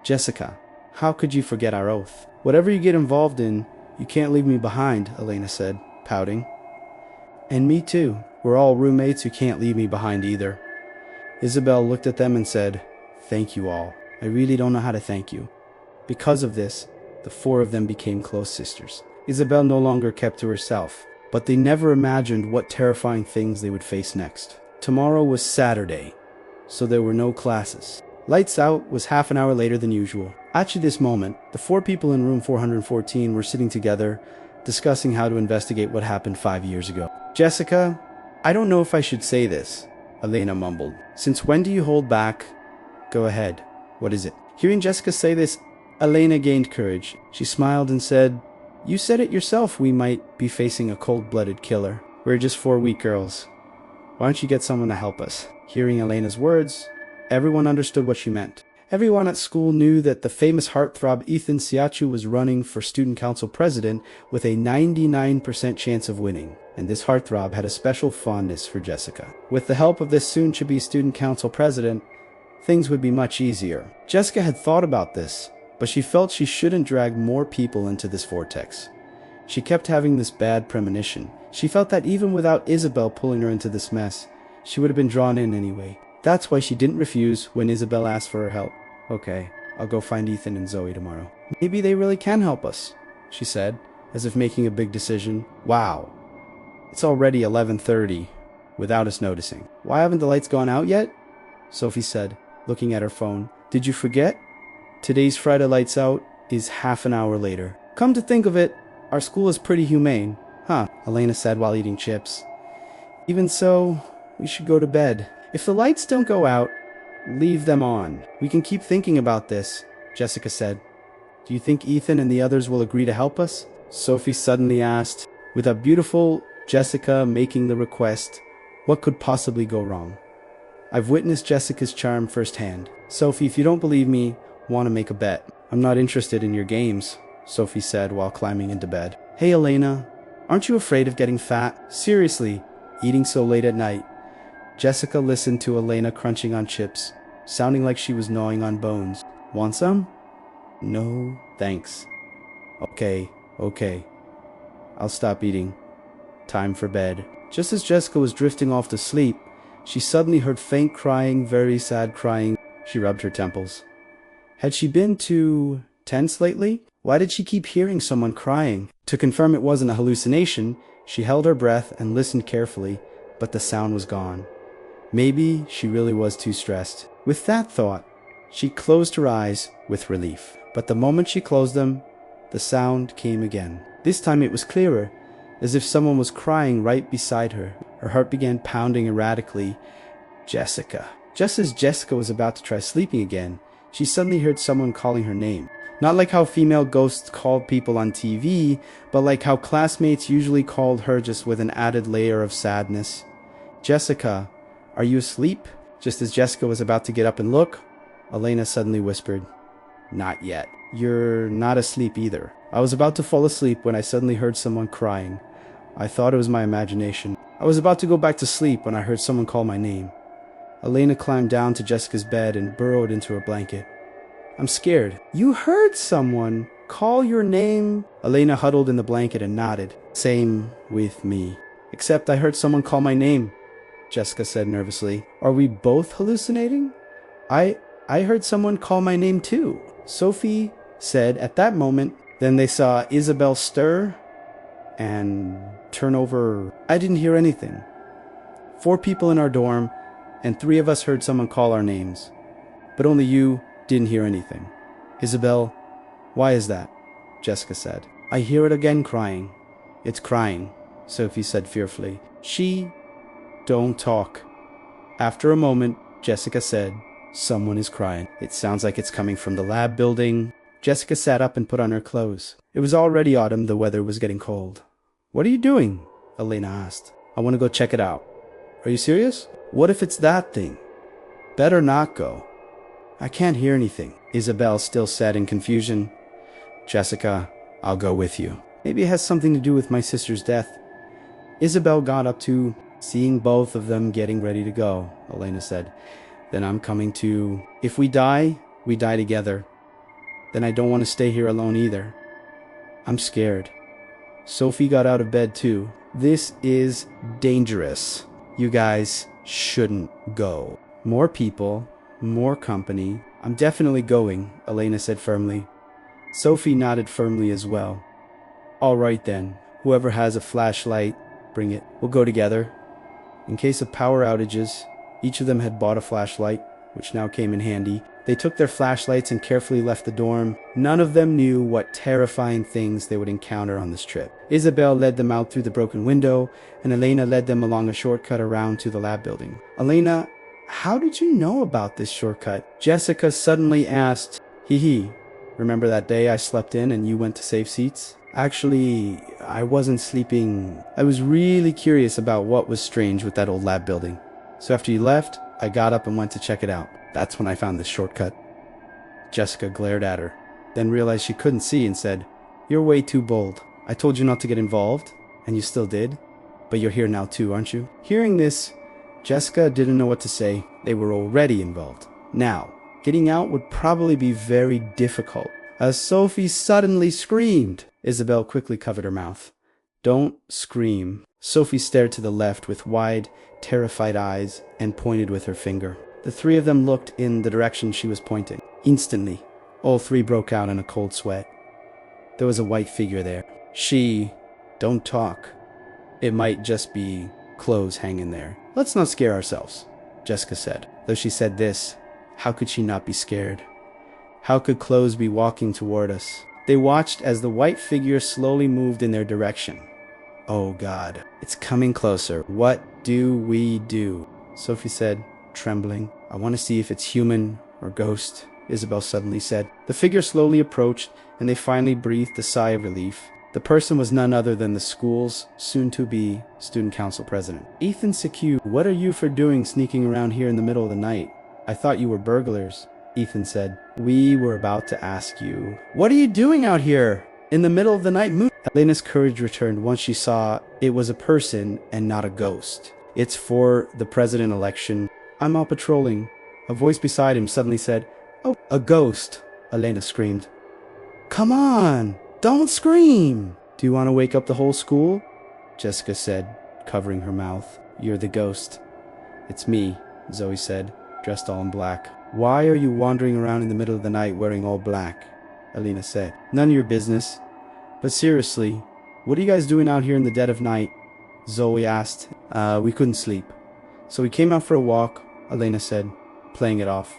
"Jessica, how could you forget our oath?" "Whatever you get involved in, you can't leave me behind," Elena said, pouting. "And me too. We're all roommates. You can't leave me behind either." Isabel looked at them and said, "Thank you all. I really don't know how to thank you." Because of this, the four of them became close sisters. Isabel no longer kept to herself, but they never imagined what terrifying things they would face next. Tomorrow was Saturday, so there were no classes. Lights Out was half an hour later than usual. At this moment, the four people in room 414 were sitting together, discussing how to investigate what happened 5 years ago. "Jessica, I don't know if I should say this," Elena mumbled. "Since when do you hold back?" "Go ahead. What is it?" Hearing Jessica say this, Elena gained courage. She smiled and said, "You said it yourself, we might be facing a cold-blooded killer. We're just 4 weak girls. Why don't you get someone to help us?" Hearing Elena's words, everyone understood what she meant. Everyone at school knew that the famous heartthrob Ethan Siachu was running for student council president with a 99% chance of winning, and this heartthrob had a special fondness for Jessica. With the help of this soon-to-be student council president, things would be much easier. Jessica had thought about this, but she felt she shouldn't drag more people into this vortex. She kept having this bad premonition. She felt that even without Isabel pulling her into this mess, she would have been drawn in anyway. That's why she didn't refuse when Isabel asked for her help. "Okay, I'll go find Ethan and Zoe tomorrow." "Maybe they really can help us," she said, as if making a big decision. "Wow, it's already 11:30, without us noticing. Why haven't the lights gone out yet?" Sophie said, looking at her phone. "Did you forget? Today's Friday Lights Out is half an hour later." "Come to think of it, our school is pretty humane." "Huh," Elena said while eating chips. "Even so, we should go to bed. If the lights don't go out, leave them on. We can keep thinking about this," Jessica said. "Do you think Ethan and the others will agree to help us?" Sophie suddenly asked. With a beautiful Jessica making the request, what could possibly go wrong? "I've witnessed Jessica's charm firsthand. Sophie, if you don't believe me, want to make a bet?" "I'm not interested in your games," Sophie said while climbing into bed. "Hey Elena, aren't you afraid of getting fat? Seriously, eating so late at night?" Jessica listened to Elena crunching on chips, sounding like she was gnawing on bones. "Want some?" "No, thanks." Okay. I'll stop eating. Time for bed." Just as Jessica was drifting off to sleep, she suddenly heard faint crying, very sad crying. She rubbed her temples. Had she been too tense lately? Why did she keep hearing someone crying? To confirm it wasn't a hallucination, she held her breath and listened carefully, but the sound was gone. Maybe she really was too stressed. With that thought, she closed her eyes with relief. But the moment she closed them, the sound came again. This time it was clearer, as if someone was crying right beside her. Her heart began pounding erratically. Jessica. Just as Jessica was about to try sleeping again, she suddenly heard someone calling her name. Not like how female ghosts called people on TV, but like how classmates usually called her, just with an added layer of sadness. "Jessica, are you asleep?" Just as Jessica was about to get up and look, Elena suddenly whispered, Not yet. You're not asleep either. I was about to fall asleep when I suddenly heard someone crying. I thought it was my imagination. I was about to go back to sleep when I heard someone call my name. Elena climbed down to Jessica's bed and burrowed into her blanket. I'm scared. You heard someone call your name? Elena huddled in the blanket and nodded. Same with me. Except I heard someone call my name, Jessica said nervously. Are we both hallucinating? I heard someone call my name too, Sophie said at that moment. Then they saw Isabel stir and turn over. I didn't hear anything. 4 people in our dorm, and 3 of us heard someone call our names. But only you didn't hear anything. Isabel, why is that? Jessica said. I hear it again crying. It's crying, Sophie said fearfully. Don't talk. After a moment, Jessica said, someone is crying. It sounds like it's coming from the lab building. Jessica sat up and put on her clothes. It was already autumn, the weather was getting cold. What are you doing? Elena asked. I want to go check it out. Are you serious? What if it's that thing? Better not go. I can't hear anything. Isabel still said in confusion. Jessica, I'll go with you. Maybe it has something to do with my sister's death. Isabel got up to, seeing both of them getting ready to go, Elena said. Then I'm coming too. If we die together. Then I don't want to stay here alone either. I'm scared. Sophie got out of bed too. This is dangerous. You guys shouldn't go. More people, more company. I'm definitely going, Elena said firmly. Sophie nodded firmly as well. All right then, whoever has a flashlight, bring it. We'll go together. In case of power outages, each of them had bought a flashlight, which now came in handy. They took their flashlights and carefully left the dorm. None of them knew what terrifying things they would encounter on this trip. Isabel led them out through the broken window, and Elena led them along a shortcut around to the lab building. Elena, how did you know about this shortcut? Jessica suddenly asked. Remember that day I slept in and you went to save seats? Actually, I wasn't sleeping. I was really curious about what was strange with that old lab building. So after you left, I got up and went to check it out. That's when I found this shortcut. Jessica glared at her, then realized she couldn't see and said, You're way too bold. I told you not to get involved, and you still did. But you're here now too, aren't you? Hearing this, Jessica didn't know what to say. They were already involved. Now, getting out would probably be very difficult. As Sophie suddenly screamed, Isabel quickly covered her mouth. Don't scream. Sophie stared to the left with wide, terrified eyes and pointed with her finger. The 3 of them looked in the direction she was pointing. Instantly, all 3 broke out in a cold sweat. There was a white figure there. Don't talk. It might just be clothes hanging there. Let's not scare ourselves, Jessica said. Though she said this, how could she not be scared? How could clothes be walking toward us? They watched as the white figure slowly moved in their direction. Oh God, it's coming closer. What do we do? Sophie said, trembling. I want to see if it's human or ghost, Isabel suddenly said. The figure slowly approached, and they finally breathed a sigh of relief. The person was none other than the school's soon-to-be student council president. Ethan Secu, what are you for doing sneaking around here in the middle of the night? I thought you were burglars, Ethan said. We were about to ask you. What are you doing out here in the middle of the night? Elena's courage returned once she saw it was a person and not a ghost. It's for the president election. I'm out patrolling. A voice beside him suddenly said, Oh, a ghost, Elena screamed. Come on, don't scream. Do you want to wake up the whole school? Jessica said, covering her mouth. You're the ghost. It's me, Zoe said, dressed all in black. Why are you wandering around in the middle of the night wearing all black? Elena said. None of your business. But seriously, what are you guys doing out here in the dead of night? Zoe asked. We couldn't sleep. So we came out for a walk, Elena said, playing it off.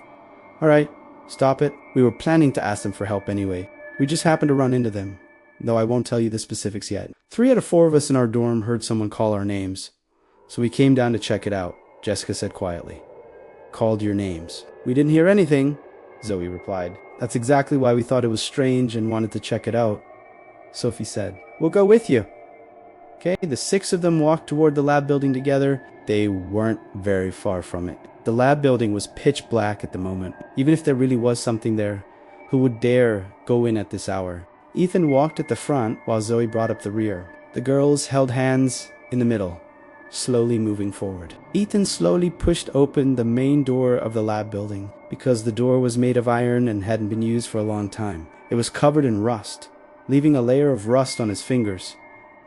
All right, stop it. We were planning to ask them for help anyway. We just happened to run into them, though I won't tell you the specifics yet. 3 out of 4 of us in our dorm heard someone call our names. So we came down to check it out, Jessica said quietly. Called your names. We didn't hear anything, Zoe replied. That's exactly why we thought it was strange and wanted to check it out, Sophie said. We'll go with you. Okay, the 6 of them walked toward the lab building together. They weren't very far from it. The lab building was pitch black at the moment. Even if there really was something there, Who would dare go in at this hour? Ethan walked at the front while Zoe brought up the rear. The girls held hands in the middle, slowly moving forward. Ethan slowly pushed open the main door of the lab building because the door was made of iron and hadn't been used for a long time. It was covered in rust, leaving a layer of rust on his fingers.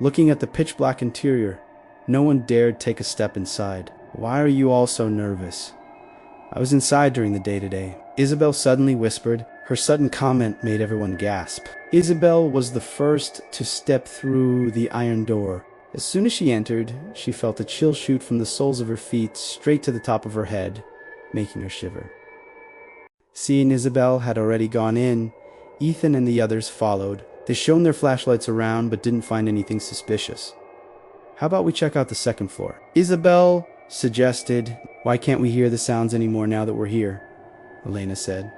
Looking at the pitch-black interior, no one dared take a step inside. "Why are you all so nervous?" "I was inside during the day today," Isabel suddenly whispered. Her sudden comment made everyone gasp. Isabel was the first to step through the iron door. As soon as she entered, she felt a chill shoot from the soles of her feet straight to the top of her head, making her shiver. Seeing Isabel had already gone in, Ethan and the others followed. They shone their flashlights around but didn't find anything suspicious. "How about we check out the second floor?" Isabel suggested. "Why can't we hear the sounds anymore now that we're here?" Elena said.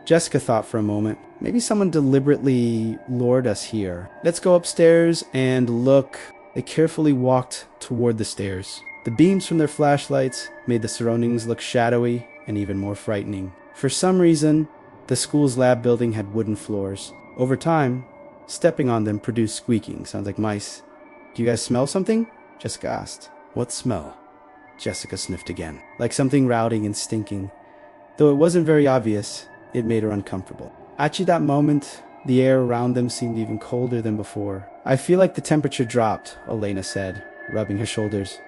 Jessica thought for a moment. "Maybe someone deliberately lured us here. Let's go upstairs and look." They carefully walked toward the stairs. The beams from their flashlights made the surroundings look shadowy and even more frightening. For some reason, the school's lab building had wooden floors. Over time, stepping on them produced squeaking. Sounds like mice. "Do you guys smell something?" Jessica asked. "What smell?" Jessica sniffed again. "Like something rotting and stinking." Though it wasn't very obvious, it made her uncomfortable. Actually, that moment, the air around them seemed even colder than before. "I feel like the temperature dropped," Elena said, rubbing her shoulders.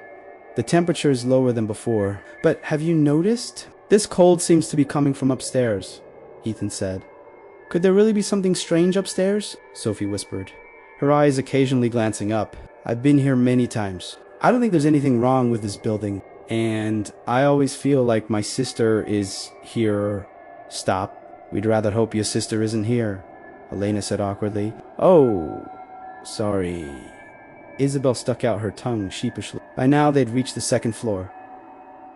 "The temperature is lower than before. But have you noticed? This cold seems to be coming from upstairs," Ethan said. "Could there really be something strange upstairs?" Sophie whispered, her eyes occasionally glancing up. "I've been here many times. I don't think there's anything wrong with this building, and I always feel like my sister is here." "Stop. We'd rather hope your sister isn't here," Elena said awkwardly. "Oh, sorry." Isabel stuck out her tongue sheepishly. By now they'd reached the second floor.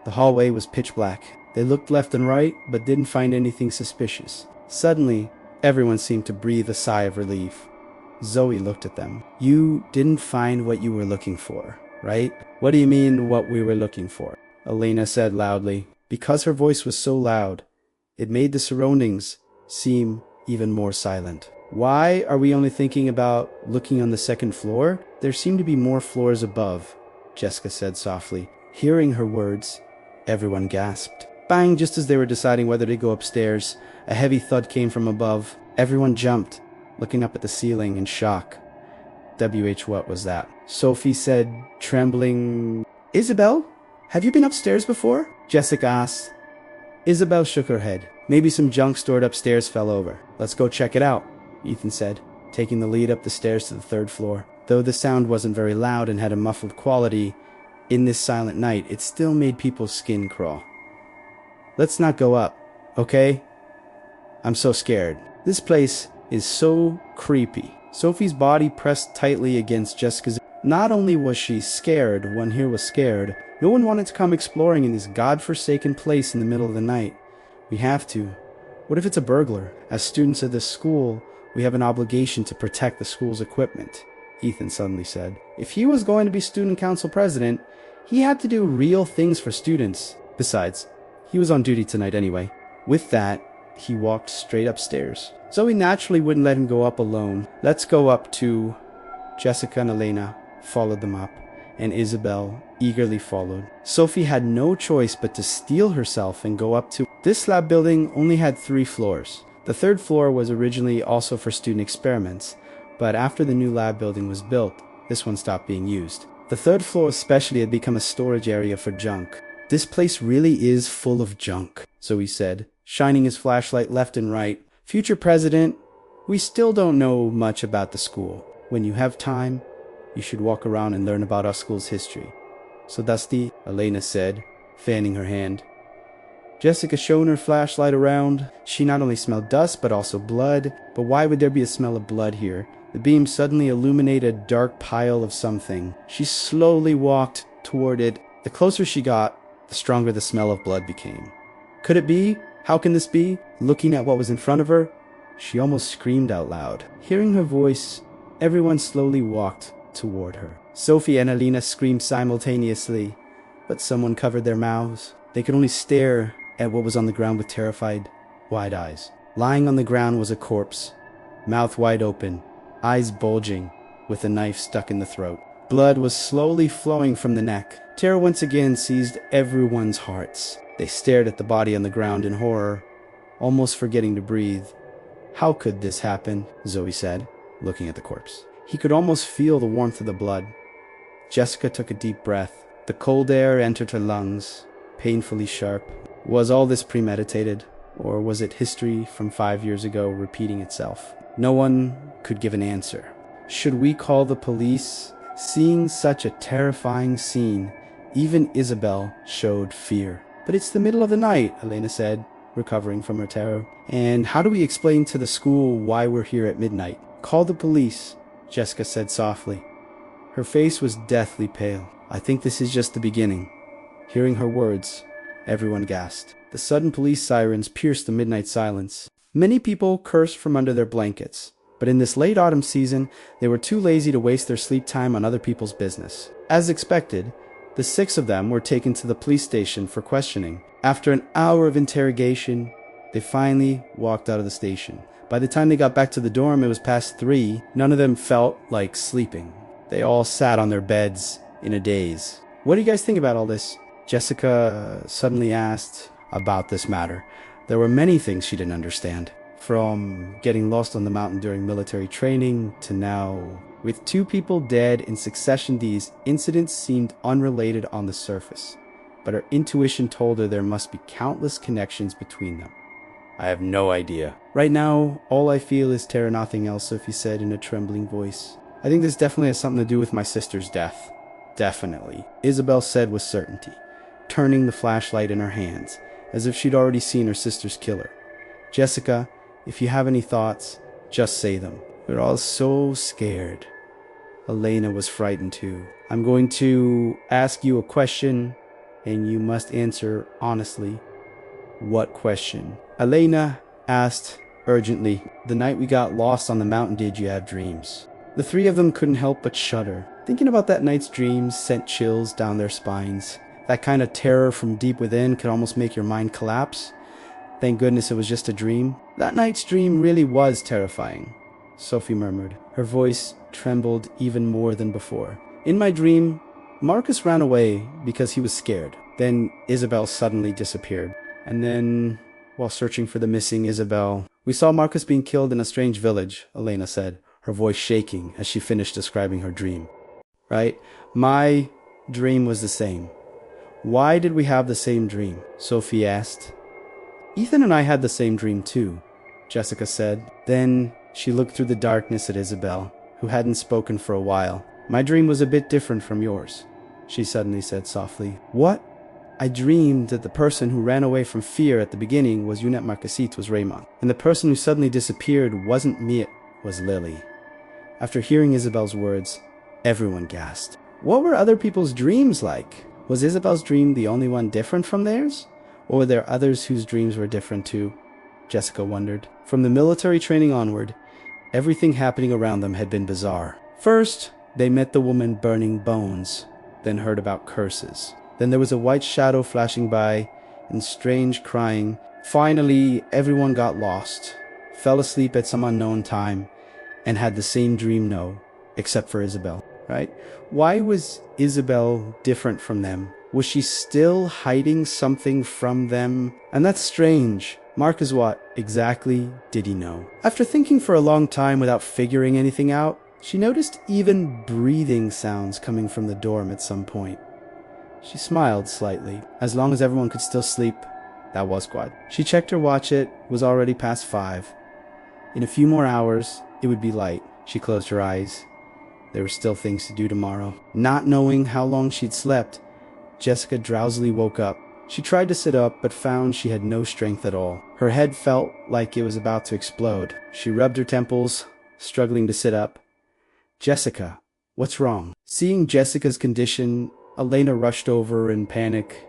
The hallway was pitch black. They looked left and right, but didn't find anything suspicious. Suddenly, everyone seemed to breathe a sigh of relief. Zoe looked at them. "You didn't find what you were looking for, right?" "What do you mean, what we were looking for?" Elena said loudly. Because her voice was so loud, it made the surroundings seem even more silent. "Why are we only thinking about looking on the second floor? There seem to be more floors above," Jessica said softly. Hearing her words, everyone gasped. Bang! Just as they were deciding whether to go upstairs, a heavy thud came from above. Everyone jumped, looking up at the ceiling in shock. What was that? Sophie said, trembling. "Isabel, have you been upstairs before?" Jessica asked. Isabel shook her head. "Maybe some junk stored upstairs fell over. Let's go check it out," Ethan said, taking the lead up the stairs to the third floor. Though the sound wasn't very loud and had a muffled quality, in this silent night, it still made people's skin crawl. "Let's not go up, okay? I'm so scared. This place is so creepy." Sophie's body pressed tightly against Jessica's. Not only was she scared, one here was scared. No one wanted to come exploring in this godforsaken place in the middle of the night. "We have to. What if it's a burglar? As students of this school, we have an obligation to protect the school's equipment," Ethan suddenly said. If he was going to be student council president, he had to do real things for students. Besides, he was on duty tonight anyway. With that, he walked straight upstairs. Zoe naturally wouldn't let him go up alone. "Let's go up too." Jessica and Elena followed them up, and Isabel eagerly followed. Sophie had no choice but to steel herself and go up to. This lab building only had 3 floors. The third floor was originally also for student experiments, but after the new lab building was built, this one stopped being used. The third floor especially had become a storage area for junk. "This place really is full of junk," Zoe said, shining his flashlight left and right. "Future president, we still don't know much about the school. When you have time, you should walk around and learn about our school's history." "So dusty," Elena said, fanning her hand. Jessica shone her flashlight around. She not only smelled dust, but also blood. But why would there be a smell of blood here? The beam suddenly illuminated a dark pile of something. She slowly walked toward it. The closer she got, the stronger the smell of blood became. Could it be? How can this be? Looking at what was in front of her, she almost screamed out loud. Hearing her voice, everyone slowly walked toward her. Sophie and Elena screamed simultaneously, but someone covered their mouths. They could only stare at what was on the ground with terrified, wide eyes. Lying on the ground was a corpse, mouth wide open, eyes bulging, with a knife stuck in the throat. Blood was slowly flowing from the neck. Terror once again seized everyone's hearts. They stared at the body on the ground in horror, almost forgetting to breathe. How could this happen? Zoe said, looking at the corpse. He could almost feel the warmth of the blood. Jessica took a deep breath. The cold air entered her lungs, painfully sharp. Was all this premeditated, or was it history from 5 years ago repeating itself? No one could give an answer. Should we call the police? Seeing such a terrifying scene, even Isabel showed fear. But it's the middle of the night, Elena said, recovering from her terror. And how do we explain to the school why we're here at midnight? Call the police, Jessica said softly. Her face was deathly pale. I think this is just the beginning. Hearing her words, everyone gasped. The sudden police sirens pierced the midnight silence. Many people cursed from under their blankets, but in this late autumn season, they were too lazy to waste their sleep time on other people's business. As expected, the 6 of them were taken to the police station for questioning. After an hour of interrogation, they finally walked out of the station. By the time they got back to the dorm, it was past 3. None of them felt like sleeping. They all sat on their beds in a daze. What do you guys think about all this? Jessica suddenly asked about this matter. There were many things she didn't understand. From getting lost on the mountain during military training to now. With 2 people dead in succession, these incidents seemed unrelated on the surface. But her intuition told her there must be countless connections between them. I have no idea. Right now, all I feel is terror, nothing else, Sophie said in a trembling voice. I think this definitely has something to do with my sister's death. Definitely, Isabel said with certainty, turning the flashlight in her hands, as if she'd already seen her sister's killer. Jessica, if you have any thoughts, just say them. We're all so scared. Elena was frightened too. I'm going to ask you a question, and you must answer honestly. What question? Elena asked urgently. The night we got lost on the mountain, did you have dreams? The 3 of them couldn't help but shudder. Thinking about that night's dreams sent chills down their spines. That kind of terror from deep within could almost make your mind collapse. Thank goodness it was just a dream. That night's dream really was terrifying, Sophie murmured. Her voice trembled even more than before. In my dream, Marcus ran away because he was scared. Then Isabel suddenly disappeared. And then, while searching for the missing Isabel, we saw Marcus being killed in a strange village, Elena said, her voice shaking as she finished describing her dream. Right? My dream was the same. Why did we have the same dream? Sophie asked. Ethan and I had the same dream too, Jessica said. Then she looked through the darkness at Isabel, who hadn't spoken for a while. My dream was a bit different from yours, she suddenly said softly. What? I dreamed that the person who ran away from fear at the beginning was Unit Marquesite, was Raymond. And the person who suddenly disappeared wasn't me, it was Lily. After hearing Isabel's words, everyone gasped. What were other people's dreams like? Was Isabel's dream the only one different from theirs? Or were there others whose dreams were different too? Jessica wondered. From the military training onward, everything happening around them had been bizarre. First, they met the woman burning bones, then heard about curses. Then there was a white shadow flashing by, and strange crying. Finally, everyone got lost, fell asleep at some unknown time, and had the same dream, except for Isabel, right? Why was Isabel different from them? Was she still hiding something from them? And that's strange. Marcus, what exactly did he know? After thinking for a long time without figuring anything out, she noticed even breathing sounds coming from the dorm at some point. She smiled slightly. As long as everyone could still sleep, that was good. She checked her watch. It was already past 5. In a few more hours, it would be light. She closed her eyes. There were still things to do tomorrow. Not knowing how long she'd slept, Jessica drowsily woke up. She tried to sit up, but found she had no strength at all. Her head felt like it was about to explode. She rubbed her temples, struggling to sit up. Jessica, what's wrong? Seeing Jessica's condition, Elena rushed over in panic.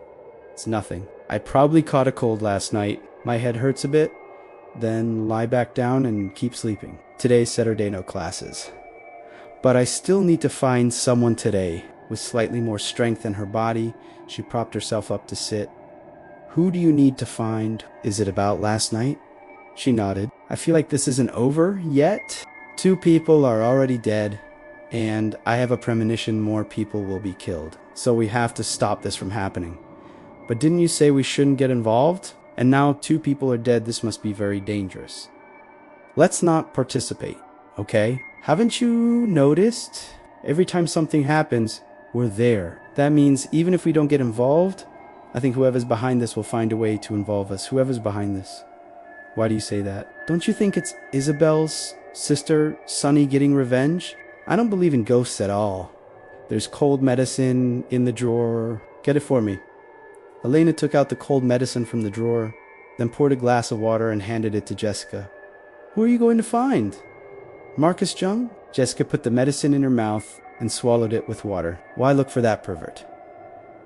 It's nothing. I probably caught a cold last night. My head hurts a bit. Then lie back down and keep sleeping. Today's Saturday, no classes. But I still need to find someone today. With slightly more strength in her body, she propped herself up to sit. Who do you need to find? Is it about last night? She nodded. I feel like this isn't over yet. 2 people are already dead, and I have a premonition more people will be killed. So we have to stop this from happening. But didn't you say we shouldn't get involved? And now 2 people are dead, this must be very dangerous. Let's not participate, okay? Haven't you noticed? Every time something happens, we're there. That means even if we don't get involved, I think whoever's behind this will find a way to involve us. Whoever's behind this. Why do you say that? Don't you think it's Isabel's sister, Sunny, getting revenge? I don't believe in ghosts at all. There's cold medicine in the drawer. Get it for me. Elena took out the cold medicine from the drawer, then poured a glass of water and handed it to Jessica. Who are you going to find? Marcus Jung? Jessica put the medicine in her mouth and swallowed it with water. Why look for that pervert?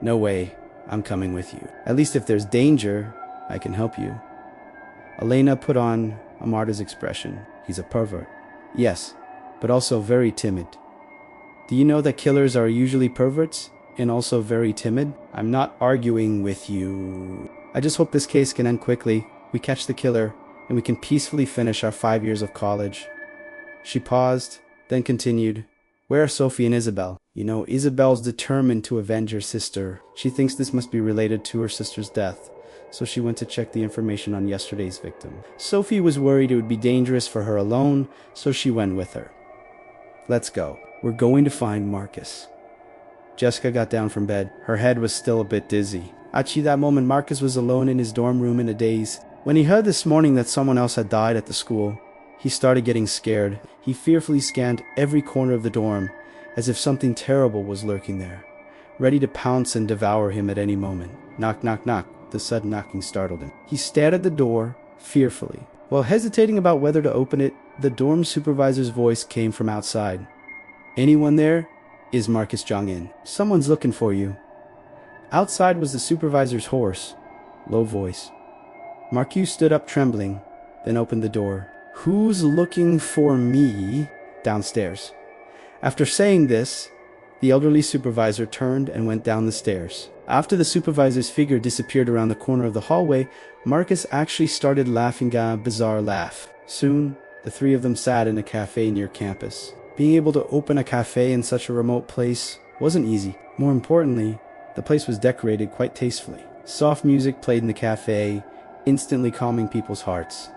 No way. I'm coming with you. At least if there's danger, I can help you. Elena put on a martyr's expression. He's a pervert. Yes, but also very timid. Do you know that killers are usually perverts and also very timid? I'm not arguing with you. I just hope this case can end quickly. We catch the killer and we can peacefully finish our 5 years of college. She paused, then continued. Where are Sophie and Isabel? You know, Isabel's determined to avenge her sister. She thinks this must be related to her sister's death, so she went to check the information on yesterday's victim. Sophie was worried it would be dangerous for her alone, so she went with her. Let's go. We're going to find Marcus. Jessica got down from bed. Her head was still a bit dizzy. Actually, that moment, Marcus was alone in his dorm room in a daze. When he heard this morning that someone else had died at the school, he started getting scared. He fearfully scanned every corner of the dorm, as if something terrible was lurking there, ready to pounce and devour him at any moment. Knock, knock, knock. The sudden knocking startled him. He stared at the door, fearfully. While hesitating about whether to open it, the dorm supervisor's voice came from outside. Anyone there? Is Marcus Jung in? Someone's looking for you. Outside was the supervisor's hoarse, low voice. Marcus stood up trembling, then opened the door. Who's looking for me? Downstairs. After saying this, the elderly supervisor turned and went down the stairs. After the supervisor's figure disappeared around the corner of the hallway, Marcus actually started laughing a bizarre laugh. Soon, the 3 of them sat in a cafe near campus. Being able to open a cafe in such a remote place wasn't easy. More importantly, the place was decorated quite tastefully. Soft music played in the cafe, instantly calming people's hearts.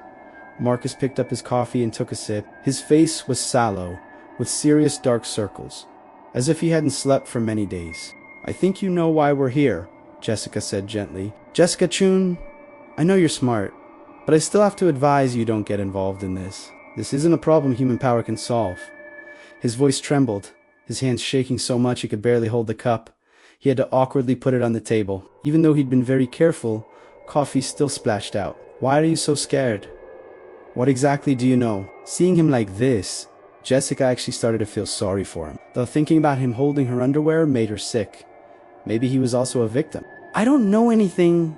Marcus picked up his coffee and took a sip. His face was sallow, with serious dark circles, as if he hadn't slept for many days. I think you know why we're here, Jessica said gently. Jessica Chun, I know you're smart, but I still have to advise you don't get involved in this. This isn't a problem human power can solve. His voice trembled, his hands shaking so much he could barely hold the cup. He had to awkwardly put it on the table. Even though he'd been very careful, coffee still splashed out. Why are you so scared? What exactly do you know? Seeing him like this, Jessica actually started to feel sorry for him, though thinking about him holding her underwear made her sick. Maybe he was also a victim. I don't know anything.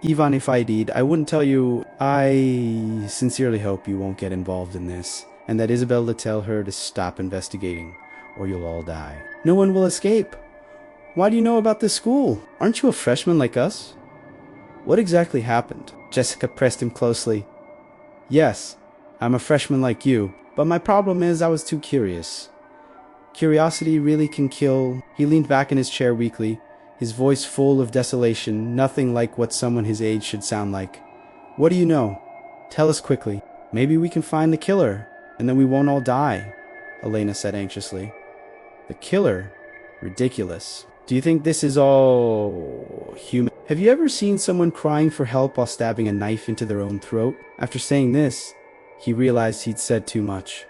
Even if I did, I wouldn't tell you. I sincerely hope you won't get involved in this, and that Isabel will tell her to stop investigating, or you'll all die. No one will escape. Why do you know about this school? Aren't you a freshman like us? What exactly happened? Jessica pressed him closely. Yes, I'm a freshman like you, but my problem is I was too curious. Curiosity really can kill. He leaned back in his chair weakly, his voice full of desolation, nothing like what someone his age should sound like. What do you know? Tell us quickly. Maybe we can find the killer, and then we won't all die, Elena said anxiously. The killer? Ridiculous. Do you think this is all human? Have you ever seen someone crying for help while stabbing a knife into their own throat? After saying this, he realized he'd said too much.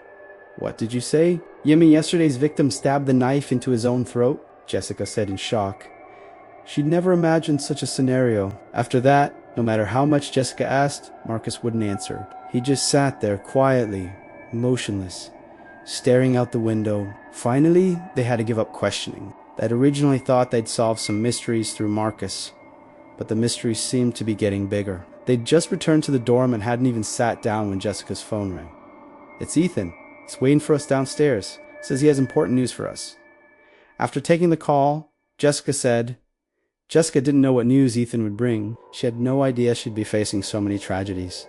What did you say? You mean yesterday's victim stabbed the knife into his own throat? Jessica said in shock. She'd never imagined such a scenario. After that, no matter how much Jessica asked, Marcus wouldn't answer. He just sat there quietly, motionless, staring out the window. Finally, they had to give up questioning. They'd originally thought they'd solve some mysteries through Marcus, but the mysteries seemed to be getting bigger. They'd just returned to the dorm and hadn't even sat down when Jessica's phone rang. It's Ethan. He's waiting for us downstairs. Says he has important news for us. After taking the call, Jessica didn't know what news Ethan would bring. She had no idea she'd be facing so many tragedies.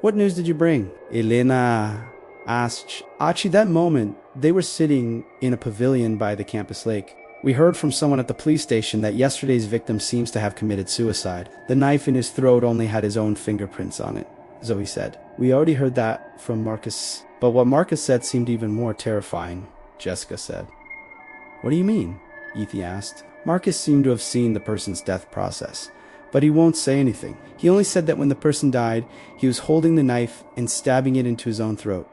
What news did you bring? Elena asked. Actually, that moment, they were sitting in a pavilion by the campus lake. We heard from someone at the police station that yesterday's victim seems to have committed suicide. The knife in his throat only had his own fingerprints on it, Zoe said. We already heard that from Marcus, but what Marcus said seemed even more terrifying, Jessica said. What do you mean? Ethan asked. Marcus seemed to have seen the person's death process, but he won't say anything. He only said that when the person died, he was holding the knife and stabbing it into his own throat.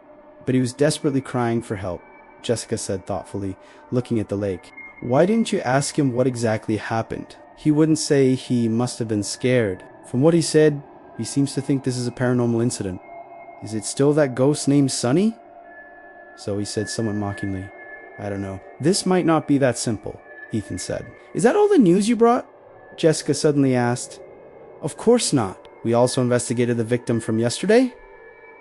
But he was desperately crying for help, Jessica said thoughtfully, looking at the lake. Why didn't you ask him what exactly happened? He wouldn't say he must have been scared. From what he said, he seems to think this is a paranormal incident. Is it still that ghost named Sonny? Zoe said somewhat mockingly. I don't know. This might not be that simple, Ethan said. Is that all the news you brought? Jessica suddenly asked. Of course not. We also investigated the victim from yesterday.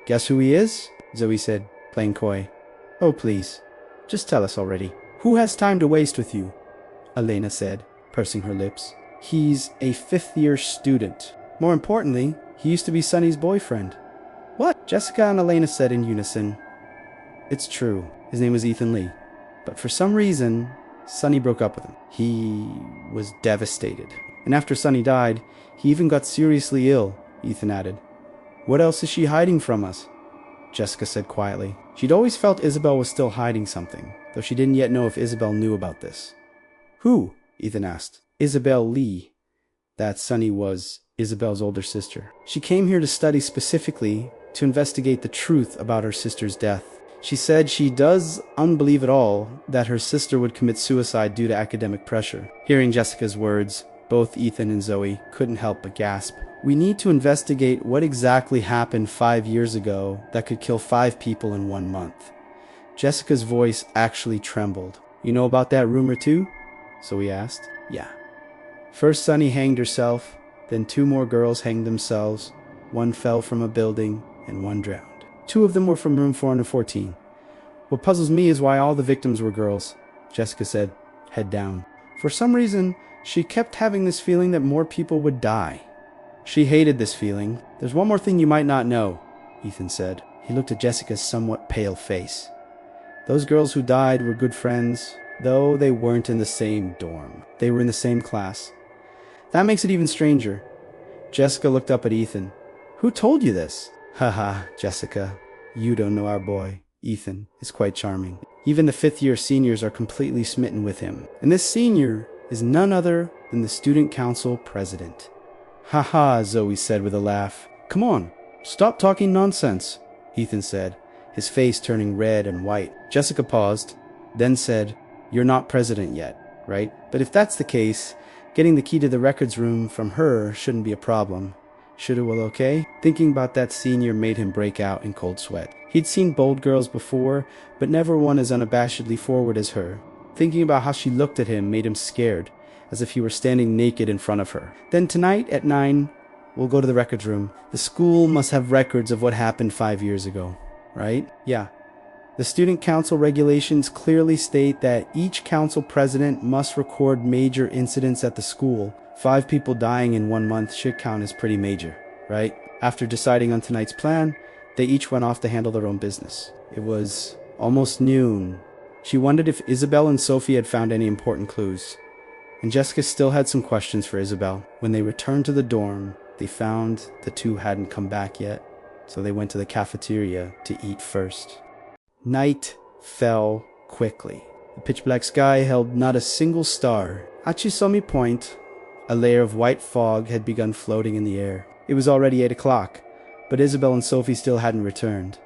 Guess who he is? Zoe said, playing coy. Oh, please. Just tell us already. Who has time to waste with you? Elena said, pursing her lips. He's a fifth-year student. More importantly, he used to be Sonny's boyfriend. What? Jessica and Elena said in unison. It's true. His name was Ethan Lee. But for some reason, Sonny broke up with him. He was devastated. And after Sonny died, he even got seriously ill, Ethan added. What else is she hiding from us? Jessica said quietly. She'd always felt Isabel was still hiding something, though she didn't yet know if Isabel knew about this. Who? Ethan asked. Isabel Lee. That Sonny was Isabel's older sister. She came here to study specifically to investigate the truth about her sister's death. She said she does unbelieve at all that her sister would commit suicide due to academic pressure. Hearing Jessica's words, both Ethan and Zoe couldn't help but gasp. We need to investigate what exactly happened 5 years ago that could kill 5 people in 1 month. Jessica's voice actually trembled. You know about that rumor too? Zoe asked. Yeah. First Sonny hanged herself, then 2 more girls hanged themselves. 1 fell from a building and 1 drowned. 2 of them were from room 414. What puzzles me is why all the victims were girls, Jessica said, head down. For some reason, she kept having this feeling that more people would die. She hated this feeling. There's one more thing you might not know, Ethan said. He looked at Jessica's somewhat pale face. Those girls who died were good friends, though they weren't in the same dorm. They were in the same class. That makes it even stranger. Jessica looked up at Ethan. Who told you this? Haha, Jessica. You don't know our boy. Ethan is quite charming. Even the 5th-year seniors are completely smitten with him. And this senior is none other than the student council president. Haha, Zoe said with a laugh. Come on, stop talking nonsense, Ethan said, his face turning red and white. Jessica paused, then said, You're not president yet, right? But if that's the case, getting the key to the records room from her shouldn't be a problem. Shoulda will okay? Thinking about that senior made him break out in cold sweat. He'd seen bold girls before, but never one as unabashedly forward as her. Thinking about how she looked at him made him scared, as if he were standing naked in front of her. Then tonight at 9, we'll go to the records room. The school must have records of what happened 5 years ago, right? Yeah. The student council regulations clearly state that each council president must record major incidents at the school. 5 people dying in 1 month should count as pretty major, right? After deciding on tonight's plan, they each went off to handle their own business. It was almost noon. She wondered if Isabel and Sophie had found any important clues. And Jessica still had some questions for Isabel. When they returned to the dorm, they found the 2 hadn't come back yet, so they went to the cafeteria to eat first. Night fell quickly. The pitch-black sky held not a single star. At Chisome Point, a layer of white fog had begun floating in the air. It was already 8 o'clock, but Isabel and Sophie still hadn't returned.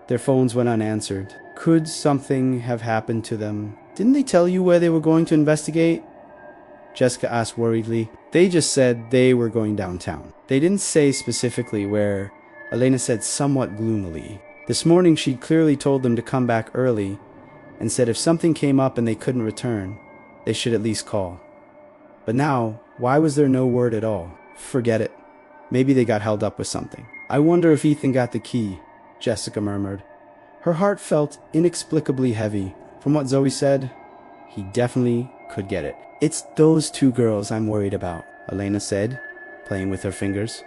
Their phones went unanswered. Could something have happened to them? Didn't they tell you where they were going to investigate? Jessica asked worriedly. They just said they were going downtown. They didn't say specifically where, Elena said somewhat gloomily. This morning she'd clearly told them to come back early and said if something came up and they couldn't return, they should at least call. But now, why was there no word at all? Forget it. Maybe they got held up with something. I wonder if Ethan got the key, Jessica murmured. Her heart felt inexplicably heavy. From what Zoe said, he definitely could get it. It's those 2 girls I'm worried about, Elena said, playing with her fingers.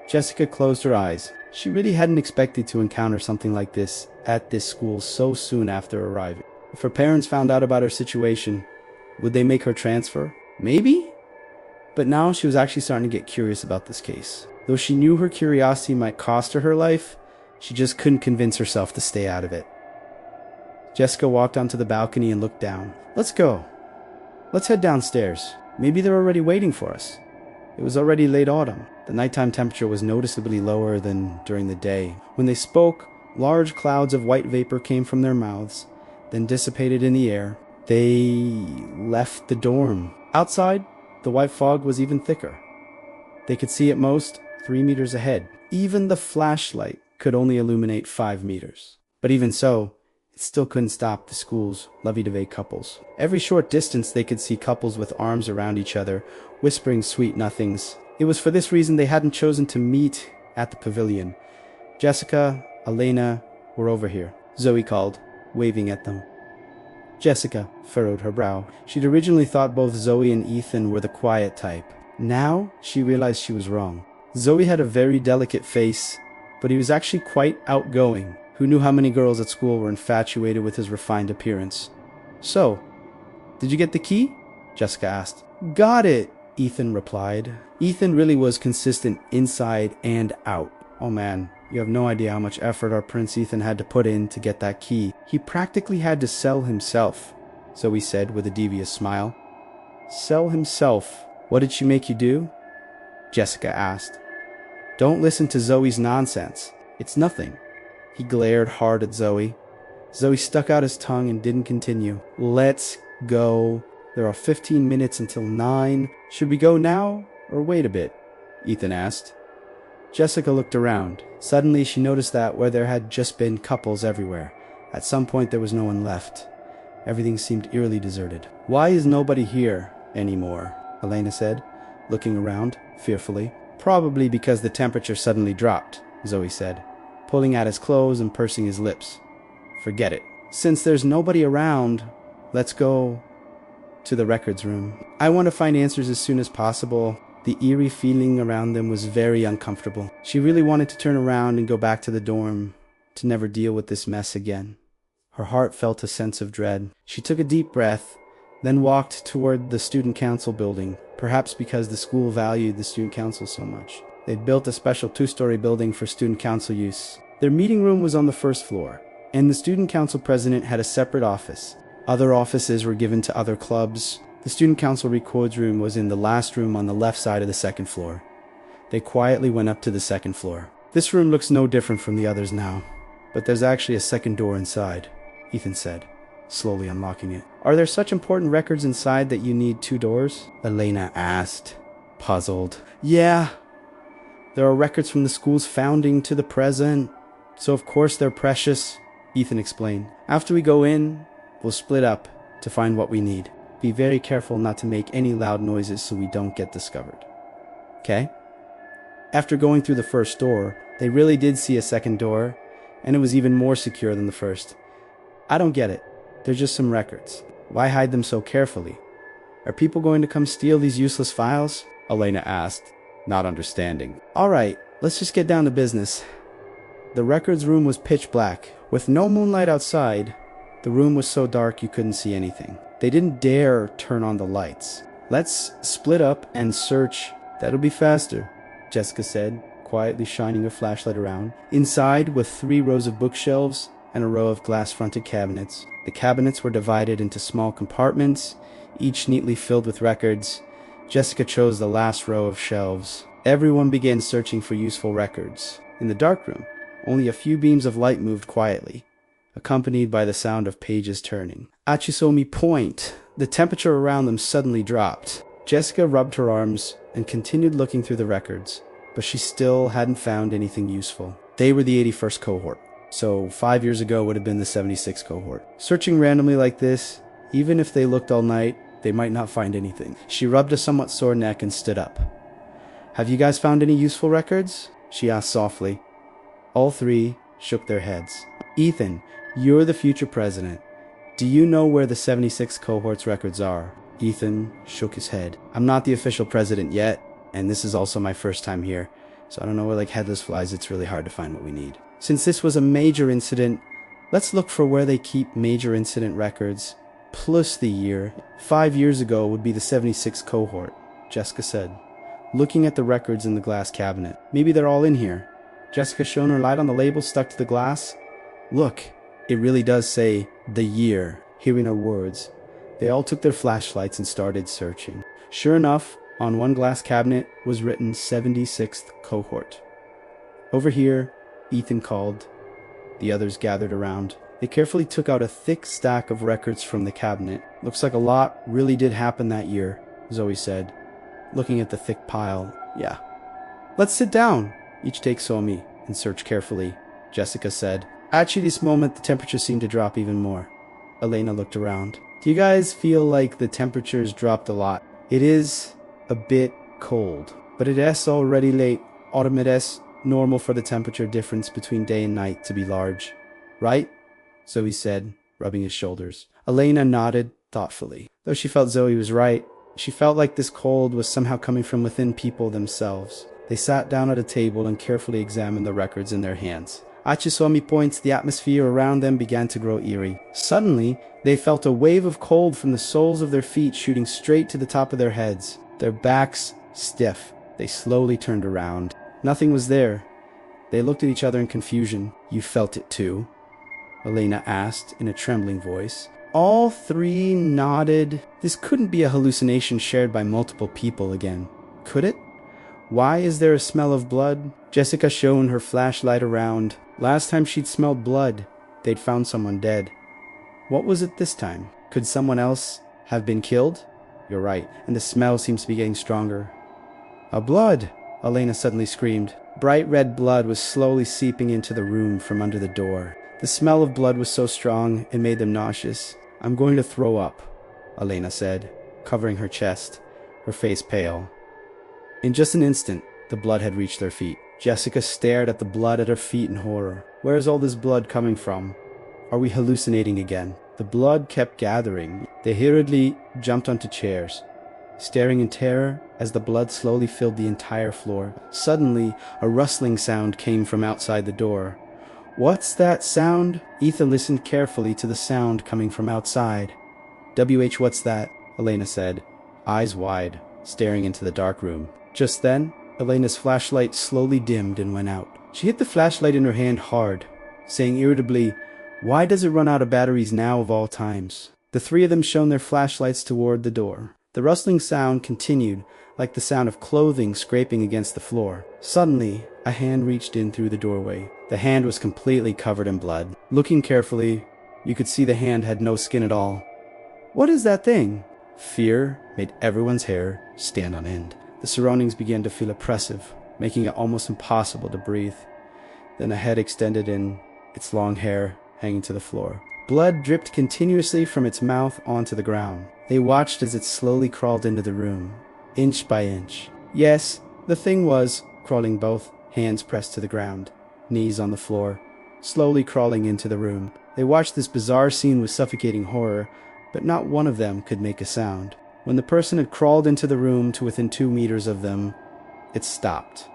Jessica closed her eyes. She really hadn't expected to encounter something like this at this school so soon after arriving. If her parents found out about her situation, would they make her transfer? Maybe? But now she was actually starting to get curious about this case. Though she knew her curiosity might cost her her life, she just couldn't convince herself to stay out of it. Jessica walked onto the balcony and looked down. Let's go. Let's head downstairs. Maybe they're already waiting for us. It was already late autumn. The nighttime temperature was noticeably lower than during the day. When they spoke, large clouds of white vapor came from their mouths, then dissipated in the air. They left the dorm. Outside, the white fog was even thicker. They could see at most 3 meters ahead. Even the flashlight could only illuminate 5 meters. But even so, it still couldn't stop the school's lovey-dovey couples. Every short distance they could see couples with arms around each other, whispering sweet nothings. It was for this reason they hadn't chosen to meet at the pavilion. Jessica, Elena were over here, Zoe called, waving at them. Jessica furrowed her brow. She'd originally thought both Zoe and Ethan were the quiet type. Now she realized she was wrong. Zoe had a very delicate face, but he was actually quite outgoing. Who knew how many girls at school were infatuated with his refined appearance? So, did you get the key? Jessica asked. Got it, Ethan replied. Ethan really was consistent inside and out. Oh man, you have no idea how much effort our Prince Ethan had to put in to get that key. He practically had to sell himself, Zoe said with a devious smile. Sell himself? What did she make you do? Jessica asked. Don't listen to Zoe's nonsense. It's nothing. He glared hard at Zoe. Zoe stuck out his tongue and didn't continue. Let's go. There are 15 minutes until 9. Should we go now or wait a bit? Ethan asked. Jessica looked around. Suddenly she noticed that where there had just been couples everywhere, at some point there was no one left. Everything seemed eerily deserted. Why is nobody here anymore? Elena said, looking around fearfully. Probably because the temperature suddenly dropped, Zoe said, pulling at his clothes and pursing his lips. Forget it. Since there's nobody around, let's go to the records room. I want to find answers as soon as possible. The eerie feeling around them was very uncomfortable. She really wanted to turn around and go back to the dorm, to never deal with this mess again. Her heart felt a sense of dread. She took a deep breath, then walked toward the student council building, perhaps because the school valued the student council so much. They'd built a special 2-story building for student council use. Their meeting room was on the first floor, and the student council president had a separate office. Other offices were given to other clubs. The student council records room was in the last room on the left side of the second floor. They quietly went up to the second floor. This room looks no different from the others now, but there's actually a second door inside, Ethan said, slowly unlocking it. Are there such important records inside that you need 2 doors? Elena asked, puzzled. Yeah. There are records from the school's founding to the present, so of course they're precious, Ethan explained. After we go in, we'll split up to find what we need. Be very careful not to make any loud noises so we don't get discovered. Okay? After going through the first door, they really did see a second door, and it was even more secure than the first. I don't get it. They're just some records. Why hide them so carefully? Are people going to come steal these useless files? Elena asked, not understanding. All right, let's just get down to business. The records room was pitch black. With no moonlight outside, the room was so dark you couldn't see anything. They didn't dare turn on the lights. Let's split up and search. That'll be faster, Jessica said, quietly shining a flashlight around. Inside were 3 rows of bookshelves and a row of glass-fronted cabinets. The cabinets were divided into small compartments, each neatly filled with records. Jessica chose the last row of shelves. Everyone began searching for useful records. In the dark room, only a few beams of light moved quietly, accompanied by the sound of pages turning. Achisomi Point. The temperature around them suddenly dropped. Jessica rubbed her arms and continued looking through the records, but she still hadn't found anything useful. They were the 81st cohort, so 5 years ago would have been the 76th cohort. Searching randomly like this, even if they looked all night, they might not find anything. She rubbed a somewhat sore neck and stood up. Have you guys found any useful records? She asked softly. All 3 shook their heads. Ethan, you're the future president. Do you know where the 76th cohort's records are? Ethan shook his head. I'm not the official president yet, and this is also my first time here, So I don't know, we're like headless flies, it's really hard to find what we need. Since this was a major incident, let's look for where they keep major incident records, plus the year. 5 years ago would be the 76th cohort, Jessica said, looking at the records in the glass cabinet. Maybe they're all in here. Jessica shone her light on the label stuck to the glass. Look, it really does say the year. Hearing her words, they all took their flashlights and started searching. Sure enough, on one glass cabinet was written 76th cohort. Over here, Ethan called. The others gathered around. They carefully took out a thick stack of records from the cabinet. Looks like a lot really did happen that year, Zoe said, looking at the thick pile. Yeah. Let's sit down. Each take Somi and search carefully, Jessica said. Actually, this moment, the temperature seemed to drop even more. Elena looked around. Do you guys feel like the temperature's dropped a lot? It is a bit cold, but it is already late autumn. It is normal for the temperature difference between day and night to be large, right? Zoe said, rubbing his shoulders. Elena nodded thoughtfully. Though she felt Zoe was right, she felt like this cold was somehow coming from within people themselves. They sat down at a table and carefully examined the records in their hands. Achisomi points, the atmosphere around them began to grow eerie. Suddenly, they felt a wave of cold from the soles of their feet shooting straight to the top of their heads. Their backs stiff. They slowly turned around. Nothing was there. They looked at each other in confusion. You felt it too? Elena asked in a trembling voice. All three nodded. This couldn't be a hallucination shared by multiple people again, could it? Why is there a smell of blood? Jessica shone her flashlight around. Last time she'd smelled blood, they'd found someone dead. What was it this time? Could someone else have been killed? You're right, and the smell seems to be getting stronger. A blood! Elena suddenly screamed. Bright red blood was slowly seeping into the room from under the door. The smell of blood was so strong, it made them nauseous. I'm going to throw up, Elena said, covering her chest, her face pale. In just an instant, the blood had reached their feet. Jessica stared at the blood at her feet in horror. Where is all this blood coming from? Are we hallucinating again? The blood kept gathering. They hurriedly jumped onto chairs, staring in terror as the blood slowly filled the entire floor. Suddenly, a rustling sound came from outside the door. What's that sound? Ethan listened carefully to the sound coming from outside. What's that? Elena said, eyes wide, staring into the dark room. Just then, Elena's flashlight slowly dimmed and went out. She hit the flashlight in her hand hard, saying irritably, why does it run out of batteries now of all times? The three of them shone their flashlights toward the door. The rustling sound continued, like the sound of clothing scraping against the floor. Suddenly, a hand reached in through the doorway. The hand was completely covered in blood. Looking carefully, you could see the hand had no skin at all. What is that thing? Fear made everyone's hair stand on end. The surroundings began to feel oppressive, making it almost impossible to breathe. Then a head extended in, its long hair hanging to the floor. Blood dripped continuously from its mouth onto the ground. They watched as it slowly crawled into the room, inch by inch. Yes, the thing was crawling, both hands pressed to the ground, knees on the floor, slowly crawling into the room. They watched this bizarre scene with suffocating horror, but not one of them could make a sound. When the person had crawled into the room to within 2 meters of them, it stopped.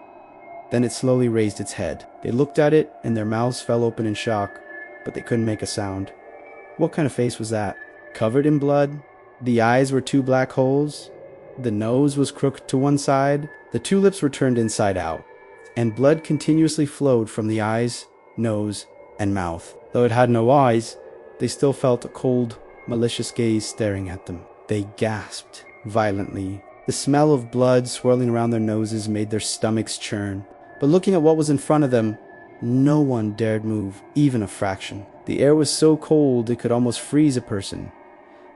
Then it slowly raised its head. They looked at it, and their mouths fell open in shock, but they couldn't make a sound. What kind of face was that? Covered in blood? The eyes were 2 black holes? The nose was crooked to one side? The 2 lips were turned inside out, and blood continuously flowed from the eyes, nose, and mouth. Though it had no eyes, they still felt a cold, malicious gaze staring at them. They gasped violently. The smell of blood swirling around their noses made their stomachs churn. But looking at what was in front of them, no one dared move, even a fraction. The air was so cold it could almost freeze a person.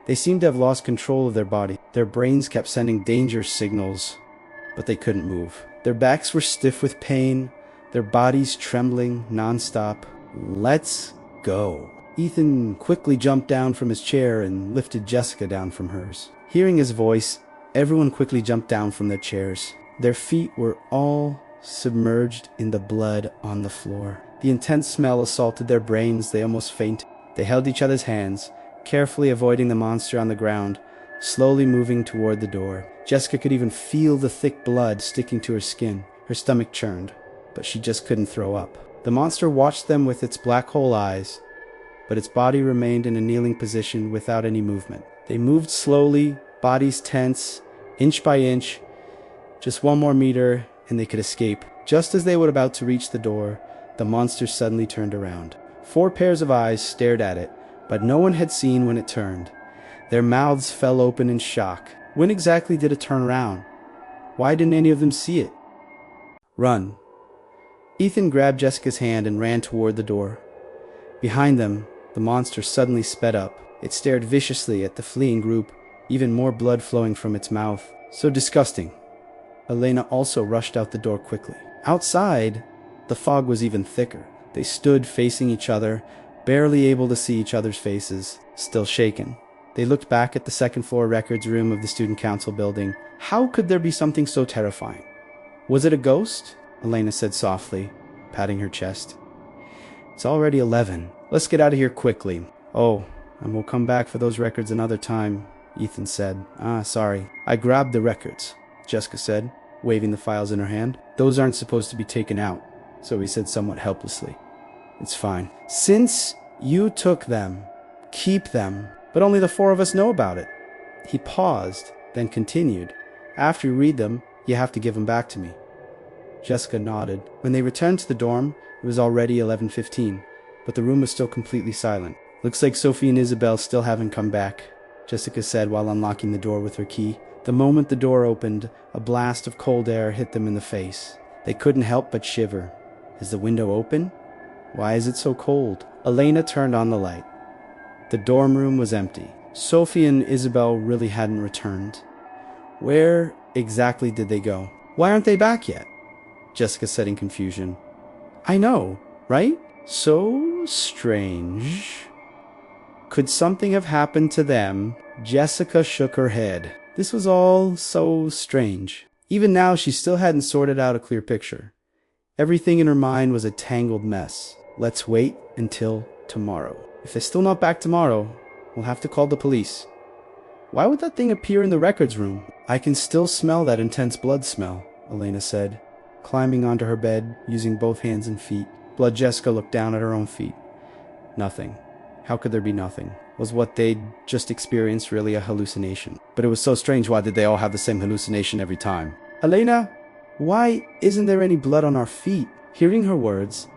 They seemed to have lost control of their body. Their brains kept sending danger signals, but they couldn't move. Their backs were stiff with pain, their bodies trembling nonstop. Let's go. Ethan quickly jumped down from his chair and lifted Jessica down from hers. Hearing his voice, everyone quickly jumped down from their chairs. Their feet were all submerged in the blood on the floor. The intense smell assaulted their brains. They almost fainted. They held each other's hands, carefully avoiding the monster on the ground, slowly moving toward the door. Jessica could even feel the thick blood sticking to her skin. Her stomach churned, but she just couldn't throw up. The monster watched them with its black hole eyes, but its body remained in a kneeling position without any movement. They moved slowly, bodies tense, inch by inch. Just one more meter, and they could escape. Just as they were about to reach the door, the monster suddenly turned around. 4 pairs of eyes stared at it, but no one had seen when it turned. Their mouths fell open in shock. When exactly did it turn around? Why didn't any of them see it? Run. Ethan grabbed Jessica's hand and ran toward the door. Behind them, the monster suddenly sped up. It stared viciously at the fleeing group, even more blood flowing from its mouth. So disgusting. Elena also rushed out the door quickly. Outside, the fog was even thicker. They stood facing each other, barely able to see each other's faces, still shaken. They looked back at the second-floor records room of the student council building. How could there be something so terrifying? Was it a ghost? Elena said softly, patting her chest. It's already 11. Let's get out of here quickly. Oh, and we'll come back for those records another time, Ethan said. Sorry. I grabbed the records, Jessica said, waving the files in her hand. Those aren't supposed to be taken out, so he said somewhat helplessly. It's fine. Since you took them, keep them, but only the 4 of us know about it. He paused, then continued. After you read them, you have to give them back to me. Jessica nodded. When they returned to the dorm, it was already 11:15, but the room was still completely silent. Looks like Sophie and Isabel still haven't come back, Jessica said while unlocking the door with her key. The moment the door opened, a blast of cold air hit them in the face. They couldn't help but shiver. Is the window open? Why is it so cold? Elena turned on the light. The dorm room was empty. Sophie and Isabel really hadn't returned. Where exactly did they go? Why aren't they back yet? Jessica said in confusion. I know, right? So strange. Could something have happened to them? Jessica shook her head. This was all so strange. Even now, she still hadn't sorted out a clear picture. Everything in her mind was a tangled mess. Let's wait until tomorrow. If they're still not back tomorrow, we'll have to call the police. Why would that thing appear in the records room? I can still smell that intense blood smell, Elena said, climbing onto her bed, using both hands and feet. Blood. Jessica looked down at her own feet. Nothing. How could there be nothing? Was what they'd just experienced really a hallucination? But it was so strange. Why did they all have the same hallucination every time? Elena, why isn't there any blood on our feet? Hearing her words,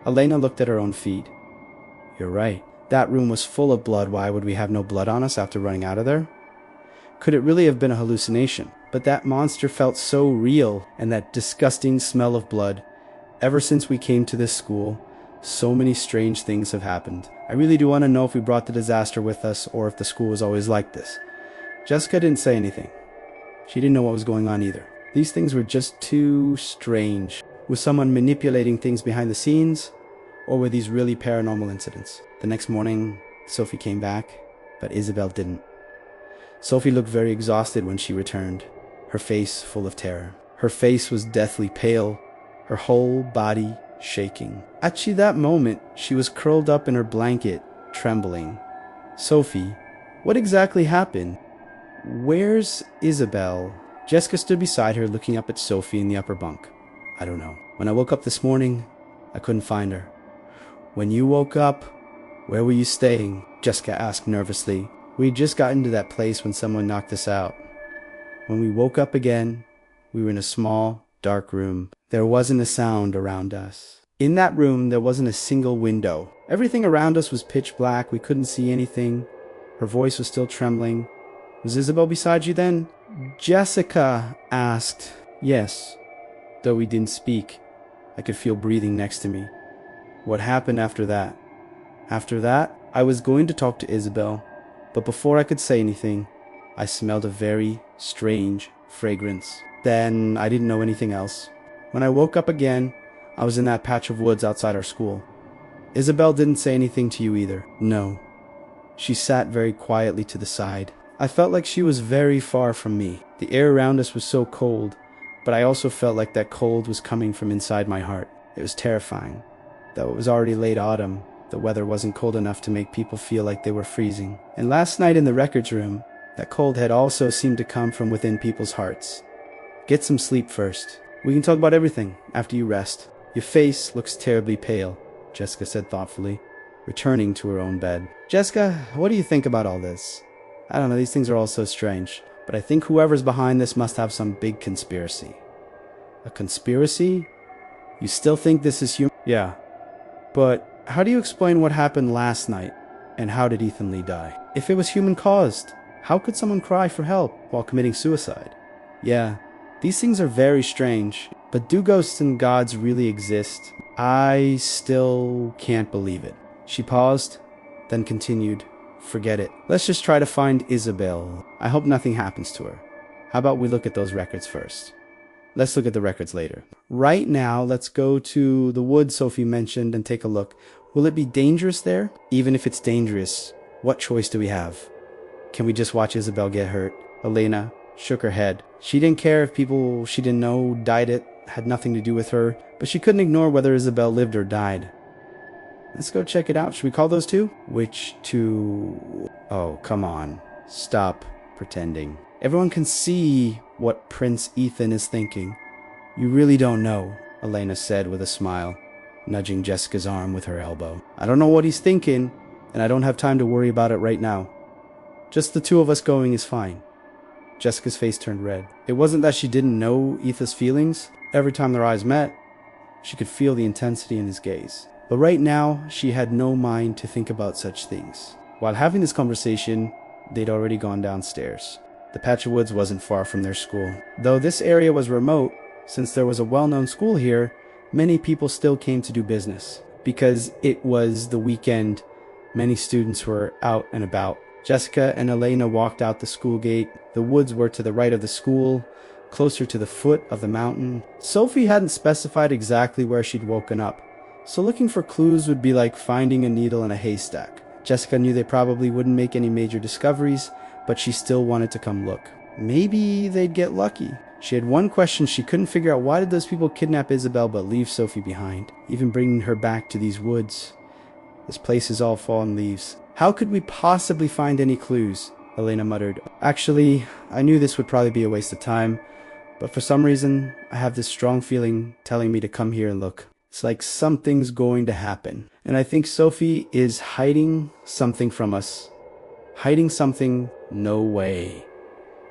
Elena looked at her own feet. You're right. That room was full of blood. Why would we have no blood on us after running out of there? Could it really have been a hallucination? But that monster felt so real, and that disgusting smell of blood. Ever since we came to this school, so many strange things have happened. I really do want to know if we brought the disaster with us, or if the school was always like this. Jessica didn't say anything. She didn't know what was going on either. These things were just too strange. Was someone manipulating things behind the scenes, or were these really paranormal incidents? The next morning, Sophie came back, but Isabel didn't. Sophie looked very exhausted when she returned, her face full of terror. Her face was deathly pale, her whole body shaking. At that moment, she was curled up in her blanket, trembling. Sophie, what exactly happened? Where's Isabel? Jessica stood beside her, looking up at Sophie in the upper bunk. I don't know. When I woke up this morning, I couldn't find her. When you woke up, where were you staying? Jessica asked nervously. We'd just gotten to that place when someone knocked us out. When we woke up again, we were in a small, dark room. There wasn't a sound around us. In that room, there wasn't a single window. Everything around us was pitch black. We couldn't see anything. Her voice was still trembling. Was Isabel beside you then? Jessica asked. Yes. Though we didn't speak, I could feel breathing next to me. What happened after that? After that, I was going to talk to Isabel, but before I could say anything, I smelled a very strange fragrance. Then I didn't know anything else. When I woke up again, I was in that patch of woods outside our school. Isabel didn't say anything to you either. No. She sat very quietly to the side. I felt like she was very far from me. The air around us was so cold, but I also felt like that cold was coming from inside my heart. It was terrifying. Though it was already late autumn, the weather wasn't cold enough to make people feel like they were freezing. And last night in the records room, that cold had also seemed to come from within people's hearts. Get some sleep first. We can talk about everything after you rest. Your face looks terribly pale, Jessica said thoughtfully, returning to her own bed. Jessica, what do you think about all this? I don't know, these things are all so strange, but I think whoever's behind this must have some big conspiracy. A conspiracy? You still think this is human? Yeah. But how do you explain what happened last night? And how did Ethan Lee die? If it was human caused, how could someone cry for help while committing suicide? Yeah, these things are very strange, but do ghosts and gods really exist? I still can't believe it. She paused, then continued, forget it. Let's just try to find Isabel. I hope nothing happens to her. How about we look at those records first? Let's look at the records later. Right now, let's go to the woods Sophie mentioned and take a look. Will it be dangerous there? Even if it's dangerous, what choice do we have? Can we just watch Isabel get hurt? Elena shook her head. She didn't care if people she didn't know died. It had nothing to do with her, but she couldn't ignore whether Isabel lived or died. Let's go check it out. Should we call those two? Which two? Oh, come on. Stop pretending. Everyone can see what Prince Ethan is thinking. You really don't know, Elena said with a smile, nudging Jessica's arm with her elbow. I don't know what he's thinking, and I don't have time to worry about it right now. Just the two of us going is fine. Jessica's face turned red. It wasn't that she didn't know Ethan's feelings. Every time their eyes met, she could feel the intensity in his gaze. But right now, she had no mind to think about such things. While having this conversation, they'd already gone downstairs. The patch of woods wasn't far from their school. Though this area was remote, since there was a well-known school here, many people still came to do business. Because it was the weekend, many students were out and about. Jessica and Elena walked out the school gate. The woods were to the right of the school, closer to the foot of the mountain. Sophie hadn't specified exactly where she'd woken up, so looking for clues would be like finding a needle in a haystack. Jessica knew they probably wouldn't make any major discoveries, but she still wanted to come look. Maybe they'd get lucky. She had one question she couldn't figure out. Why did those people kidnap Isabel but leave Sophie behind, even bringing her back to these woods? This place is all fallen leaves. How could we possibly find any clues? Elena muttered. Actually, I knew this would probably be a waste of time, but for some reason, I have this strong feeling telling me to come here and look. It's like something's going to happen. And I think Sophie is hiding something from us. Hiding something? No way.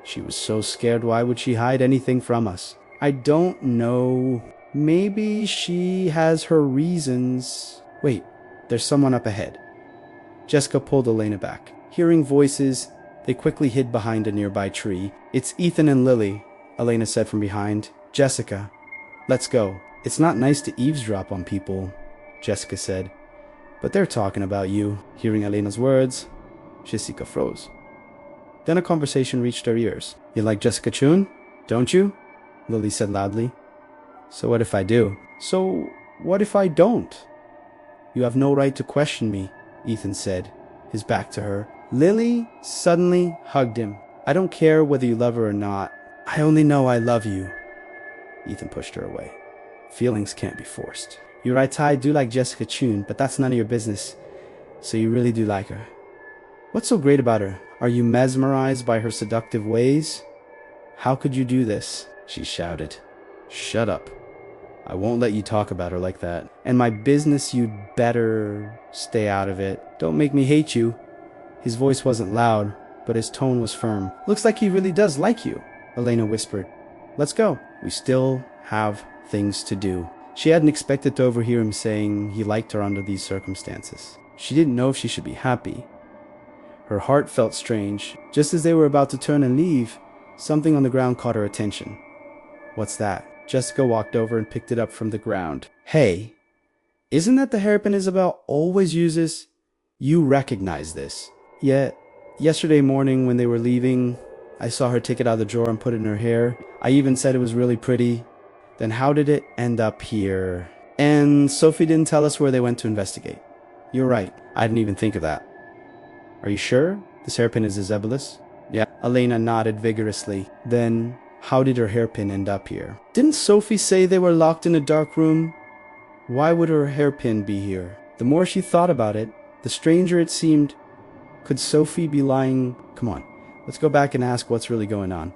She was so scared. Why would she hide anything from us? I don't know. Maybe she has her reasons. Wait, there's someone up ahead. Jessica pulled Elena back. Hearing voices, they quickly hid behind a nearby tree. It's Ethan and Lily, Elena said from behind. Jessica, let's go. It's not nice to eavesdrop on people, Jessica said. But they're talking about you. Hearing Elena's words, Jessica froze. Then a conversation reached her ears. You like Jessica Chun, don't you? Lily said loudly. So what if I do? So what if I don't? You have no right to question me, Ethan said, his back to her. Lily suddenly hugged him. I don't care whether you love her or not. I only know I love you. Ethan pushed her away. Feelings can't be forced. You're right, I do like Jessica Chun, but that's none of your business. So you really do like her. What's so great about her? Are you mesmerized by her seductive ways? How could you do this? She shouted. Shut up. I won't let you talk about her like that. And my business, you'd better stay out of it. Don't make me hate you. His voice wasn't loud, but his tone was firm. Looks like he really does like you, Elena whispered. Let's go. We still have things to do. She hadn't expected to overhear him saying he liked her under these circumstances. She didn't know if she should be happy. Her heart felt strange. Just as they were about to turn and leave, something on the ground caught her attention. What's that? Jessica walked over and picked it up from the ground. Hey, isn't that the hairpin Isabel always uses? You recognize this. Yet, yesterday morning when they were leaving, I saw her take it out of the drawer and put it in her hair. I even said it was really pretty. Then how did it end up here? And Sophie didn't tell us where they went to investigate. You're right. I didn't even think of that. Are you sure this hairpin is Isabel's? Yeah. Elena nodded vigorously. Then how did her hairpin end up here? Didn't Sophie say they were locked in a dark room? Why would her hairpin be here? The more she thought about it, the stranger it seemed. Could Sophie be lying? Come on, let's go back and ask what's really going on.